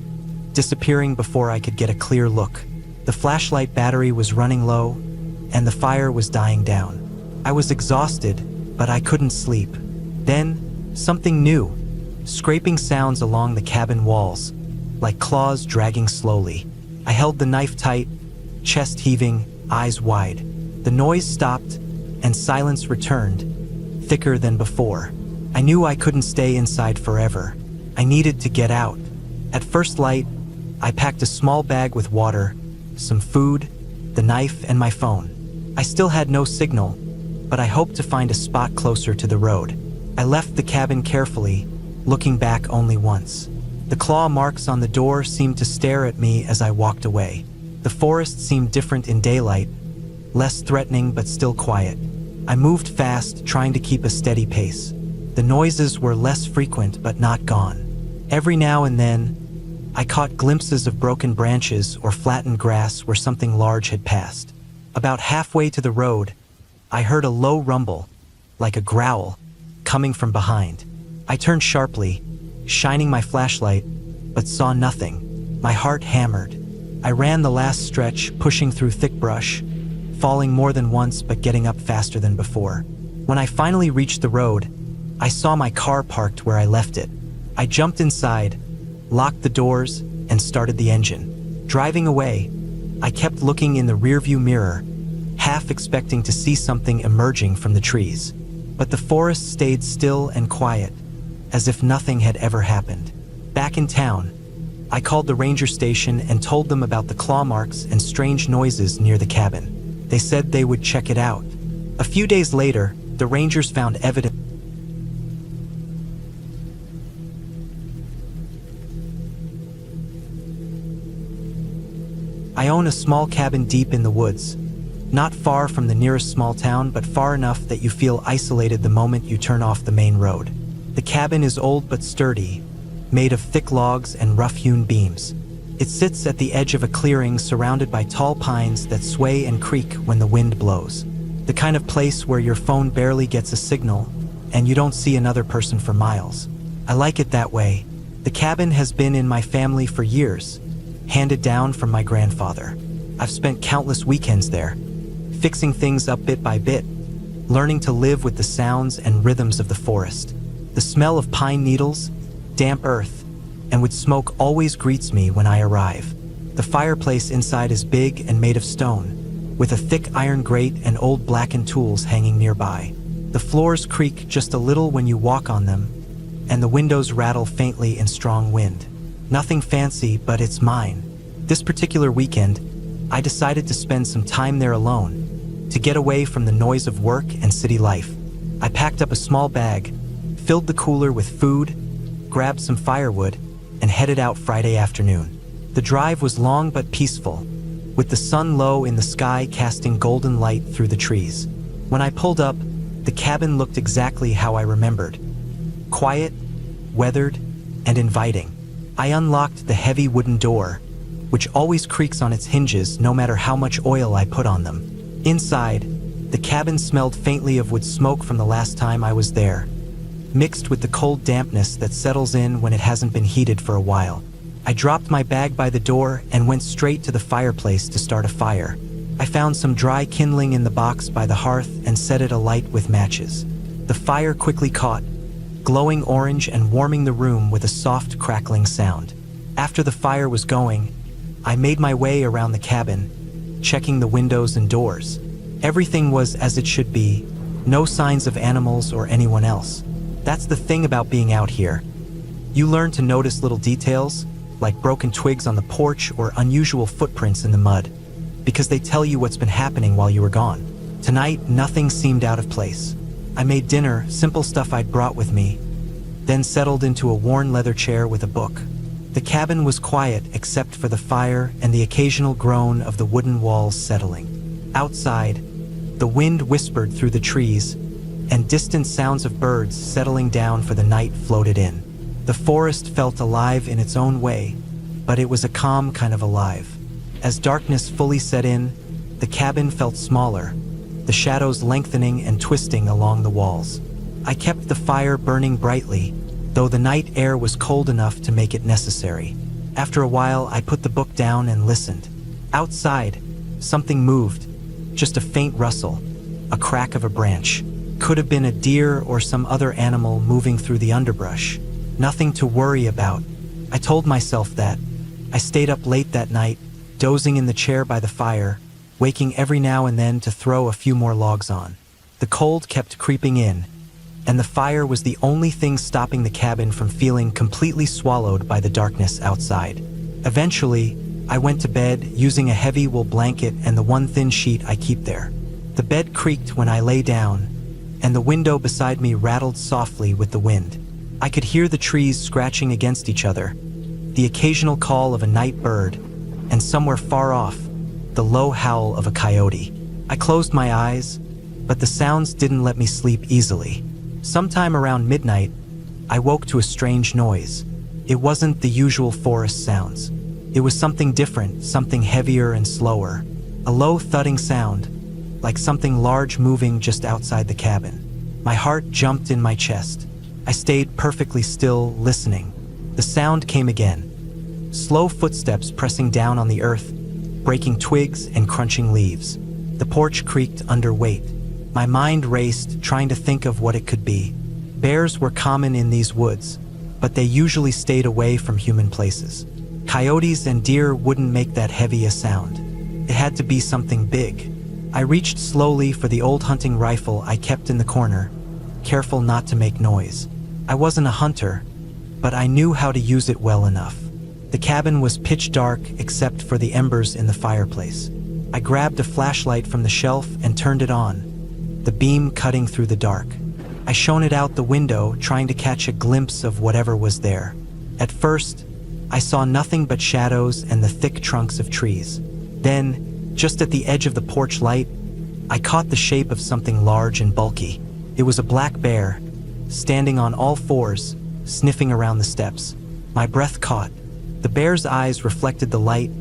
disappearing before I could get a clear look. The flashlight battery was running low, and the fire was dying down. I was exhausted, but I couldn't sleep. Then, something new, scraping sounds along the cabin walls, like claws dragging slowly. I held the knife tight, chest heaving, eyes wide. The noise stopped, and silence returned, thicker than before. I knew I couldn't stay inside forever. I needed to get out. At first light, I packed a small bag with water, some food, the knife, and my phone. I still had no signal, but I hoped to find a spot closer to the road. I left the cabin carefully, looking back only once. The claw marks on the door seemed to stare at me as I walked away. The forest seemed different in daylight, less threatening but still quiet. I moved fast, trying to keep a steady pace. The noises were less frequent but not gone. Every now and then, I caught glimpses of broken branches or flattened grass where something large had passed. About halfway to the road, I heard a low rumble, like a growl, coming from behind. I turned sharply, shining my flashlight, but saw nothing. My heart hammered. I ran the last stretch, pushing through thick brush, falling more than once but getting up faster than before. When I finally reached the road, I saw my car parked where I left it. I jumped inside, locked the doors, and started the engine. Driving away, I kept looking in the rearview mirror, half expecting to see something emerging from the trees. But the forest stayed still and quiet, as if nothing had ever happened. Back in town, I called the ranger station and told them about the claw marks and strange noises near the cabin. They said they would check it out. A few days later, the rangers found evidence. I own a small cabin deep in the woods, not far from the nearest small town, but far enough that you feel isolated the moment you turn off the main road. The cabin is old but sturdy, made of thick logs and rough-hewn beams. It sits at the edge of a clearing surrounded by tall pines that sway and creak when the wind blows. The kind of place where your phone barely gets a signal and you don't see another person for miles. I like it that way. The cabin has been in my family for years, handed down from my grandfather. I've spent countless weekends there, fixing things up bit by bit, learning to live with the sounds and rhythms of the forest. The smell of pine needles, damp earth, and wood smoke always greets me when I arrive. The fireplace inside is big and made of stone, with a thick iron grate and old blackened tools hanging nearby. The floors creak just a little when you walk on them, and the windows rattle faintly in strong wind. Nothing fancy, but it's mine. This particular weekend, I decided to spend some time there alone, to get away from the noise of work and city life. I packed up a small bag, filled the cooler with food, grabbed some firewood, and headed out Friday afternoon. The drive was long but peaceful, with the sun low in the sky casting golden light through the trees. When I pulled up, the cabin looked exactly how I remembered. Quiet, weathered, and inviting. I unlocked the heavy wooden door, which always creaks on its hinges no matter how much oil I put on them. Inside, the cabin smelled faintly of wood smoke from the last time I was there, mixed with the cold dampness that settles in when it hasn't been heated for a while. I dropped my bag by the door and went straight to the fireplace to start a fire. I found some dry kindling in the box by the hearth and set it alight with matches. The fire quickly caught, glowing orange and warming the room with a soft crackling sound. After the fire was going, I made my way around the cabin, checking the windows and doors. Everything was as it should be, no signs of animals or anyone else. That's the thing about being out here. You learn to notice little details, like broken twigs on the porch or unusual footprints in the mud, because they tell you what's been happening while you were gone. Tonight, nothing seemed out of place. I made dinner, simple stuff I'd brought with me, then settled into a worn leather chair with a book. The cabin was quiet except for the fire and the occasional groan of the wooden walls settling. Outside, the wind whispered through the trees, and distant sounds of birds settling down for the night floated in. The forest felt alive in its own way, but it was a calm kind of alive. As darkness fully set in, the cabin felt smaller, the shadows lengthening and twisting along the walls. I kept the fire burning brightly, though the night air was cold enough to make it necessary. After a while, I put the book down and listened. Outside, something moved, just a faint rustle, a crack of a branch. Could have been a deer or some other animal moving through the underbrush. Nothing to worry about. I told myself that. I stayed up late that night, dozing in the chair by the fire, waking every now and then to throw a few more logs on. The cold kept creeping in, and the fire was the only thing stopping the cabin from feeling completely swallowed by the darkness outside. Eventually, I went to bed using a heavy wool blanket and the one thin sheet I keep there. The bed creaked when I lay down, and the window beside me rattled softly with the wind. I could hear the trees scratching against each other, the occasional call of a night bird, and somewhere far off, the low howl of a coyote. I closed my eyes, but the sounds didn't let me sleep easily. Sometime around midnight, I woke to a strange noise. It wasn't the usual forest sounds. It was something different, something heavier and slower. A low thudding sound, like something large moving just outside the cabin. My heart jumped in my chest. I stayed perfectly still, listening. The sound came again. Slow footsteps pressing down on the earth, breaking twigs and crunching leaves. The porch creaked under weight. My mind raced, trying to think of what it could be. Bears were common in these woods, but they usually stayed away from human places. Coyotes and deer wouldn't make that heavy a sound. It had to be something big. I reached slowly for the old hunting rifle I kept in the corner, careful not to make noise. I wasn't a hunter, but I knew how to use it well enough. The cabin was pitch dark except for the embers in the fireplace. I grabbed a flashlight from the shelf and turned it on, the beam cutting through the dark. I shone it out the window, trying to catch a glimpse of whatever was there. At first, I saw nothing but shadows and the thick trunks of trees. Then, just at the edge of the porch light, I caught the shape of something large and bulky. It was a black bear, standing on all fours, sniffing around the steps. My breath caught. The bear's eyes reflected the light,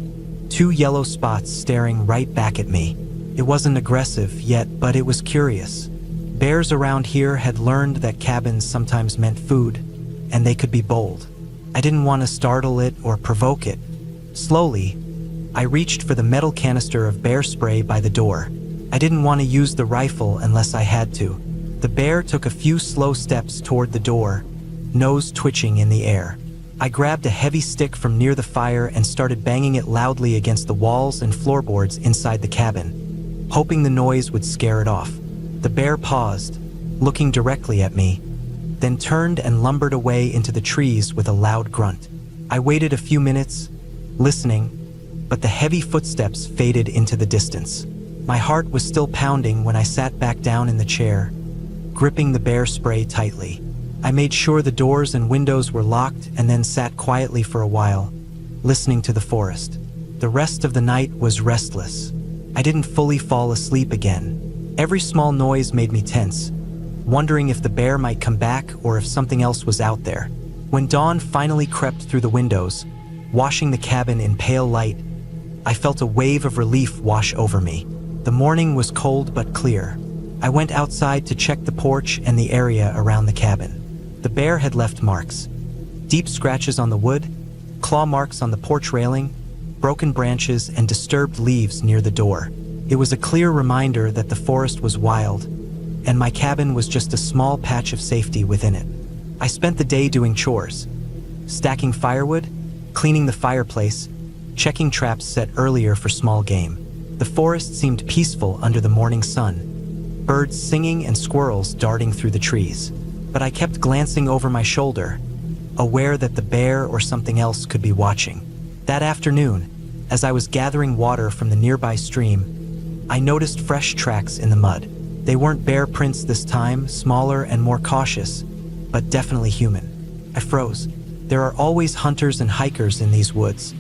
2 yellow spots staring right back at me. It wasn't aggressive yet, but it was curious. Bears around here had learned that cabins sometimes meant food, and they could be bold. I didn't want to startle it or provoke it. Slowly, I reached for the metal canister of bear spray by the door. I didn't want to use the rifle unless I had to. The bear took a few slow steps toward the door, nose twitching in the air. I grabbed a heavy stick from near the fire and started banging it loudly against the walls and floorboards inside the cabin, hoping the noise would scare it off. The bear paused, looking directly at me, then turned and lumbered away into the trees with a loud grunt. I waited a few minutes, listening, but the heavy footsteps faded into the distance. My heart was still pounding when I sat back down in the chair, gripping the bear spray tightly. I made sure the doors and windows were locked and then sat quietly for a while, listening to the forest. The rest of the night was restless. I didn't fully fall asleep again. Every small noise made me tense, wondering if the bear might come back or if something else was out there. When dawn finally crept through the windows, washing the cabin in pale light, I felt a wave of relief wash over me. The morning was cold but clear. I went outside to check the porch and the area around the cabin. The bear had left marks. Deep scratches on the wood, claw marks on the porch railing, broken branches and disturbed leaves near the door. It was a clear reminder that the forest was wild, and my cabin was just a small patch of safety within it. I spent the day doing chores, stacking firewood, cleaning the fireplace, checking traps set earlier for small game. The forest seemed peaceful under the morning sun, birds singing and squirrels darting through the trees. But I kept glancing over my shoulder, aware that the bear or something else could be watching. That afternoon, as I was gathering water from the nearby stream, I noticed fresh tracks in the mud. They weren't bear prints this time, smaller and more cautious, but definitely human. I froze. There are always hunters and hikers in these woods,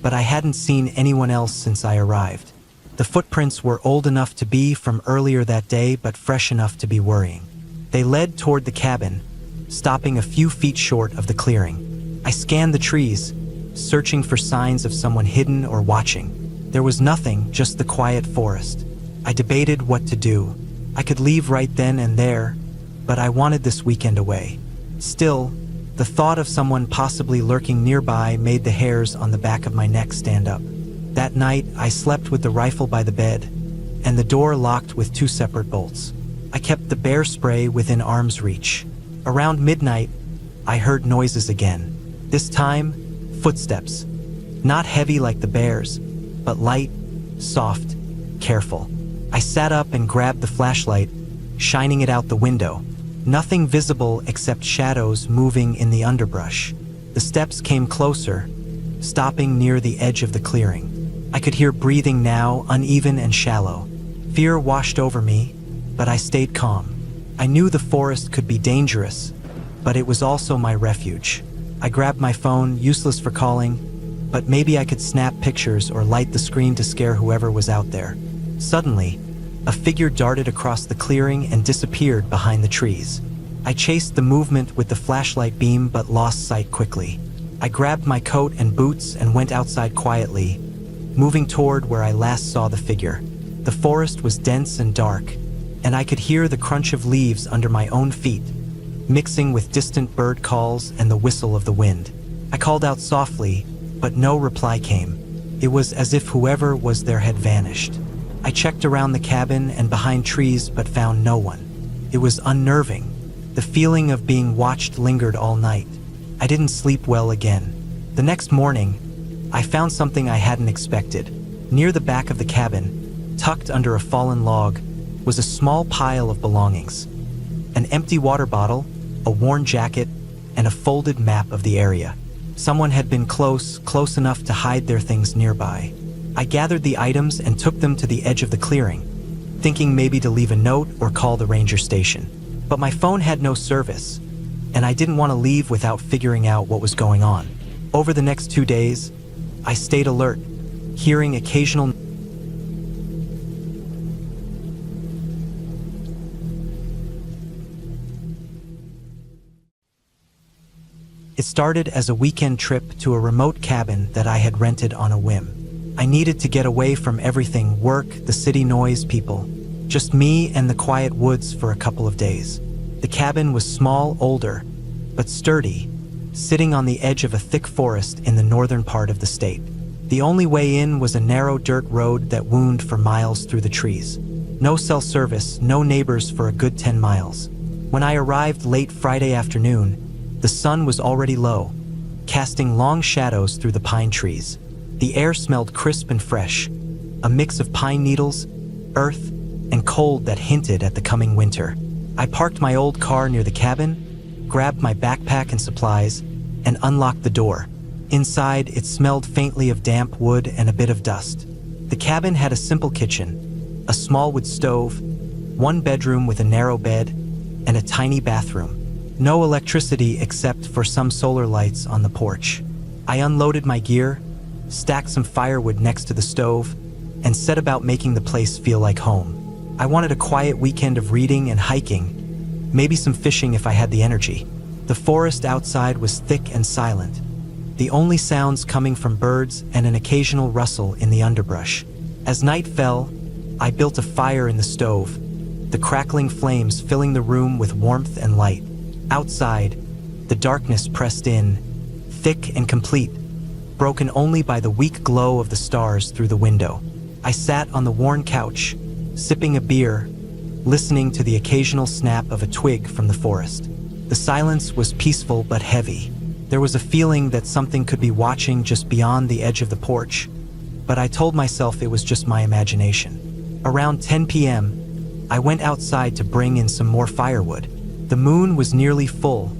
but I hadn't seen anyone else since I arrived. The footprints were old enough to be from earlier that day, but fresh enough to be worrying. They led toward the cabin, stopping a few feet short of the clearing. I scanned the trees, searching for signs of someone hidden or watching. There was nothing, just the quiet forest. I debated what to do. I could leave right then and there, but I wanted this weekend away. Still, the thought of someone possibly lurking nearby made the hairs on the back of my neck stand up. That night, I slept with the rifle by the bed, and the door locked with 2 separate bolts. I kept the bear spray within arm's reach. Around midnight, I heard noises again. This time, footsteps. Not heavy like the bear's, but light, soft, careful. I sat up and grabbed the flashlight, shining it out the window. Nothing visible except shadows moving in the underbrush. The steps came closer, stopping near the edge of the clearing. I could hear breathing now, uneven and shallow. Fear washed over me, but I stayed calm. I knew the forest could be dangerous, but it was also my refuge. I grabbed my phone, useless for calling, but maybe I could snap pictures or light the screen to scare whoever was out there. Suddenly, a figure darted across the clearing and disappeared behind the trees. I chased the movement with the flashlight beam but lost sight quickly. I grabbed my coat and boots and went outside quietly, moving toward where I last saw the figure. The forest was dense and dark, and I could hear the crunch of leaves under my own feet, mixing with distant bird calls and the whistle of the wind. I called out softly, but no reply came. It was as if whoever was there had vanished. I checked around the cabin and behind trees but found no one. It was unnerving. The feeling of being watched lingered all night. I didn't sleep well again. The next morning, I found something I hadn't expected. Near the back of the cabin, tucked under a fallen log, was a small pile of belongings. An empty water bottle, a worn jacket, and a folded map of the area. Someone had been close enough to hide their things nearby. I gathered the items and took them to the edge of the clearing, thinking maybe to leave a note or call the ranger station. But my phone had no service, and I didn't want to leave without figuring out what was going on. Over the next 2 days, I stayed alert, hearing occasional It started as a weekend trip to a remote cabin that I had rented on a whim. I needed to get away from everything: work, the city noise, people. Just me and the quiet woods for a couple of days. The cabin was small, older, but sturdy, sitting on the edge of a thick forest in the northern part of the state. The only way in was a narrow dirt road that wound for miles through the trees. No cell service, no neighbors for a good 10 miles. When I arrived late Friday afternoon, the sun was already low, casting long shadows through the pine trees. The air smelled crisp and fresh, a mix of pine needles, earth, and cold that hinted at the coming winter. I parked my old car near the cabin, grabbed my backpack and supplies, and unlocked the door. Inside, it smelled faintly of damp wood and a bit of dust. The cabin had a simple kitchen, a small wood stove, one bedroom with a narrow bed, and a tiny bathroom. No electricity except for some solar lights on the porch. I unloaded my gear, stacked some firewood next to the stove, and set about making the place feel like home. I wanted a quiet weekend of reading and hiking, maybe some fishing if I had the energy. The forest outside was thick and silent, the only sounds coming from birds and an occasional rustle in the underbrush. As night fell, I built a fire in the stove, the crackling flames filling the room with warmth and light. Outside, the darkness pressed in, thick and complete, broken only by the weak glow of the stars through the window. I sat on the worn couch, sipping a beer, listening to the occasional snap of a twig from the forest. The silence was peaceful but heavy. There was a feeling that something could be watching just beyond the edge of the porch, but I told myself it was just my imagination. Around 10 p.m., I went outside to bring in some more firewood. The moon was nearly full,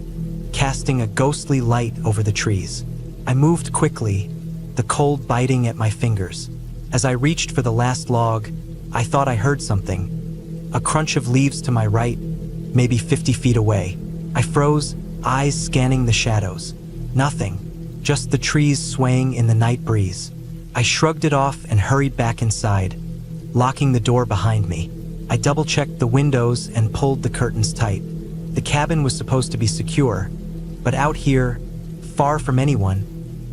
casting a ghostly light over the trees. I moved quickly, the cold biting at my fingers. As I reached for the last log, I thought I heard something. A crunch of leaves to my right, maybe 50 feet away. I froze, eyes scanning the shadows. Nothing, just the trees swaying in the night breeze. I shrugged it off and hurried back inside, locking the door behind me. I double-checked the windows and pulled the curtains tight. The cabin was supposed to be secure, but out here, far from anyone,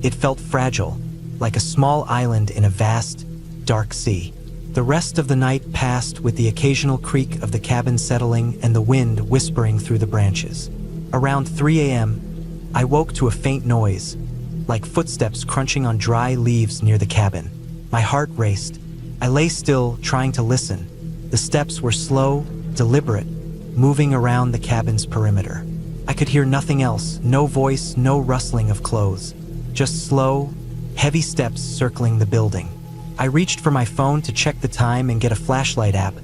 it felt fragile, like a small island in a vast, dark sea. The rest of the night passed with the occasional creak of the cabin settling and the wind whispering through the branches. Around 3 a.m., I woke to a faint noise, like footsteps crunching on dry leaves near the cabin. My heart raced. I lay still, trying to listen. The steps were slow, deliberate, moving around the cabin's perimeter. I could hear nothing else, no voice, no rustling of clothes. Just slow, heavy steps circling the building. I reached for my phone to check the time and get a flashlight app,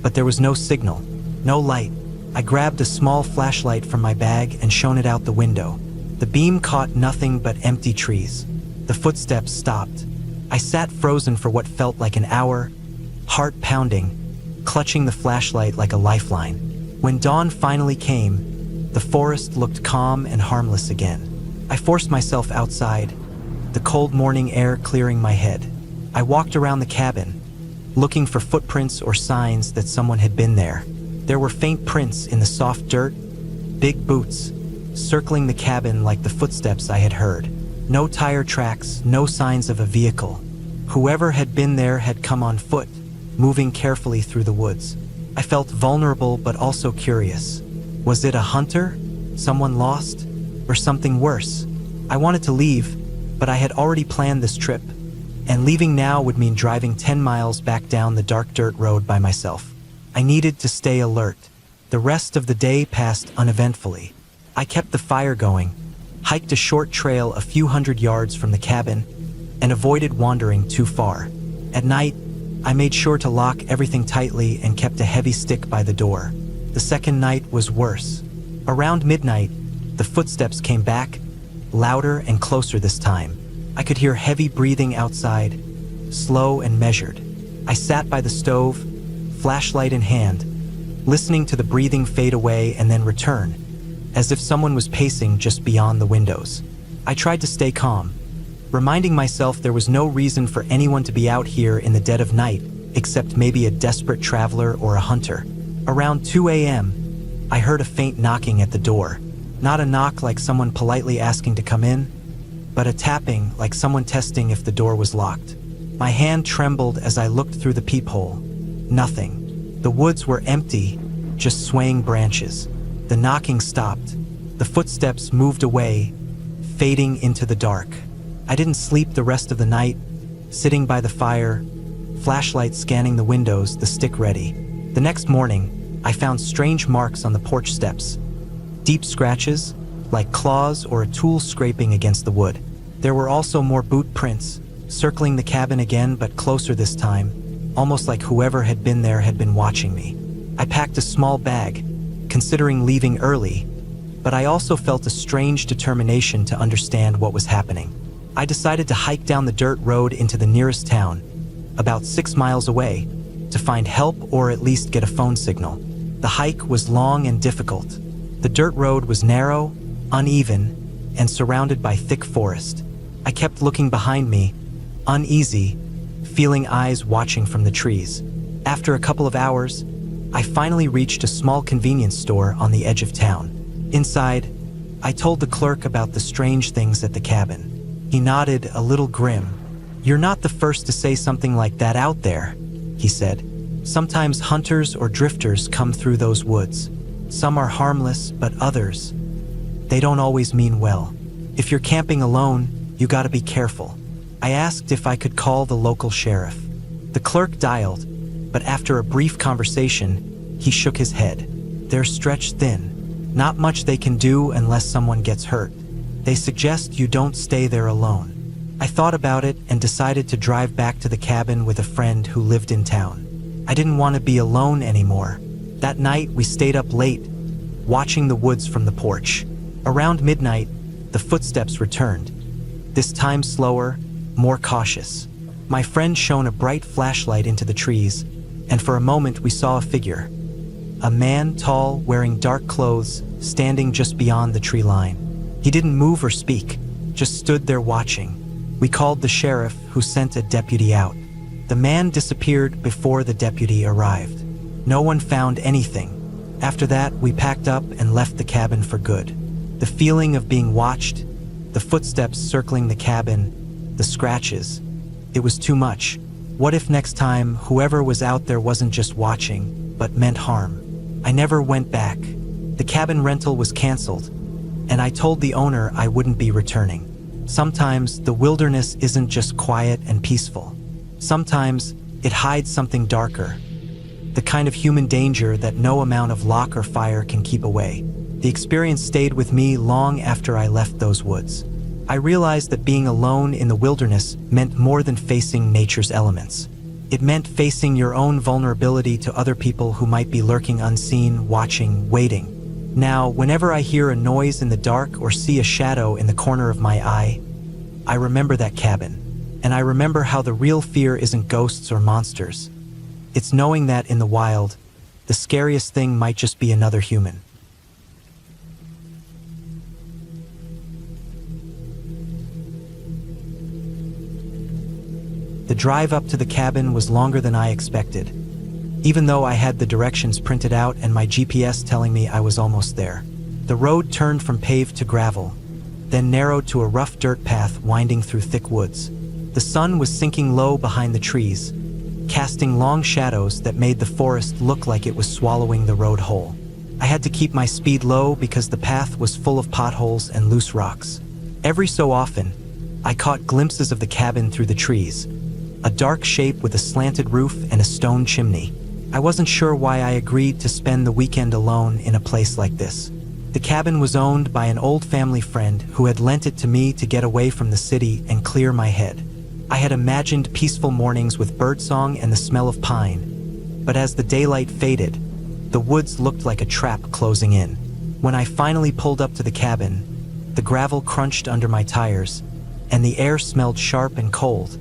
but there was no signal, no light. I grabbed a small flashlight from my bag and shone it out the window. The beam caught nothing but empty trees. The footsteps stopped. I sat frozen for what felt like an hour, heart pounding, clutching the flashlight like a lifeline. When dawn finally came, the forest looked calm and harmless again. I forced myself outside, the cold morning air clearing my head. I walked around the cabin, looking for footprints or signs that someone had been there. There were faint prints in the soft dirt, big boots, circling the cabin like the footsteps I had heard. No tire tracks, no signs of a vehicle. Whoever had been there had come on foot, moving carefully through the woods. I felt vulnerable but also curious. Was it a hunter, someone lost, or something worse? I wanted to leave, but I had already planned this trip, and leaving now would mean driving 10 miles back down the dark dirt road by myself. I needed to stay alert. The rest of the day passed uneventfully. I kept the fire going, hiked a short trail a few hundred yards from the cabin, and avoided wandering too far. At night, I made sure to lock everything tightly and kept a heavy stick by the door. The second night was worse. Around midnight, The footsteps came back, louder and closer this time. I could hear heavy breathing outside, slow and measured. I sat by the stove, flashlight in hand, listening to the breathing fade away and then return, as if someone was pacing just beyond the windows. I tried to stay calm, reminding myself there was no reason for anyone to be out here in the dead of night, except maybe a desperate traveler or a hunter. Around 2 a.m., I heard a faint knocking at the door. Not a knock like someone politely asking to come in, but a tapping like someone testing if the door was locked. My hand trembled as I looked through the peephole. Nothing. The woods were empty, just swaying branches. The knocking stopped. The footsteps moved away, fading into the dark. I didn't sleep the rest of the night, sitting by the fire, flashlight scanning the windows, the stick ready. The next morning, I found strange marks on the porch steps. Deep scratches, like claws or a tool scraping against the wood. There were also more boot prints, circling the cabin again but closer this time, almost like whoever had been there had been watching me. I packed a small bag, considering leaving early, but I also felt a strange determination to understand what was happening. I decided to hike down the dirt road into the nearest town, about 6 miles away, to find help or at least get a phone signal. The hike was long and difficult. The dirt road was narrow, uneven, and surrounded by thick forest. I kept looking behind me, uneasy, feeling eyes watching from the trees. After a couple of hours, I finally reached a small convenience store on the edge of town. Inside, I told the clerk about the strange things at the cabin. He nodded, a little grim. "You're not the first to say something like that out there," he said. "Sometimes hunters or drifters come through those woods. Some are harmless, but others, they don't always mean well. If you're camping alone, you gotta be careful." I asked if I could call the local sheriff. The clerk dialed, but after a brief conversation, he shook his head. "They're stretched thin. Not much they can do unless someone gets hurt. They suggest you don't stay there alone." I thought about it and decided to drive back to the cabin with a friend who lived in town. I didn't want to be alone anymore. That night, we stayed up late, watching the woods from the porch. Around midnight, the footsteps returned, this time slower, more cautious. My friend shone a bright flashlight into the trees, and for a moment we saw a figure. A man, tall, wearing dark clothes, standing just beyond the tree line. He didn't move or speak, just stood there watching. We called the sheriff, who sent a deputy out. The man disappeared before the deputy arrived. No one found anything. After that, we packed up and left the cabin for good. The feeling of being watched, the footsteps circling the cabin, the scratches, it was too much. What if next time whoever was out there wasn't just watching, but meant harm? I never went back. The cabin rental was canceled, and I told the owner I wouldn't be returning. Sometimes the wilderness isn't just quiet and peaceful. Sometimes it hides something darker, the kind of human danger that no amount of lock or fire can keep away. The experience stayed with me long after I left those woods. I realized that being alone in the wilderness meant more than facing nature's elements. It meant facing your own vulnerability to other people who might be lurking unseen, watching, waiting. Now, whenever I hear a noise in the dark or see a shadow in the corner of my eye, I remember that cabin. And I remember how the real fear isn't ghosts or monsters. It's knowing that in the wild, the scariest thing might just be another human. The drive up to the cabin was longer than I expected, even though I had the directions printed out and my GPS telling me I was almost there. The road turned from paved to gravel, then narrowed to a rough dirt path winding through thick woods. The sun was sinking low behind the trees, casting long shadows that made the forest look like it was swallowing the road whole. I had to keep my speed low because the path was full of potholes and loose rocks. Every so often, I caught glimpses of the cabin through the trees, a dark shape with a slanted roof and a stone chimney. I wasn't sure why I agreed to spend the weekend alone in a place like this. The cabin was owned by an old family friend who had lent it to me to get away from the city and clear my head. I had imagined peaceful mornings with birdsong and the smell of pine, but as the daylight faded, the woods looked like a trap closing in. When I finally pulled up to the cabin, the gravel crunched under my tires, and the air smelled sharp and cold,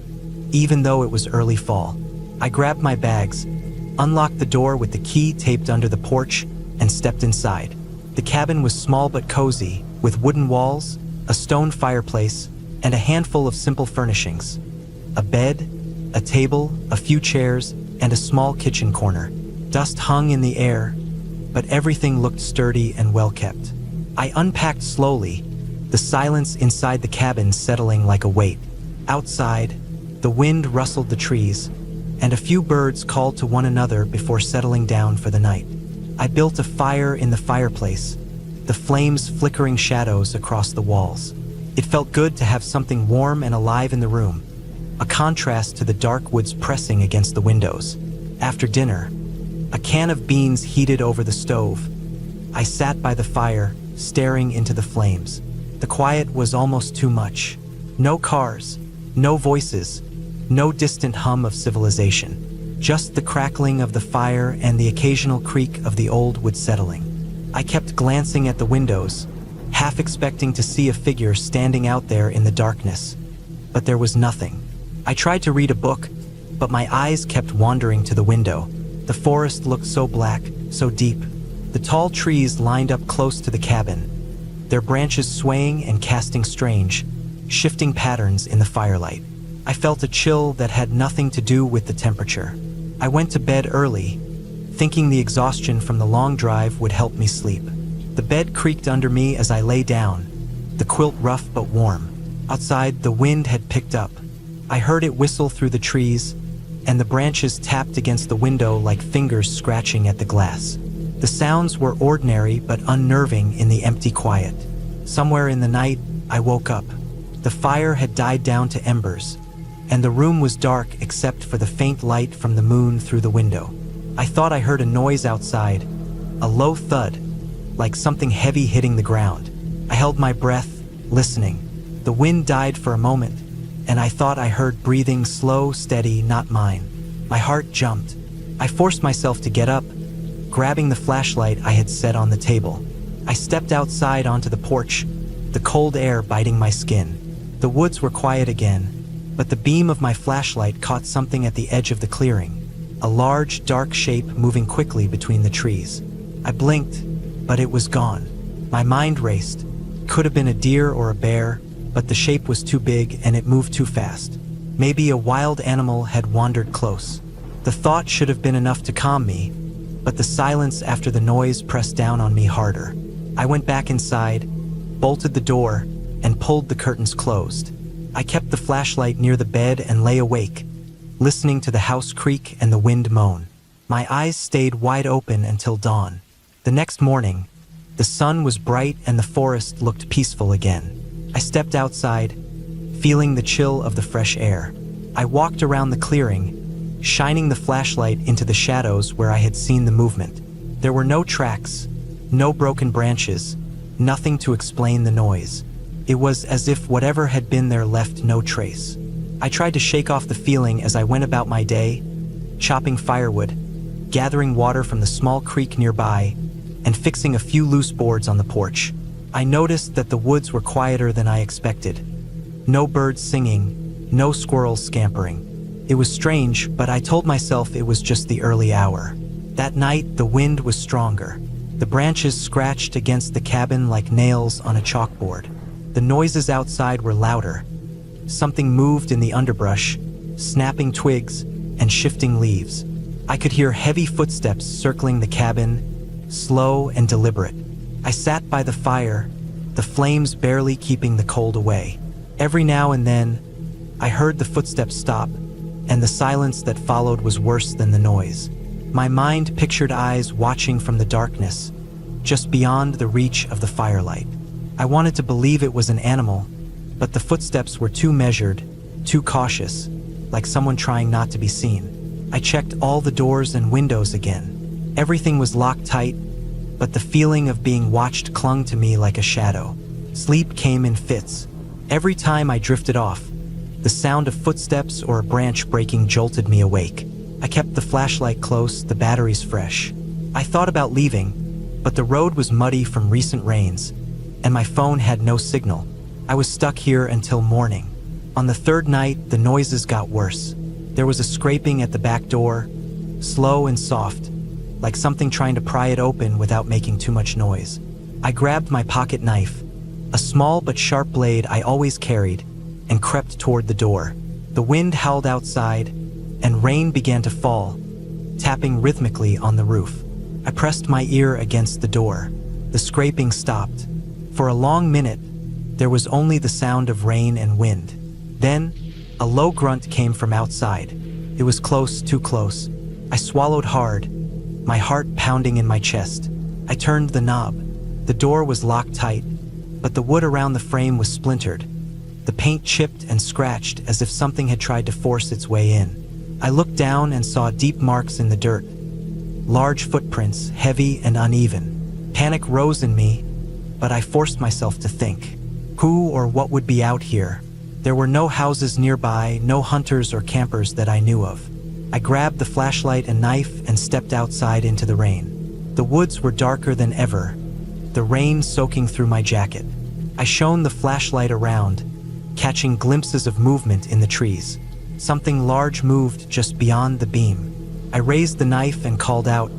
even though it was early fall. I grabbed my bags, unlocked the door with the key taped under the porch, and stepped inside. The cabin was small but cozy, with wooden walls, a stone fireplace, and a handful of simple furnishings. A bed, a table, a few chairs, and a small kitchen corner. Dust hung in the air, but everything looked sturdy and well-kept. I unpacked slowly, the silence inside the cabin settling like a weight. Outside, the wind rustled the trees, and a few birds called to one another before settling down for the night. I built a fire in the fireplace, the flames flickering shadows across the walls. It felt good to have something warm and alive in the room, a contrast to the dark woods pressing against the windows. After dinner, a can of beans heated over the stove. I sat by the fire, staring into the flames. The quiet was almost too much. No cars, no voices, no distant hum of civilization. Just the crackling of the fire and the occasional creak of the old wood settling. I kept glancing at the windows, half expecting to see a figure standing out there in the darkness. But there was nothing. I tried to read a book, but my eyes kept wandering to the window. The forest looked so black, so deep. The tall trees lined up close to the cabin, their branches swaying and casting strange, shifting patterns in the firelight. I felt a chill that had nothing to do with the temperature. I went to bed early, thinking the exhaustion from the long drive would help me sleep. The bed creaked under me as I lay down, the quilt rough but warm. Outside, the wind had picked up. I heard it whistle through the trees, and the branches tapped against the window like fingers scratching at the glass. The sounds were ordinary but unnerving in the empty quiet. Somewhere in the night, I woke up. The fire had died down to embers, and the room was dark except for the faint light from the moon through the window. I thought I heard a noise outside, a low thud, like something heavy hitting the ground. I held my breath, listening. The wind died for a moment, and I thought I heard breathing slow, steady, not mine. My heart jumped. I forced myself to get up, grabbing the flashlight I had set on the table. I stepped outside onto the porch, the cold air biting my skin. The woods were quiet again, but the beam of my flashlight caught something at the edge of the clearing, a large, dark shape moving quickly between the trees. I blinked, but it was gone. My mind raced. Could have been a deer or a bear, but the shape was too big and it moved too fast. Maybe a wild animal had wandered close. The thought should have been enough to calm me, but the silence after the noise pressed down on me harder. I went back inside, bolted the door, and pulled the curtains closed. I kept the flashlight near the bed and lay awake, listening to the house creak and the wind moan. My eyes stayed wide open until dawn. The next morning, the sun was bright and the forest looked peaceful again. I stepped outside, feeling the chill of the fresh air. I walked around the clearing, shining the flashlight into the shadows where I had seen the movement. There were no tracks, no broken branches, nothing to explain the noise. It was as if whatever had been there left no trace. I tried to shake off the feeling as I went about my day, chopping firewood, gathering water from the small creek nearby, and fixing a few loose boards on the porch. I noticed that the woods were quieter than I expected. No birds singing, no squirrels scampering. It was strange, but I told myself it was just the early hour. That night, the wind was stronger. The branches scratched against the cabin like nails on a chalkboard. The noises outside were louder. Something moved in the underbrush, snapping twigs and shifting leaves. I could hear heavy footsteps circling the cabin, slow and deliberate. I sat by the fire, the flames barely keeping the cold away. Every now and then, I heard the footsteps stop, and the silence that followed was worse than the noise. My mind pictured eyes watching from the darkness, just beyond the reach of the firelight. I wanted to believe it was an animal, but the footsteps were too measured, too cautious, like someone trying not to be seen. I checked all the doors and windows again. Everything was locked tight, but the feeling of being watched clung to me like a shadow. Sleep came in fits. Every time I drifted off, the sound of footsteps or a branch breaking jolted me awake. I kept the flashlight close, the batteries fresh. I thought about leaving, but the road was muddy from recent rains, and my phone had no signal. I was stuck here until morning. On the third night, the noises got worse. There was a scraping at the back door, slow and soft, like something trying to pry it open without making too much noise. I grabbed my pocket knife, a small but sharp blade I always carried, and crept toward the door. The wind howled outside, and rain began to fall, tapping rhythmically on the roof. I pressed my ear against the door. The scraping stopped. For a long minute, there was only the sound of rain and wind. Then, a low grunt came from outside. It was close, too close. I swallowed hard, my heart pounding in my chest. I turned the knob. The door was locked tight, but the wood around the frame was splintered. The paint chipped and scratched as if something had tried to force its way in. I looked down and saw deep marks in the dirt. Large footprints, heavy and uneven. Panic rose in me, but I forced myself to think. Who or what would be out here? There were no houses nearby, no hunters or campers that I knew of. I grabbed the flashlight and knife and stepped outside into the rain. The woods were darker than ever, the rain soaking through my jacket. I shone the flashlight around, catching glimpses of movement in the trees. Something large moved just beyond the beam. I raised the knife and called out,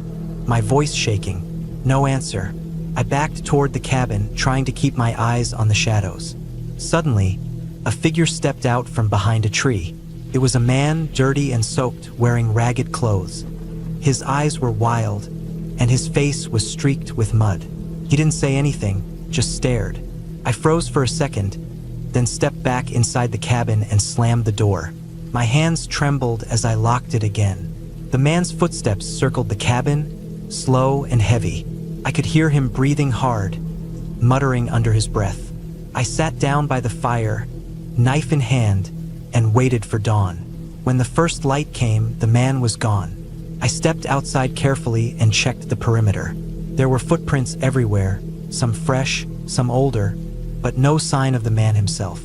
my voice shaking. No answer. I backed toward the cabin, trying to keep my eyes on the shadows. Suddenly, a figure stepped out from behind a tree. It was a man, dirty and soaked, wearing ragged clothes. His eyes were wild, and his face was streaked with mud. He didn't say anything, just stared. I froze for a second, then stepped back inside the cabin and slammed the door. My hands trembled as I locked it again. The man's footsteps circled the cabin, slow and heavy. I could hear him breathing hard, muttering under his breath. I sat down by the fire, knife in hand, and waited for dawn. When the first light came, the man was gone. I stepped outside carefully and checked the perimeter. There were footprints everywhere, some fresh, some older, but no sign of the man himself.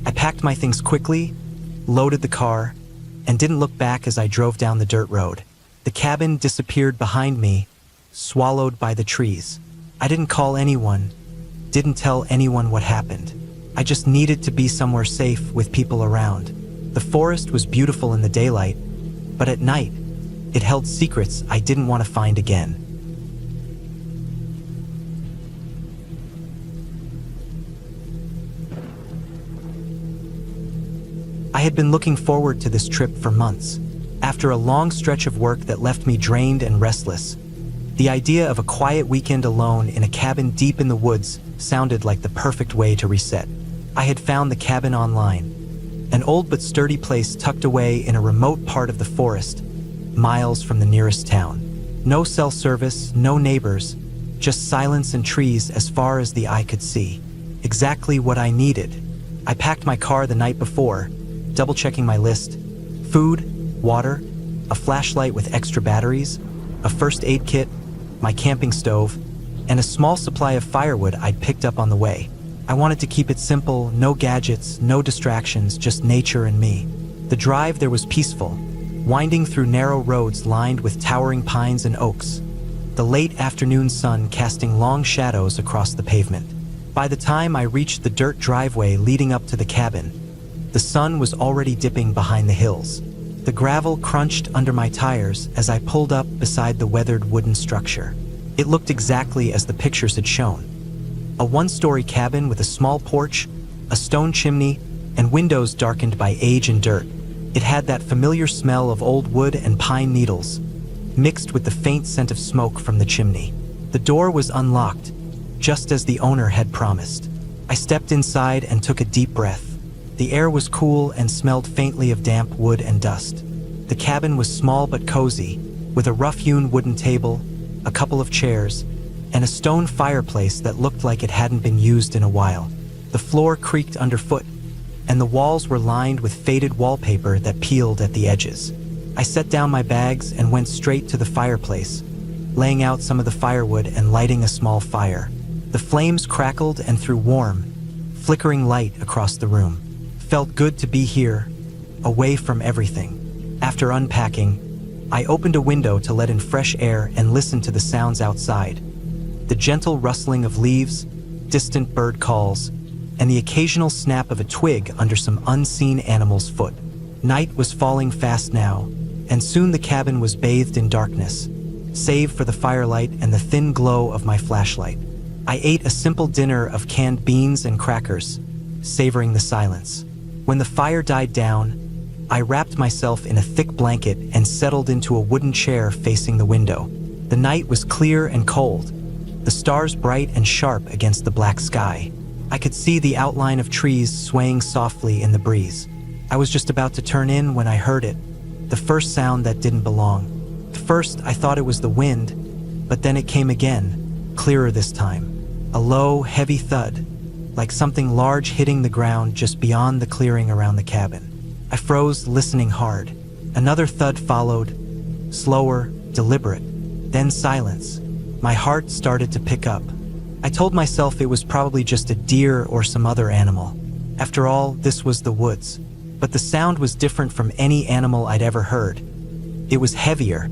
I packed my things quickly, loaded the car, and didn't look back as I drove down the dirt road. The cabin disappeared behind me, swallowed by the trees. I didn't call anyone, didn't tell anyone what happened. I just needed to be somewhere safe with people around. The forest was beautiful in the daylight, but at night, it held secrets I didn't want to find again. I had been looking forward to this trip for months. After a long stretch of work that left me drained and restless, the idea of a quiet weekend alone in a cabin deep in the woods sounded like the perfect way to reset. I had found the cabin online, an old but sturdy place tucked away in a remote part of the forest, miles from the nearest town. No cell service, no neighbors, just silence and trees as far as the eye could see. Exactly what I needed. I packed my car the night before, double-checking my list. Food, water, a flashlight with extra batteries, a first aid kit, my camping stove, and a small supply of firewood I'd picked up on the way. I wanted to keep it simple, no gadgets, no distractions, just nature and me. The drive there was peaceful, winding through narrow roads lined with towering pines and oaks, the late afternoon sun casting long shadows across the pavement. By the time I reached the dirt driveway leading up to the cabin, the sun was already dipping behind the hills. The gravel crunched under my tires as I pulled up beside the weathered wooden structure. It looked exactly as the pictures had shown. A one-story cabin with a small porch, a stone chimney, and windows darkened by age and dirt. It had that familiar smell of old wood and pine needles, mixed with the faint scent of smoke from the chimney. The door was unlocked, just as the owner had promised. I stepped inside and took a deep breath. The air was cool and smelled faintly of damp wood and dust. The cabin was small but cozy, with a rough-hewn wooden table, a couple of chairs, and a stone fireplace that looked like it hadn't been used in a while. The floor creaked underfoot, and the walls were lined with faded wallpaper that peeled at the edges. I set down my bags and went straight to the fireplace, laying out some of the firewood and lighting a small fire. The flames crackled and threw warm, flickering light across the room. Felt good to be here, away from everything. After unpacking, I opened a window to let in fresh air and listen to the sounds outside. the gentle rustling of leaves, distant bird calls, and the occasional snap of a twig under some unseen animal's foot. Night was falling fast now, and soon the cabin was bathed in darkness, save for the firelight and the thin glow of my flashlight. I ate a simple dinner of canned beans and crackers, savoring the silence. When the fire died down, I wrapped myself in a thick blanket and settled into a wooden chair facing the window. The night was clear and cold, the stars bright and sharp against the black sky. I could see the outline of trees swaying softly in the breeze. I was just about to turn in when I heard it, the first sound that didn't belong. At first, I thought it was the wind, but then it came again, clearer this time. A low, heavy thud, like something large hitting the ground just beyond the clearing around the cabin. I froze, listening hard. Another thud followed, slower, deliberate, then silence. My heart started to pick up. I told myself it was probably just a deer or some other animal. After all, this was the woods. But the sound was different from any animal I'd ever heard. It was heavier,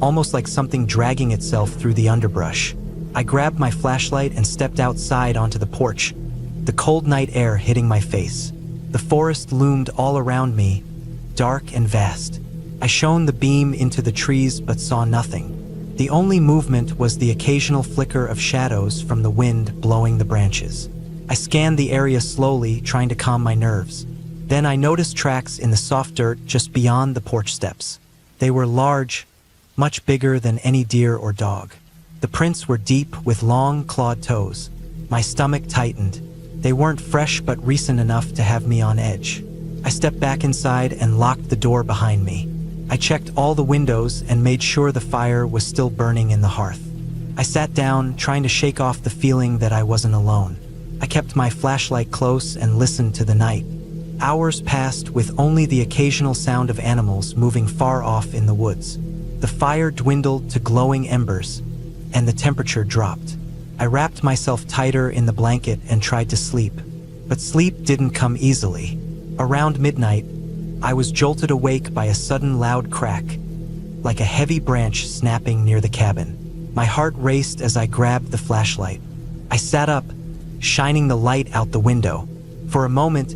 almost like something dragging itself through the underbrush. I grabbed my flashlight and stepped outside onto the porch, the cold night air hitting my face. The forest loomed all around me, dark and vast. I shone the beam into the trees but saw nothing. The only movement was the occasional flicker of shadows from the wind blowing the branches. I scanned the area slowly, trying to calm my nerves. Then I noticed tracks in the soft dirt just beyond the porch steps. They were large, much bigger than any deer or dog. The prints were deep with long, clawed toes. My stomach tightened. They weren't fresh but recent enough to have me on edge. I stepped back inside and locked the door behind me. I checked all the windows and made sure the fire was still burning in the hearth. I sat down, trying to shake off the feeling that I wasn't alone. I kept my flashlight close and listened to the night. Hours passed with only the occasional sound of animals moving far off in the woods. The fire dwindled to glowing embers, and the temperature dropped. I wrapped myself tighter in the blanket and tried to sleep, but sleep didn't come easily. Around midnight, I was jolted awake by a sudden loud crack, like a heavy branch snapping near the cabin. My heart raced as I grabbed the flashlight. I sat up, shining the light out the window. For a moment,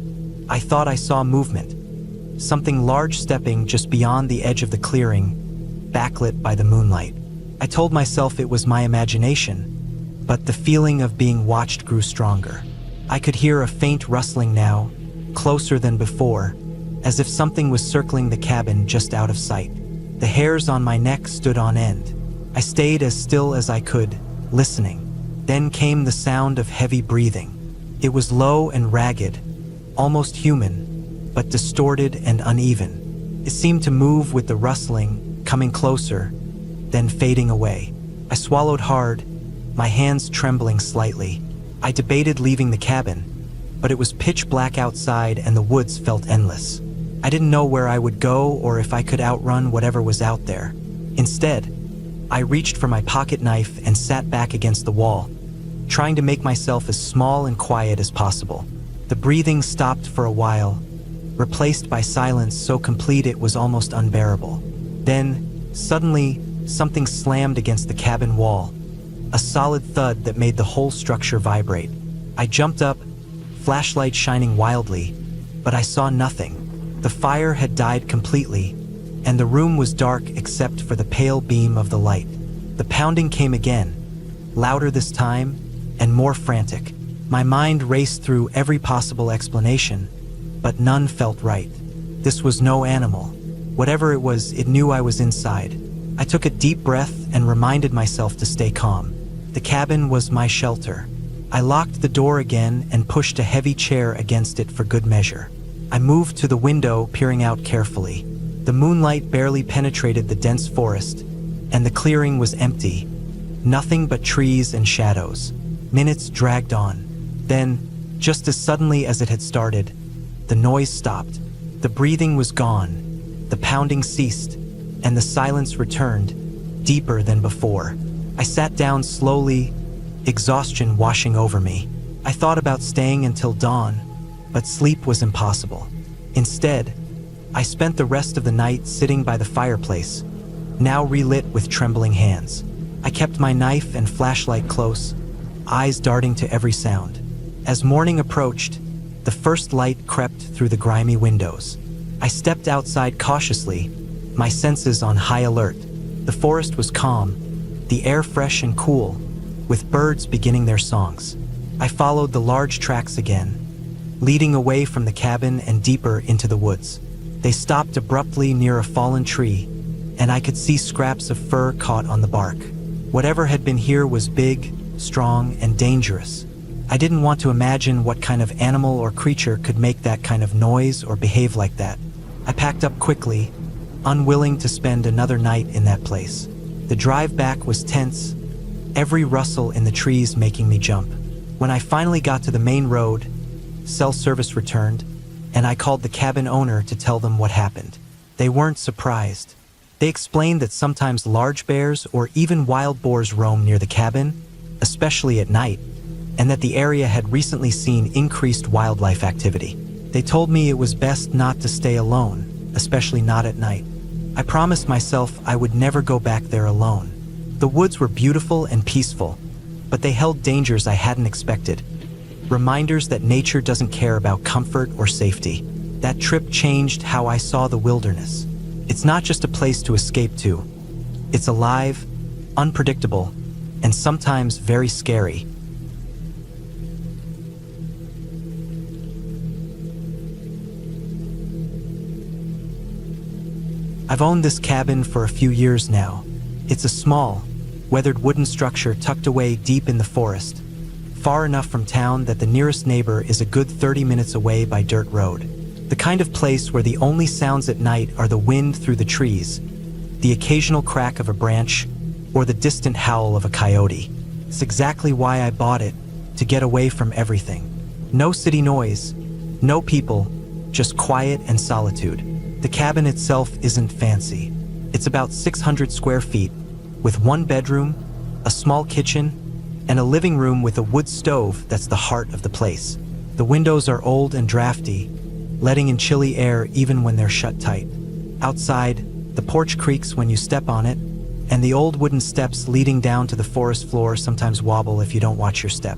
I thought I saw movement, something large stepping just beyond the edge of the clearing, backlit by the moonlight. I told myself it was my imagination, but the feeling of being watched grew stronger. I could hear a faint rustling now, closer than before, as if something was circling the cabin just out of sight. The hairs on my neck stood on end. I stayed as still as I could, listening. Then came the sound of heavy breathing. It was low and ragged, almost human, but distorted and uneven. It seemed to move with the rustling, coming closer, then fading away. I swallowed hard, my hands trembling slightly. I debated leaving the cabin, but it was pitch black outside and the woods felt endless. I didn't know where I would go or if I could outrun whatever was out there. Instead, I reached for my pocket knife and sat back against the wall, trying to make myself as small and quiet as possible. The breathing stopped for a while, replaced by silence so complete it was almost unbearable. Then, suddenly, something slammed against the cabin wall, a solid thud that made the whole structure vibrate. I jumped up, flashlight shining wildly, but I saw nothing. The fire had died completely, and the room was dark except for the pale beam of the light. The pounding came again, louder this time, and more frantic. My mind raced through every possible explanation, but none felt right. This was no animal. Whatever it was, it knew I was inside. I took a deep breath and reminded myself to stay calm. The cabin was my shelter. I locked the door again and pushed a heavy chair against it for good measure. I moved to the window, peering out carefully. The moonlight barely penetrated the dense forest, and the clearing was empty. Nothing but trees and shadows. Minutes dragged on. Then, just as suddenly as it had started, the noise stopped. The breathing was gone. The pounding ceased, and the silence returned, deeper than before. I sat down slowly, exhaustion washing over me. I thought about staying until dawn, but sleep was impossible. Instead, I spent the rest of the night sitting by the fireplace, now relit with trembling hands. I kept my knife and flashlight close, eyes darting to every sound. As morning approached, the first light crept through the grimy windows. I stepped outside cautiously, my senses on high alert. The forest was calm, the air fresh and cool, with birds beginning their songs. I followed the large tracks again, leading away from the cabin and deeper into the woods. They stopped abruptly near a fallen tree, and I could see scraps of fur caught on the bark. Whatever had been here was big, strong, and dangerous. I didn't want to imagine what kind of animal or creature could make that kind of noise or behave like that. I packed up quickly, unwilling to spend another night in that place. The drive back was tense, every rustle in the trees making me jump. When I finally got to the main road, cell service returned, and I called the cabin owner to tell them what happened. They weren't surprised. They explained that sometimes large bears or even wild boars roam near the cabin, especially at night, and that the area had recently seen increased wildlife activity. They told me it was best not to stay alone, especially not at night. I promised myself I would never go back there alone. The woods were beautiful and peaceful, but they held dangers I hadn't expected. Reminders that nature doesn't care about comfort or safety. That trip changed how I saw the wilderness. It's not just a place to escape to. It's alive, unpredictable, and sometimes very scary. I've owned this cabin for a few years now. It's a small, weathered wooden structure tucked away deep in the forest, far enough from town that the nearest neighbor is a good 30 minutes away by dirt road. The kind of place where the only sounds at night are the wind through the trees, the occasional crack of a branch, or the distant howl of a coyote. It's exactly why I bought it, to get away from everything. No city noise, no people, just quiet and solitude. The cabin itself isn't fancy. It's about 600 square feet, with one bedroom, a small kitchen, and a living room with a wood stove that's the heart of the place. The windows are old and drafty, letting in chilly air even when they're shut tight. Outside, the porch creaks when you step on it, and the old wooden steps leading down to the forest floor sometimes wobble if you don't watch your step.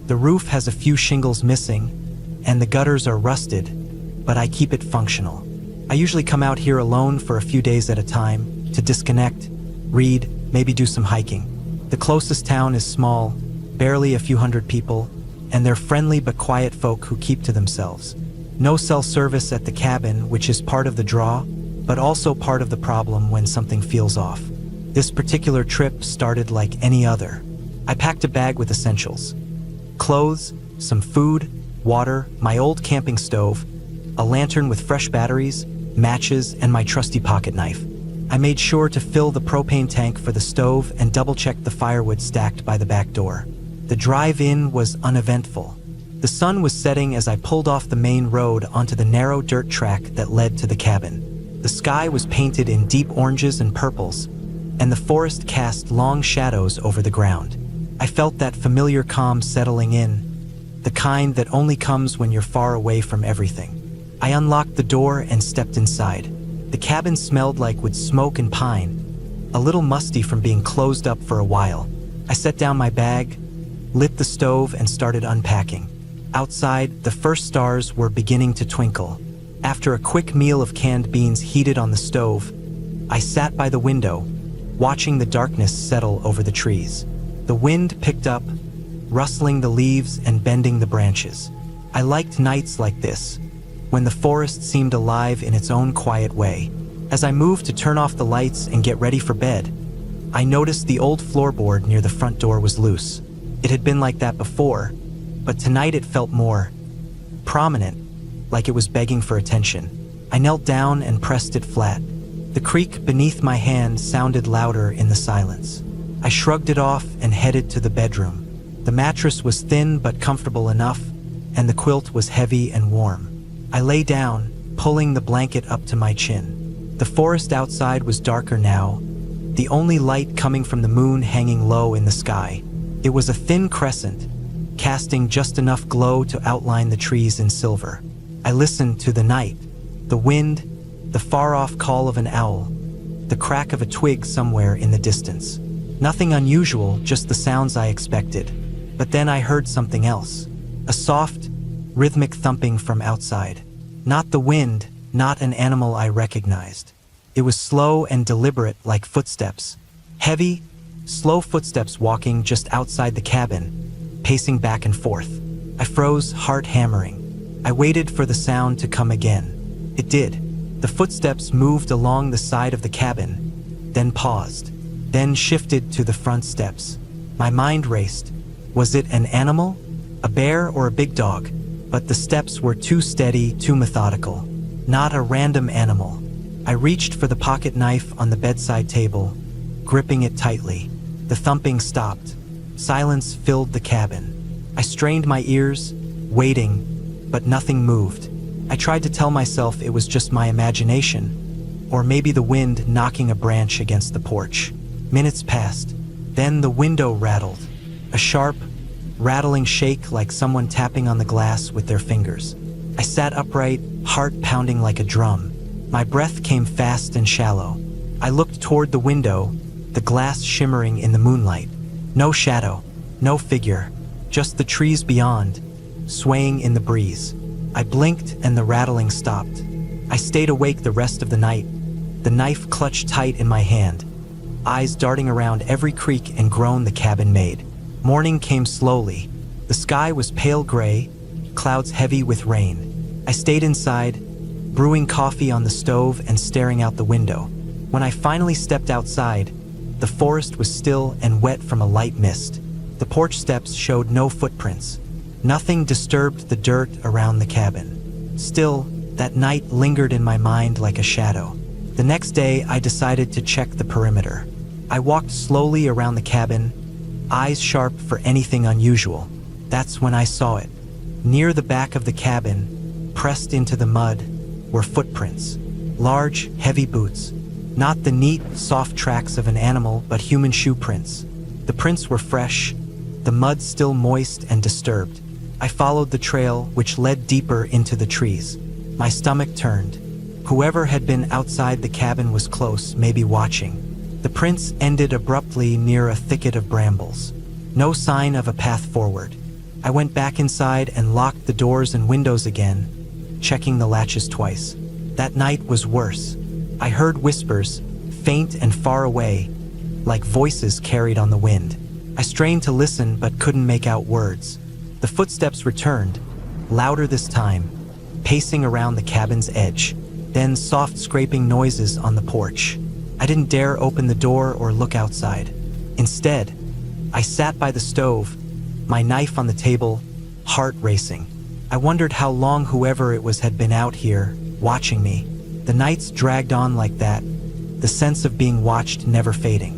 The roof has a few shingles missing, and the gutters are rusted, but I keep it functional. I usually come out here alone for a few days at a time, to disconnect, read, maybe do some hiking. The closest town is small, barely a few hundred people, and they're friendly but quiet folk who keep to themselves. No cell service at the cabin, which is part of the draw, but also part of the problem when something feels off. This particular trip started like any other. I packed a bag with essentials: clothes, some food, water, my old camping stove, a lantern with fresh batteries, matches, and my trusty pocket knife. I made sure to fill the propane tank for the stove and double-checked the firewood stacked by the back door. The drive-in was uneventful. The sun was setting as I pulled off the main road onto the narrow dirt track that led to the cabin. The sky was painted in deep oranges and purples, and the forest cast long shadows over the ground. I felt that familiar calm settling in, the kind that only comes when you're far away from everything. I unlocked the door and stepped inside. The cabin smelled like wood smoke and pine, a little musty from being closed up for a while. I set down my bag, lit the stove, and started unpacking. Outside, the first stars were beginning to twinkle. After a quick meal of canned beans heated on the stove, I sat by the window, watching the darkness settle over the trees. The wind picked up, rustling the leaves and bending the branches. I liked nights like this, when the forest seemed alive in its own quiet way. As I moved to turn off the lights and get ready for bed, I noticed the old floorboard near the front door was loose. It had been like that before, but tonight it felt more prominent, like it was begging for attention. I knelt down and pressed it flat. The creak beneath my hand sounded louder in the silence. I shrugged it off and headed to the bedroom. The mattress was thin but comfortable enough, and the quilt was heavy and warm. I lay down, pulling the blanket up to my chin. The forest outside was darker now, the only light coming from the moon hanging low in the sky. It was a thin crescent, casting just enough glow to outline the trees in silver. I listened to the night, the wind, the far-off call of an owl, the crack of a twig somewhere in the distance. Nothing unusual, just the sounds I expected. But then I heard something else. A soft, rhythmic thumping from outside. Not the wind, not an animal I recognized. It was slow and deliberate, like footsteps. Heavy, slow footsteps walking just outside the cabin, pacing back and forth. I froze, heart hammering. I waited for the sound to come again. It did. The footsteps moved along the side of the cabin, then paused, then shifted to the front steps. My mind raced. Was it an animal? A bear or a big dog? But the steps were too steady, too methodical. Not a random animal. I reached for the pocket knife on the bedside table, gripping it tightly. The thumping stopped. Silence filled the cabin. I strained my ears, waiting, but nothing moved. I tried to tell myself it was just my imagination, or maybe the wind knocking a branch against the porch. Minutes passed. Then the window rattled. A sharp, rattling shake like someone tapping on the glass with their fingers. I sat upright, heart pounding like a drum. My breath came fast and shallow. I looked toward the window, the glass shimmering in the moonlight. No shadow, no figure, just the trees beyond, swaying in the breeze. I blinked and the rattling stopped. I stayed awake the rest of the night, the knife clutched tight in my hand, eyes darting around every creak and groan the cabin made. Morning came slowly. The sky was pale gray, clouds heavy with rain. I stayed inside, brewing coffee on the stove and staring out the window. When I finally stepped outside, the forest was still and wet from a light mist. The porch steps showed no footprints. Nothing disturbed the dirt around the cabin. Still, that night lingered in my mind like a shadow. The next day, I decided to check the perimeter. I walked slowly around the cabin, eyes sharp for anything unusual. That's when I saw it. Near the back of the cabin, pressed into the mud, were footprints. Large, heavy boots. Not the neat, soft tracks of an animal, but human shoe prints. The prints were fresh, the mud still moist and disturbed. I followed the trail, which led deeper into the trees. My stomach turned. Whoever had been outside the cabin was close, maybe watching. The prints ended abruptly near a thicket of brambles. No sign of a path forward. I went back inside and locked the doors and windows again, checking the latches twice. That night was worse. I heard whispers, faint and far away, like voices carried on the wind. I strained to listen but couldn't make out words. The footsteps returned, louder this time, pacing around the cabin's edge. Then soft scraping noises on the porch. I didn't dare open the door or look outside. Instead, I sat by the stove, my knife on the table, heart racing. I wondered how long whoever it was had been out here, watching me. The nights dragged on like that, the sense of being watched never fading.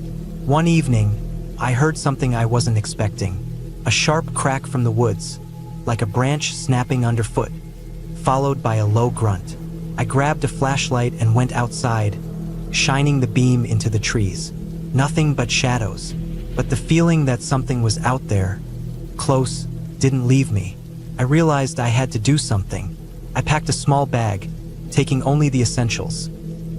One evening, I heard something I wasn't expecting. A sharp crack from the woods, like a branch snapping underfoot, followed by a low grunt. I grabbed a flashlight and went outside, shining the beam into the trees. Nothing but shadows, but the feeling that something was out there, close, didn't leave me. I realized I had to do something. I packed a small bag, taking only the essentials.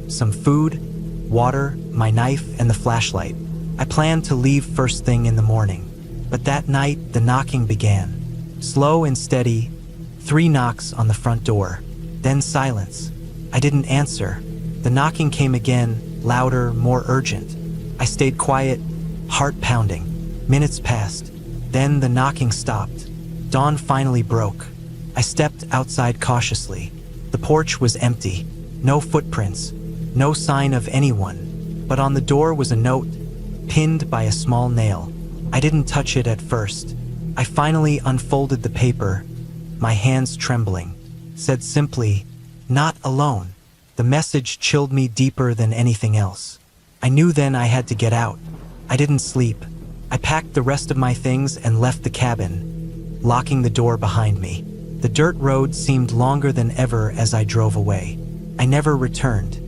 Some food, water, my knife, and the flashlight. I planned to leave first thing in the morning. But that night, the knocking began. Slow and steady, 3 knocks on the front door. Then silence. I didn't answer. The knocking came again, louder, more urgent. I stayed quiet, heart pounding. Minutes passed. Then the knocking stopped. Dawn finally broke. I stepped outside cautiously. The porch was empty. No footprints. No sign of anyone. But on the door was a note, pinned by a small nail. I didn't touch it at first. I finally unfolded the paper, my hands trembling. Said simply, "Not alone." The message chilled me deeper than anything else. I knew then I had to get out. I didn't sleep. I packed the rest of my things and left the cabin, locking the door behind me. The dirt road seemed longer than ever as I drove away. I never returned.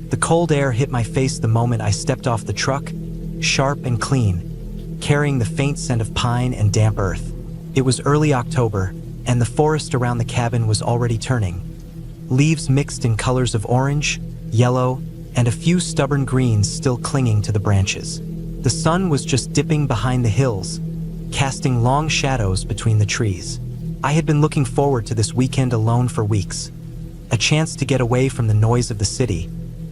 The cold air hit my face the moment I stepped off the truck, sharp and clean, carrying the faint scent of pine and damp earth. It was early October, and the forest around the cabin was already turning, leaves mixed in colors of orange, yellow, and a few stubborn greens still clinging to the branches. The sun was just dipping behind the hills, casting long shadows between the trees. I had been looking forward to this weekend alone for weeks. A chance to get away from the noise of the city,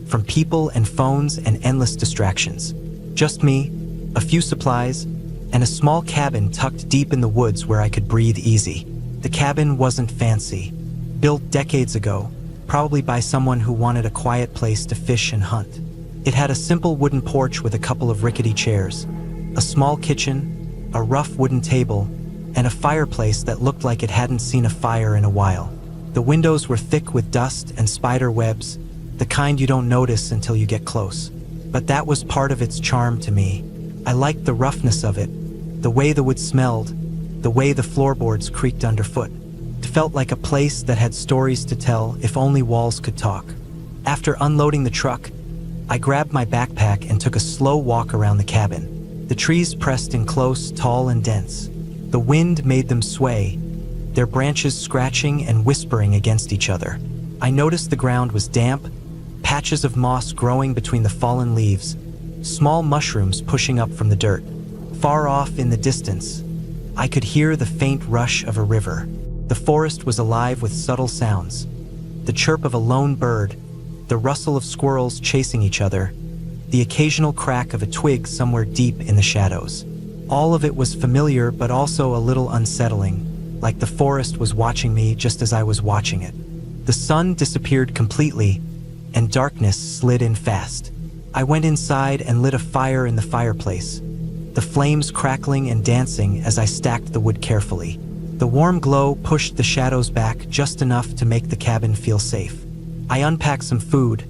from people and phones and endless distractions. Just me, a few supplies, and a small cabin tucked deep in the woods where I could breathe easy. The cabin wasn't fancy. Built decades ago, probably by someone who wanted a quiet place to fish and hunt. It had a simple wooden porch with a couple of rickety chairs, a small kitchen, a rough wooden table, and a fireplace that looked like it hadn't seen a fire in a while. The windows were thick with dust and spider webs, the kind you don't notice until you get close. But that was part of its charm to me. I liked the roughness of it, the way the wood smelled, the way the floorboards creaked underfoot. It felt like a place that had stories to tell if only walls could talk. After unloading the truck, I grabbed my backpack and took a slow walk around the cabin. The trees pressed in close, tall and dense. The wind made them sway, their branches scratching and whispering against each other. I noticed the ground was damp, patches of moss growing between the fallen leaves, small mushrooms pushing up from the dirt. Far off in the distance, I could hear the faint rush of a river. The forest was alive with subtle sounds. The chirp of a lone bird, the rustle of squirrels chasing each other, the occasional crack of a twig somewhere deep in the shadows. All of it was familiar but also a little unsettling, like the forest was watching me just as I was watching it. The sun disappeared completely, and darkness slid in fast. I went inside and lit a fire in the fireplace, the flames crackling and dancing as I stacked the wood carefully. The warm glow pushed the shadows back just enough to make the cabin feel safe. I unpacked some food,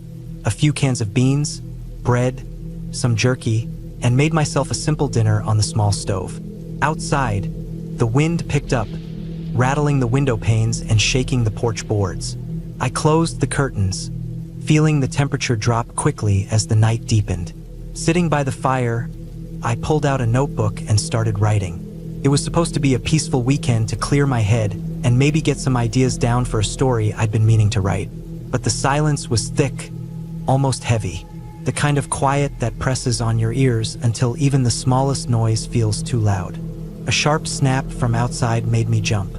a few cans of beans, bread, some jerky, and made myself a simple dinner on the small stove. Outside, the wind picked up, rattling the window panes and shaking the porch boards. I closed the curtains, feeling the temperature drop quickly as the night deepened. Sitting by the fire, I pulled out a notebook and started writing. It was supposed to be a peaceful weekend to clear my head and maybe get some ideas down for a story I'd been meaning to write. But the silence was thick, almost heavy, the kind of quiet that presses on your ears until even the smallest noise feels too loud. A sharp snap from outside made me jump.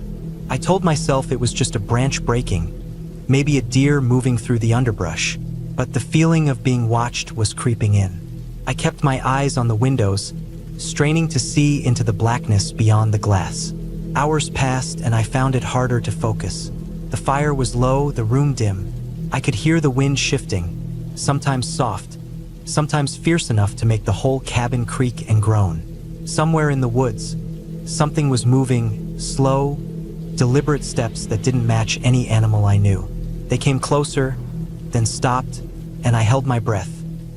I told myself it was just a branch breaking, maybe a deer moving through the underbrush, but the feeling of being watched was creeping in. I kept my eyes on the windows, straining to see into the blackness beyond the glass. Hours passed and I found it harder to focus. The fire was low, the room dim. I could hear the wind shifting, sometimes soft, sometimes fierce enough to make the whole cabin creak and groan. Somewhere in the woods, something was moving, slow, deliberate steps that didn't match any animal I knew. They came closer, then stopped, and I held my breath.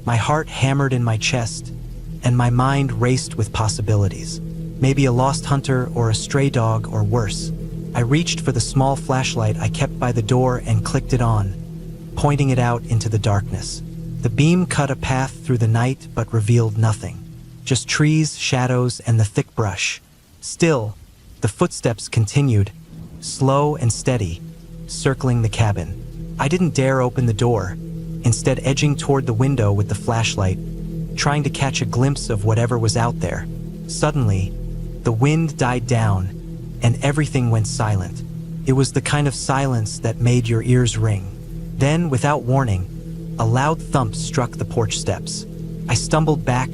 My heart hammered in my chest, and my mind raced with possibilities. Maybe a lost hunter or a stray dog or worse. I reached for the small flashlight I kept by the door and clicked it on, pointing it out into the darkness. The beam cut a path through the night but revealed nothing. Just trees, shadows, and the thick brush. Still, the footsteps continued, slow and steady, circling the cabin. I didn't dare open the door, instead edging toward the window with the flashlight, trying to catch a glimpse of whatever was out there. Suddenly, the wind died down, and everything went silent. It was the kind of silence that made your ears ring. Then, without warning, a loud thump struck the porch steps. I stumbled back,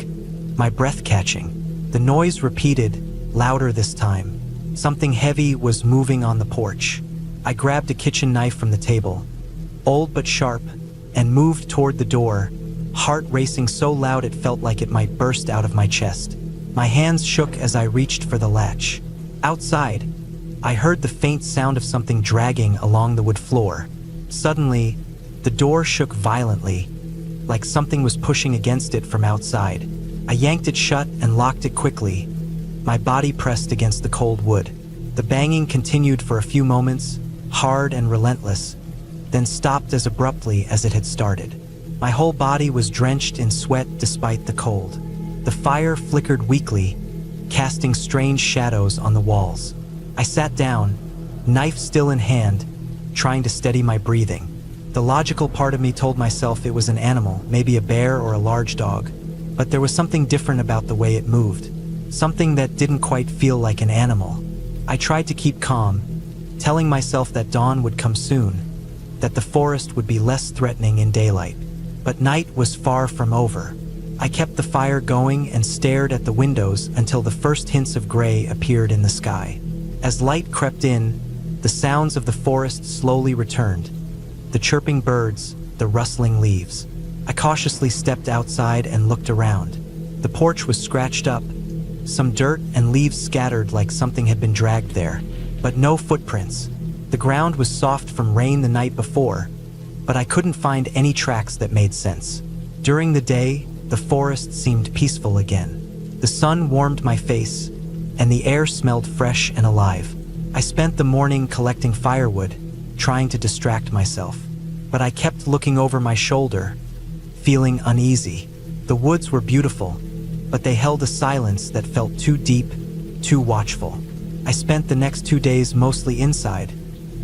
my breath catching. The noise repeated, louder this time. Something heavy was moving on the porch. I grabbed a kitchen knife from the table, old but sharp, and moved toward the door, heart racing so loud it felt like it might burst out of my chest. My hands shook as I reached for the latch. Outside, I heard the faint sound of something dragging along the wood floor. Suddenly, the door shook violently, like something was pushing against it from outside. I yanked it shut and locked it quickly, my body pressed against the cold wood. The banging continued for a few moments, hard and relentless, then stopped as abruptly as it had started. My whole body was drenched in sweat despite the cold. The fire flickered weakly, casting strange shadows on the walls. I sat down, knife still in hand, trying to steady my breathing. The logical part of me told myself it was an animal, maybe a bear or a large dog, but there was something different about the way it moved, something that didn't quite feel like an animal. I tried to keep calm, telling myself that dawn would come soon, that the forest would be less threatening in daylight. But night was far from over. I kept the fire going and stared at the windows until the first hints of gray appeared in the sky. As light crept in, the sounds of the forest slowly returned. The chirping birds, the rustling leaves. I cautiously stepped outside and looked around. The porch was scratched up, some dirt and leaves scattered like something had been dragged there, but no footprints. The ground was soft from rain the night before, but I couldn't find any tracks that made sense. During the day, the forest seemed peaceful again. The sun warmed my face, and the air smelled fresh and alive. I spent the morning collecting firewood, trying to distract myself, but I kept looking over my shoulder, feeling uneasy. The woods were beautiful, but they held a silence that felt too deep, too watchful. I spent the next 2 days mostly inside,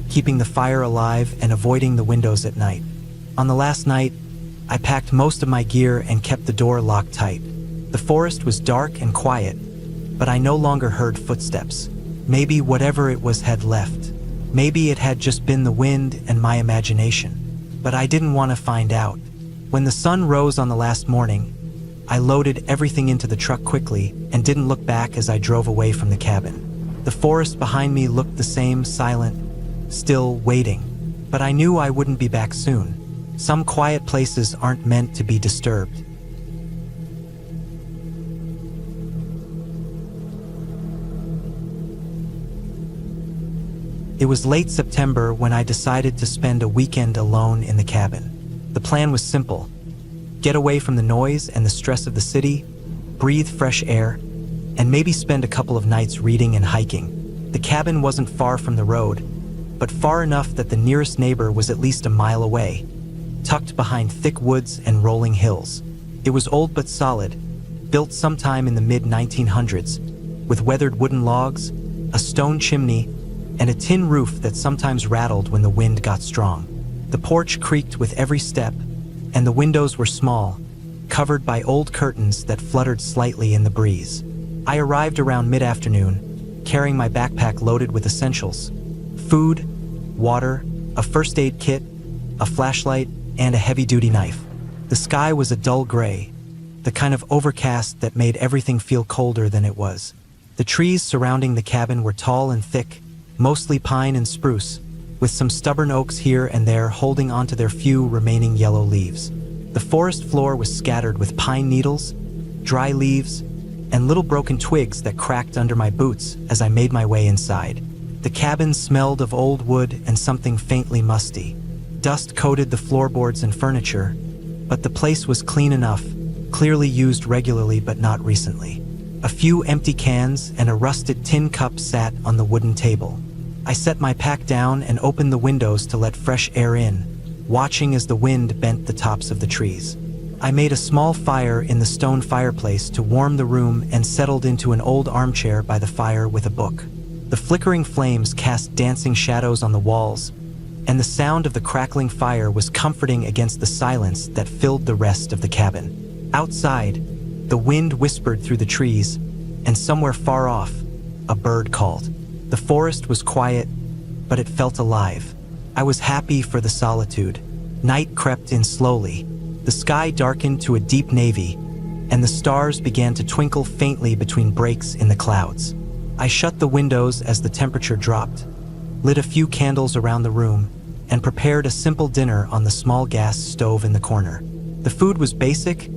keeping the fire alive and avoiding the windows at night. On the last night, I packed most of my gear and kept the door locked tight. The forest was dark and quiet, but I no longer heard footsteps. Maybe whatever it was had left. Maybe it had just been the wind and my imagination. But I didn't want to find out. When the sun rose on the last morning, I loaded everything into the truck quickly and didn't look back as I drove away from the cabin. The forest behind me looked the same, silent, still waiting. But I knew I wouldn't be back soon. Some quiet places aren't meant to be disturbed. It was late September when I decided to spend a weekend alone in the cabin. The plan was simple: get away from the noise and the stress of the city, breathe fresh air, and maybe spend a couple of nights reading and hiking. The cabin wasn't far from the road, but far enough that the nearest neighbor was at least a mile away, tucked behind thick woods and rolling hills. It was old but solid, built sometime in the mid-1900s, with weathered wooden logs, a stone chimney, and a tin roof that sometimes rattled when the wind got strong. The porch creaked with every step, and the windows were small, covered by old curtains that fluttered slightly in the breeze. I arrived around mid-afternoon, carrying my backpack loaded with essentials: food, water, a first aid kit, a flashlight, and a heavy-duty knife. The sky was a dull gray, the kind of overcast that made everything feel colder than it was. The trees surrounding the cabin were tall and thick, mostly pine and spruce, with some stubborn oaks here and there holding onto their few remaining yellow leaves. The forest floor was scattered with pine needles, dry leaves, and little broken twigs that cracked under my boots as I made my way inside. The cabin smelled of old wood and something faintly musty. Dust coated the floorboards and furniture, but the place was clean enough, clearly used regularly but not recently. A few empty cans and a rusted tin cup sat on the wooden table. I set my pack down and opened the windows to let fresh air in, watching as the wind bent the tops of the trees. I made a small fire in the stone fireplace to warm the room and settled into an old armchair by the fire with a book. The flickering flames cast dancing shadows on the walls, and the sound of the crackling fire was comforting against the silence that filled the rest of the cabin. Outside, the wind whispered through the trees, and somewhere far off, a bird called. The forest was quiet, but it felt alive. I was happy for the solitude. Night crept in slowly. The sky darkened to a deep navy, and the stars began to twinkle faintly between breaks in the clouds. I shut the windows as the temperature dropped, lit a few candles around the room, and prepared a simple dinner on the small gas stove in the corner. The food was basic: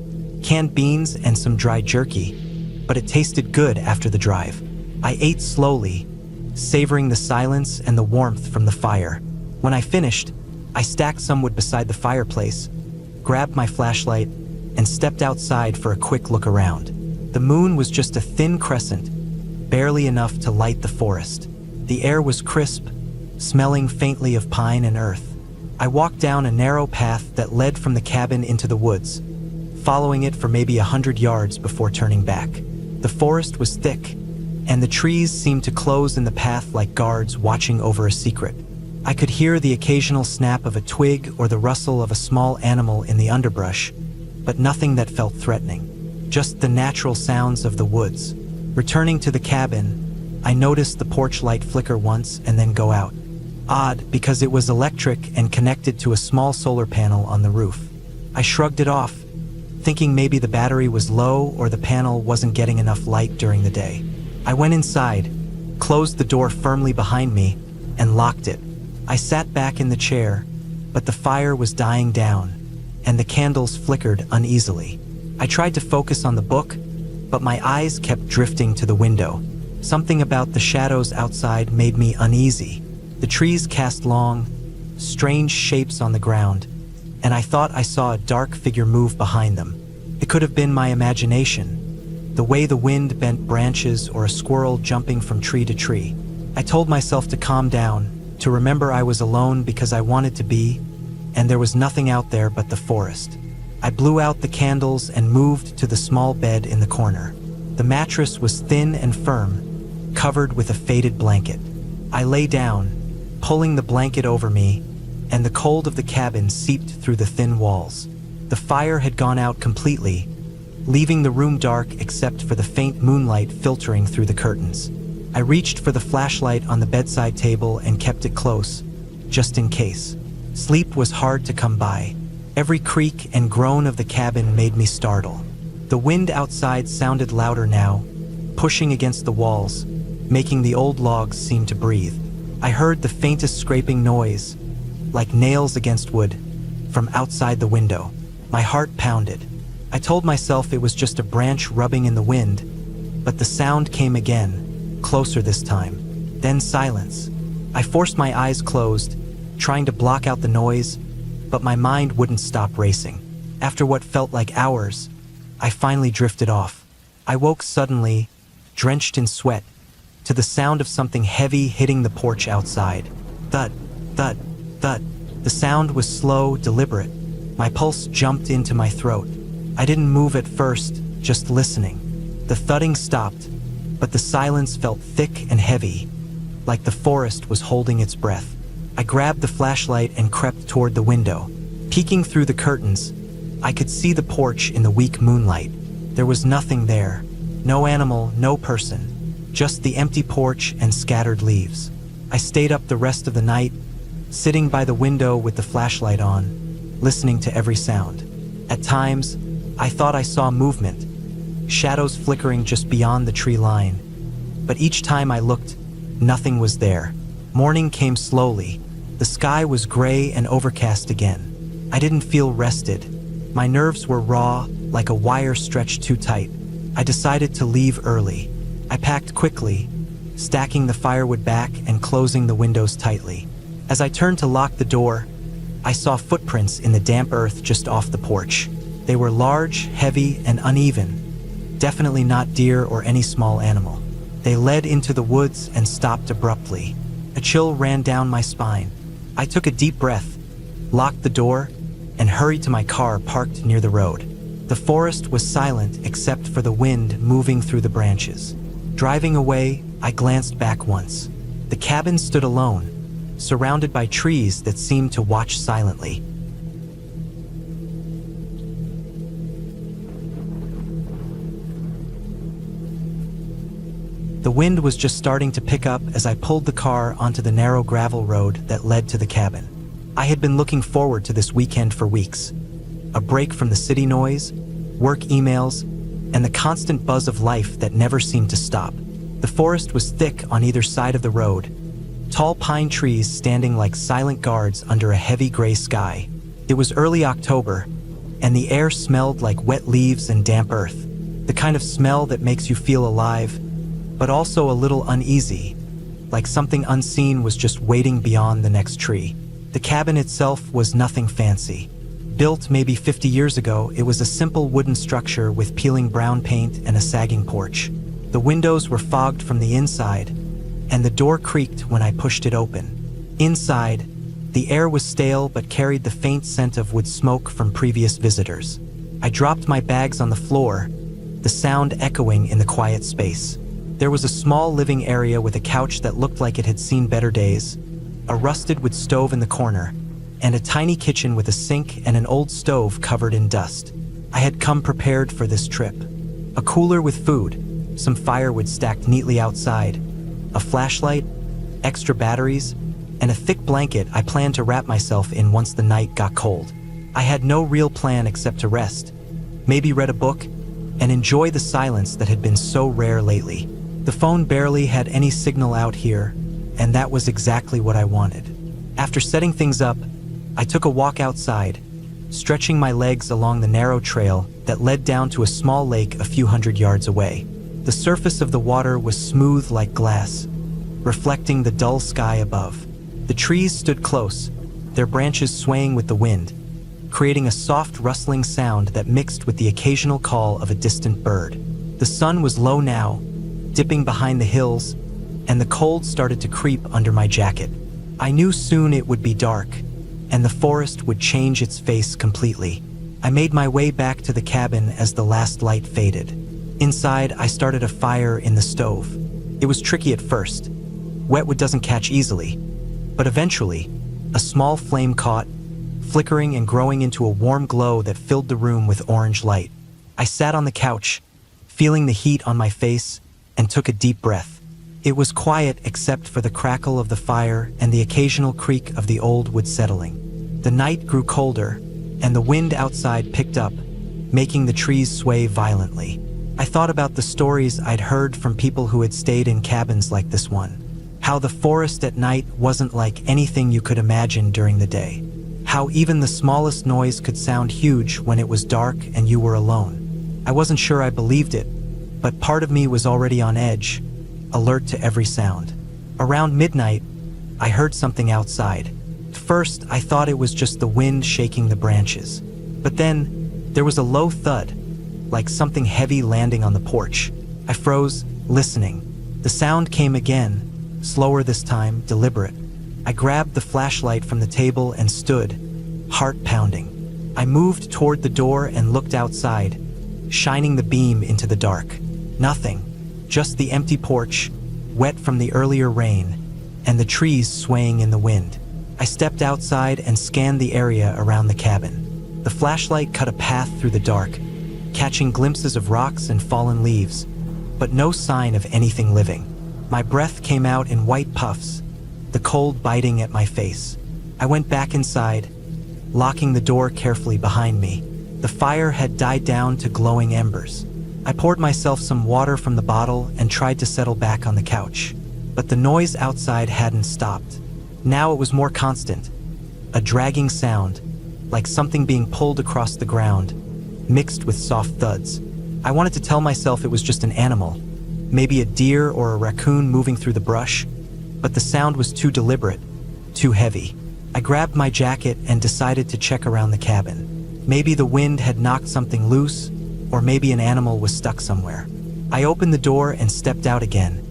canned beans and some dry jerky, but it tasted good after the drive. I ate slowly, savoring the silence and the warmth from the fire. When I finished, I stacked some wood beside the fireplace, grabbed my flashlight, and stepped outside for a quick look around. The moon was just a thin crescent, barely enough to light the forest. The air was crisp, smelling faintly of pine and earth. I walked down a narrow path that led from the cabin into the woods, following it for maybe 100 yards before turning back. The forest was thick, and the trees seemed to close in the path like guards watching over a secret. I could hear the occasional snap of a twig or the rustle of a small animal in the underbrush, but nothing that felt threatening. Just the natural sounds of the woods. Returning to the cabin, I noticed the porch light flicker once and then go out. Odd, because it was electric and connected to a small solar panel on the roof. I shrugged it off, thinking maybe the battery was low or the panel wasn't getting enough light during the day. I went inside, closed the door firmly behind me, and locked it. I sat back in the chair, but the fire was dying down, and the candles flickered uneasily. I tried to focus on the book, but my eyes kept drifting to the window. Something about the shadows outside made me uneasy. The trees cast long, strange shapes on the ground, and I thought I saw a dark figure move behind them. It could have been my imagination, the way the wind bent branches or a squirrel jumping from tree to tree. I told myself to calm down, to remember I was alone because I wanted to be, and there was nothing out there but the forest. I blew out the candles and moved to the small bed in the corner. The mattress was thin and firm, covered with a faded blanket. I lay down, pulling the blanket over me, and the cold of the cabin seeped through the thin walls. The fire had gone out completely, leaving the room dark except for the faint moonlight filtering through the curtains. I reached for the flashlight on the bedside table and kept it close, just in case. Sleep was hard to come by. Every creak and groan of the cabin made me startle. The wind outside sounded louder now, pushing against the walls, making the old logs seem to breathe. I heard the faintest scraping noise, like nails against wood, from outside the window. My heart pounded. I told myself it was just a branch rubbing in the wind, but the sound came again, closer this time. Then silence. I forced my eyes closed, trying to block out the noise, but my mind wouldn't stop racing. After what felt like hours, I finally drifted off. I woke suddenly, drenched in sweat, to the sound of something heavy hitting the porch outside. Thud, thud, thud. The sound was slow, deliberate. My pulse jumped into my throat. I didn't move at first, just listening. The thudding stopped, but the silence felt thick and heavy, like the forest was holding its breath. I grabbed the flashlight and crept toward the window. Peeking through the curtains, I could see the porch in the weak moonlight. There was nothing there. No animal, no person. Just the empty porch and scattered leaves. I stayed up the rest of the night, sitting by the window with the flashlight on, listening to every sound. At times, I thought I saw movement, shadows flickering just beyond the tree line. But each time I looked, nothing was there. Morning came slowly. The sky was gray and overcast again. I didn't feel rested. My nerves were raw, like a wire stretched too tight. I decided to leave early. I packed quickly, stacking the firewood back and closing the windows tightly. As I turned to lock the door, I saw footprints in the damp earth just off the porch. They were large, heavy, and uneven, definitely not deer or any small animal. They led into the woods and stopped abruptly. A chill ran down my spine. I took a deep breath, locked the door, and hurried to my car parked near the road. The forest was silent except for the wind moving through the branches. Driving away, I glanced back once. The cabin stood alone, surrounded by trees that seemed to watch silently. The wind was just starting to pick up as I pulled the car onto the narrow gravel road that led to the cabin. I had been looking forward to this weekend for weeks. A break from the city noise, work emails, and the constant buzz of life that never seemed to stop. The forest was thick on either side of the road, tall pine trees standing like silent guards under a heavy gray sky. It was early October, and the air smelled like wet leaves and damp earth, the kind of smell that makes you feel alive, but also a little uneasy, like something unseen was just waiting beyond the next tree. The cabin itself was nothing fancy. Built maybe 50 years ago, it was a simple wooden structure with peeling brown paint and a sagging porch. The windows were fogged from the inside, and the door creaked when I pushed it open. Inside, the air was stale but carried the faint scent of wood smoke from previous visitors. I dropped my bags on the floor, the sound echoing in the quiet space. There was a small living area with a couch that looked like it had seen better days, a rusted wood stove in the corner, and a tiny kitchen with a sink and an old stove covered in dust. I had come prepared for this trip. A cooler with food, some firewood stacked neatly outside, a flashlight, extra batteries, and a thick blanket I planned to wrap myself in once the night got cold. I had no real plan except to rest, maybe read a book, and enjoy the silence that had been so rare lately. The phone barely had any signal out here, and that was exactly what I wanted. After setting things up, I took a walk outside, stretching my legs along the narrow trail that led down to a small lake a few hundred yards away. The surface of the water was smooth like glass, reflecting the dull sky above. The trees stood close, their branches swaying with the wind, creating a soft rustling sound that mixed with the occasional call of a distant bird. The sun was low now, dipping behind the hills, and the cold started to creep under my jacket. I knew soon it would be dark, and the forest would change its face completely. I made my way back to the cabin as the last light faded. Inside, I started a fire in the stove. It was tricky at first. Wet wood doesn't catch easily, but eventually, a small flame caught, flickering and growing into a warm glow that filled the room with orange light. I sat on the couch, feeling the heat on my face, and took a deep breath. It was quiet except for the crackle of the fire and the occasional creak of the old wood settling. The night grew colder, and the wind outside picked up, making the trees sway violently. I thought about the stories I'd heard from people who had stayed in cabins like this one. How the forest at night wasn't like anything you could imagine during the day. How even the smallest noise could sound huge when it was dark and you were alone. I wasn't sure I believed it, but part of me was already on edge, alert to every sound. Around midnight, I heard something outside. At first, I thought it was just the wind shaking the branches. But then, there was a low thud, like something heavy landing on the porch. I froze, listening. The sound came again, slower this time, deliberate. I grabbed the flashlight from the table and stood, heart pounding. I moved toward the door and looked outside, shining the beam into the dark. Nothing, just the empty porch, wet from the earlier rain, and the trees swaying in the wind. I stepped outside and scanned the area around the cabin. The flashlight cut a path through the dark, catching glimpses of rocks and fallen leaves, but no sign of anything living. My breath came out in white puffs, the cold biting at my face. I went back inside, locking the door carefully behind me. The fire had died down to glowing embers. I poured myself some water from the bottle and tried to settle back on the couch. But the noise outside hadn't stopped. Now it was more constant, a dragging sound, like something being pulled across the ground, mixed with soft thuds. I wanted to tell myself it was just an animal, maybe a deer or a raccoon moving through the brush, but the sound was too deliberate, too heavy. I grabbed my jacket and decided to check around the cabin. Maybe the wind had knocked something loose, or maybe an animal was stuck somewhere. I opened the door and stepped out again,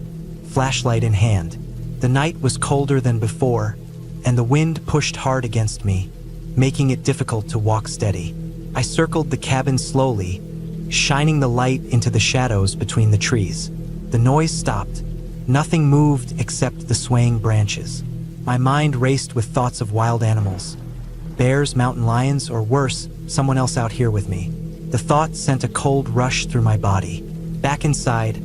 flashlight in hand. The night was colder than before, and the wind pushed hard against me, making it difficult to walk steady. I circled the cabin slowly, shining the light into the shadows between the trees. The noise stopped. Nothing moved except the swaying branches. My mind raced with thoughts of wild animals. Bears, mountain lions, or worse, someone else out here with me. The thought sent a cold rush through my body. Back inside,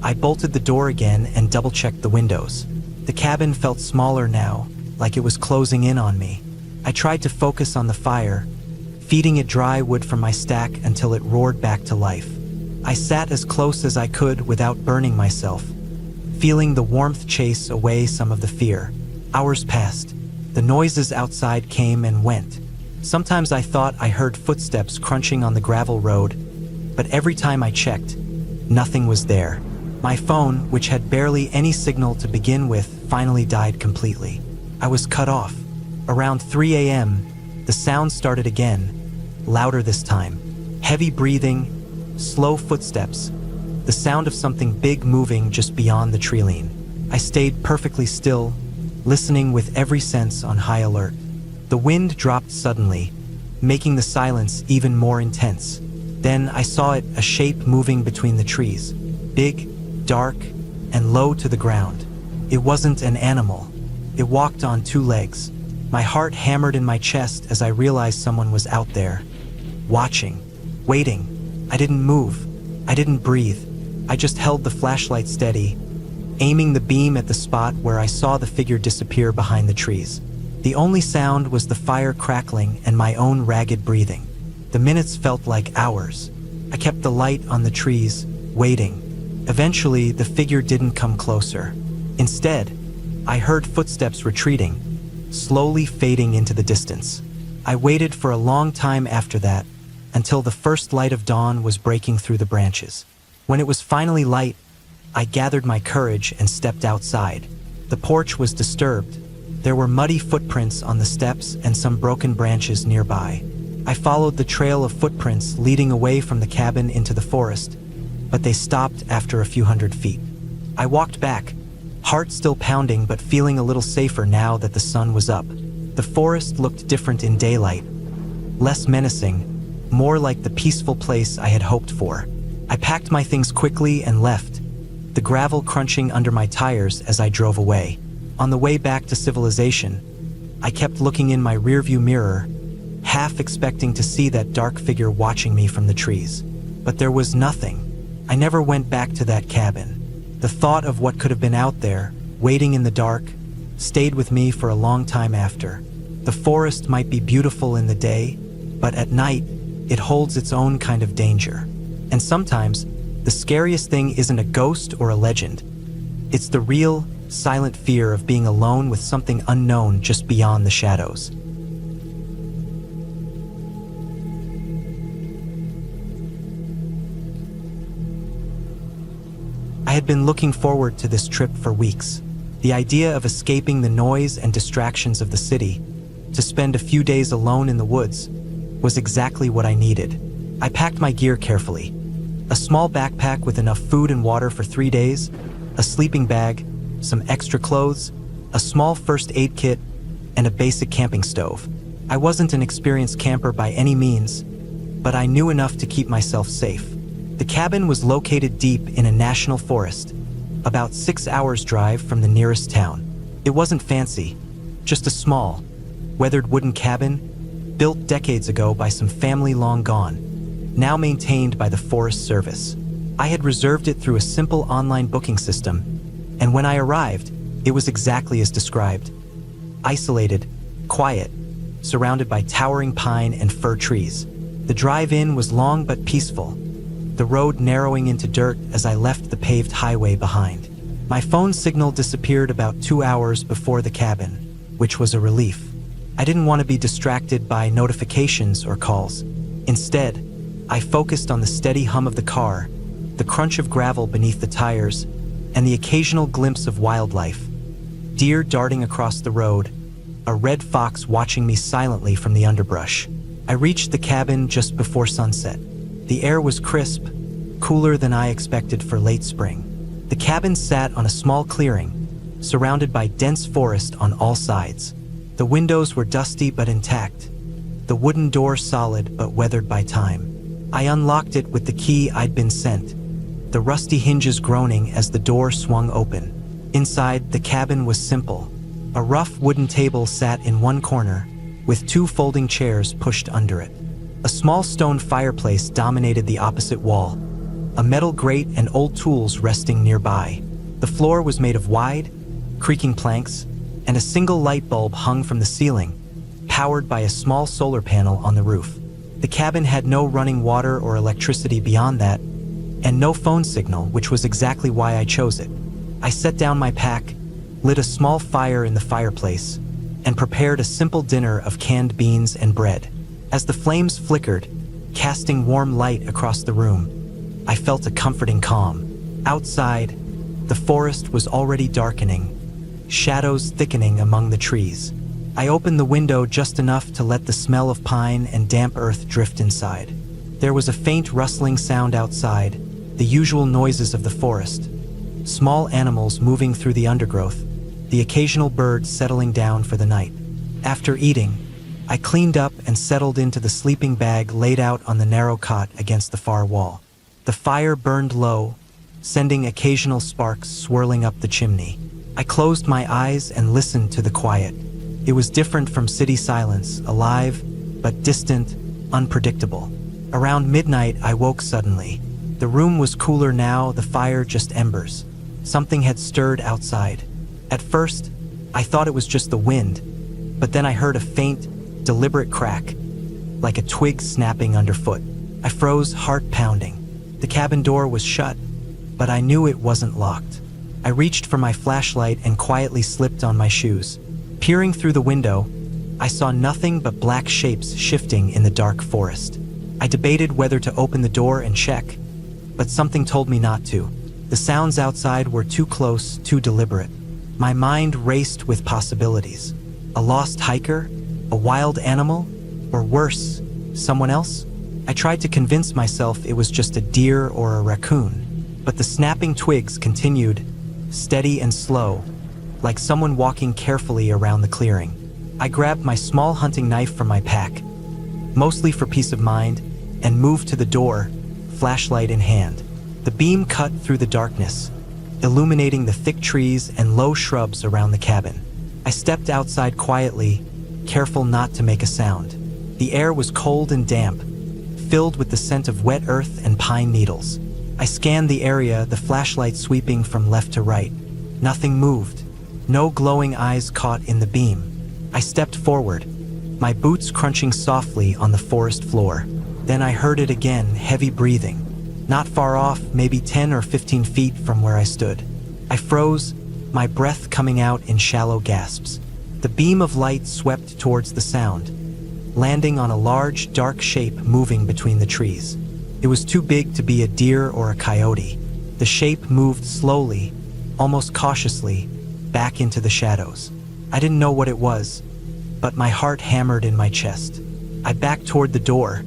I bolted the door again and double-checked the windows. The cabin felt smaller now, like it was closing in on me. I tried to focus on the fire, feeding it dry wood from my stack until it roared back to life. I sat as close as I could without burning myself, feeling the warmth chase away some of the fear. Hours passed. The noises outside came and went. Sometimes I thought I heard footsteps crunching on the gravel road, but every time I checked, nothing was there. My phone, which had barely any signal to begin with, finally died completely. I was cut off. Around 3 a.m., the sound started again, louder this time. Heavy breathing, slow footsteps, the sound of something big moving just beyond the treeline. I stayed perfectly still, listening with every sense on high alert. The wind dropped suddenly, making the silence even more intense. Then I saw it, a shape moving between the trees, big, dark, and low to the ground. It wasn't an animal. It walked on two legs. My heart hammered in my chest as I realized someone was out there, watching, waiting. I didn't move. I didn't breathe. I just held the flashlight steady, aiming the beam at the spot where I saw the figure disappear behind the trees. The only sound was the fire crackling and my own ragged breathing. The minutes felt like hours. I kept the light on the trees, waiting. Eventually, the figure didn't come closer. Instead, I heard footsteps retreating, slowly fading into the distance. I waited for a long time after that, until the first light of dawn was breaking through the branches. When it was finally light, I gathered my courage and stepped outside. The porch was disturbed. There were muddy footprints on the steps and some broken branches nearby. I followed the trail of footprints leading away from the cabin into the forest, but they stopped after a few hundred feet. I walked back, heart still pounding but feeling a little safer now that the sun was up. The forest looked different in daylight, less menacing, more like the peaceful place I had hoped for. I packed my things quickly and left, the gravel crunching under my tires as I drove away. On the way back to civilization, I kept looking in my rearview mirror, half expecting to see that dark figure watching me from the trees. But there was nothing. I never went back to that cabin. The thought of what could have been out there, waiting in the dark, stayed with me for a long time after. The forest might be beautiful in the day, but at night, it holds its own kind of danger. And sometimes, the scariest thing isn't a ghost or a legend. It's the real, silent fear of being alone with something unknown just beyond the shadows. I had been looking forward to this trip for weeks. The idea of escaping the noise and distractions of the city, to spend a few days alone in the woods, was exactly what I needed. I packed my gear carefully. A small backpack with enough food and water for 3 days, a sleeping bag, some extra clothes, a small first aid kit, and a basic camping stove. I wasn't an experienced camper by any means, but I knew enough to keep myself safe. The cabin was located deep in a national forest, about 6 hours' drive from the nearest town. It wasn't fancy, just a small, weathered wooden cabin, built decades ago by some family long gone, now maintained by the Forest Service. I had reserved it through a simple online booking system, and when I arrived, it was exactly as described. Isolated, quiet, surrounded by towering pine and fir trees. The drive-in was long but peaceful, the road narrowing into dirt as I left the paved highway behind. My phone signal disappeared about 2 hours before the cabin, which was a relief. I didn't want to be distracted by notifications or calls. Instead, I focused on the steady hum of the car, the crunch of gravel beneath the tires, and the occasional glimpse of wildlife. Deer darting across the road, a red fox watching me silently from the underbrush. I reached the cabin just before sunset. The air was crisp, cooler than I expected for late spring. The cabin sat on a small clearing, surrounded by dense forest on all sides. The windows were dusty but intact, the wooden door solid but weathered by time. I unlocked it with the key I'd been sent, the rusty hinges groaning as the door swung open. Inside, the cabin was simple. A rough wooden table sat in one corner, with 2 folding chairs pushed under it. A small stone fireplace dominated the opposite wall, a metal grate and old tools resting nearby. The floor was made of wide, creaking planks, and a single light bulb hung from the ceiling, powered by a small solar panel on the roof. The cabin had no running water or electricity beyond that, and no phone signal, which was exactly why I chose it. I set down my pack, lit a small fire in the fireplace, and prepared a simple dinner of canned beans and bread. As the flames flickered, casting warm light across the room, I felt a comforting calm. Outside, the forest was already darkening, shadows thickening among the trees. I opened the window just enough to let the smell of pine and damp earth drift inside. There was a faint rustling sound outside, the usual noises of the forest. Small animals moving through the undergrowth, the occasional bird settling down for the night. After eating, I cleaned up and settled into the sleeping bag laid out on the narrow cot against the far wall. The fire burned low, sending occasional sparks swirling up the chimney. I closed my eyes and listened to the quiet. It was different from city silence, alive, but distant, unpredictable. Around midnight, I woke suddenly. The room was cooler now, the fire just embers. Something had stirred outside. At first, I thought it was just the wind, but then I heard a faint, deliberate crack, like a twig snapping underfoot. I froze, heart pounding. The cabin door was shut, but I knew it wasn't locked. I reached for my flashlight and quietly slipped on my shoes. Peering through the window, I saw nothing but black shapes shifting in the dark forest. I debated whether to open the door and check, but something told me not to. The sounds outside were too close, too deliberate. My mind raced with possibilities. A lost hiker? A wild animal? Or worse, someone else? I tried to convince myself it was just a deer or a raccoon, but the snapping twigs continued, steady and slow, like someone walking carefully around the clearing. I grabbed my small hunting knife from my pack, mostly for peace of mind, and moved to the door, flashlight in hand. The beam cut through the darkness, illuminating the thick trees and low shrubs around the cabin. I stepped outside quietly, careful not to make a sound. The air was cold and damp, filled with the scent of wet earth and pine needles. I scanned the area, the flashlight sweeping from left to right. Nothing moved. No glowing eyes caught in the beam. I stepped forward, my boots crunching softly on the forest floor. Then I heard it again, heavy breathing. Not far off, maybe 10 or 15 feet from where I stood. I froze, my breath coming out in shallow gasps. The beam of light swept towards the sound, landing on a large, dark shape moving between the trees. It was too big to be a deer or a coyote. The shape moved slowly, almost cautiously, back into the shadows. I didn't know what it was, but my heart hammered in my chest. I backed toward the door,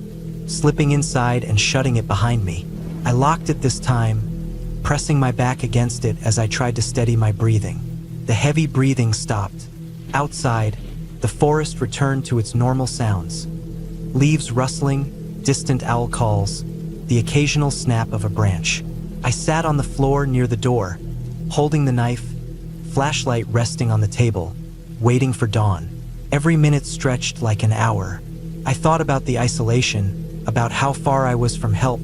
slipping inside and shutting it behind me. I locked it this time, pressing my back against it as I tried to steady my breathing. The heavy breathing stopped. Outside, the forest returned to its normal sounds. Leaves rustling, distant owl calls, the occasional snap of a branch. I sat on the floor near the door, holding the knife, flashlight resting on the table, waiting for dawn. Every minute stretched like an hour. I thought about the isolation, about how far I was from help,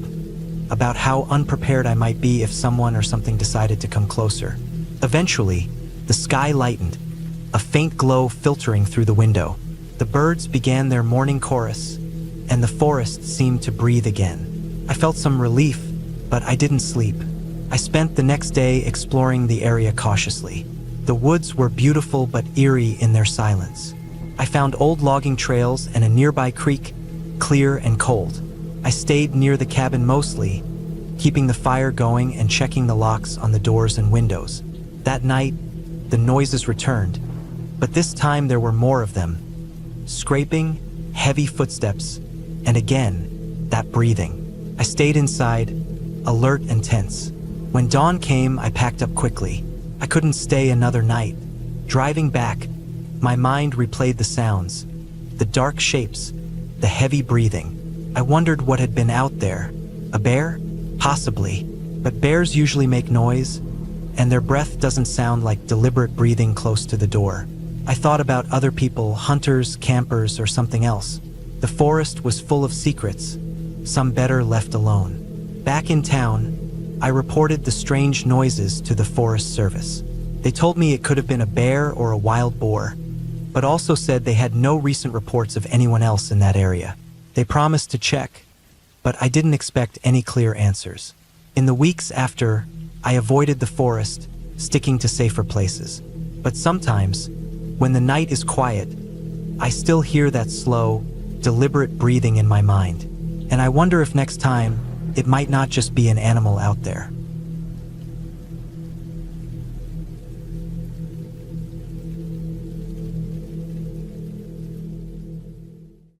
about how unprepared I might be if someone or something decided to come closer. Eventually, the sky lightened, a faint glow filtering through the window. The birds began their morning chorus, and the forest seemed to breathe again. I felt some relief, but I didn't sleep. I spent the next day exploring the area cautiously. The woods were beautiful but eerie in their silence. I found old logging trails and a nearby creek, clear and cold. I stayed near the cabin mostly, keeping the fire going and checking the locks on the doors and windows. That night, the noises returned, but this time there were more of them. Scraping, heavy footsteps, and again, that breathing. I stayed inside, alert and tense. When dawn came, I packed up quickly. I couldn't stay another night. Driving back, my mind replayed the sounds, the dark shapes, the heavy breathing. I wondered what had been out there. A bear? Possibly. But bears usually make noise, and their breath doesn't sound like deliberate breathing close to the door. I thought about other people, hunters, campers, or something else. The forest was full of secrets, some better left alone. Back in town, I reported the strange noises to the Forest Service. They told me it could have been a bear or a wild boar, but also said they had no recent reports of anyone else in that area. They promised to check, but I didn't expect any clear answers. In the weeks after, I avoided the forest, sticking to safer places. But sometimes, when the night is quiet, I still hear that slow, deliberate breathing in my mind, and I wonder if next time, it might not just be an animal out there.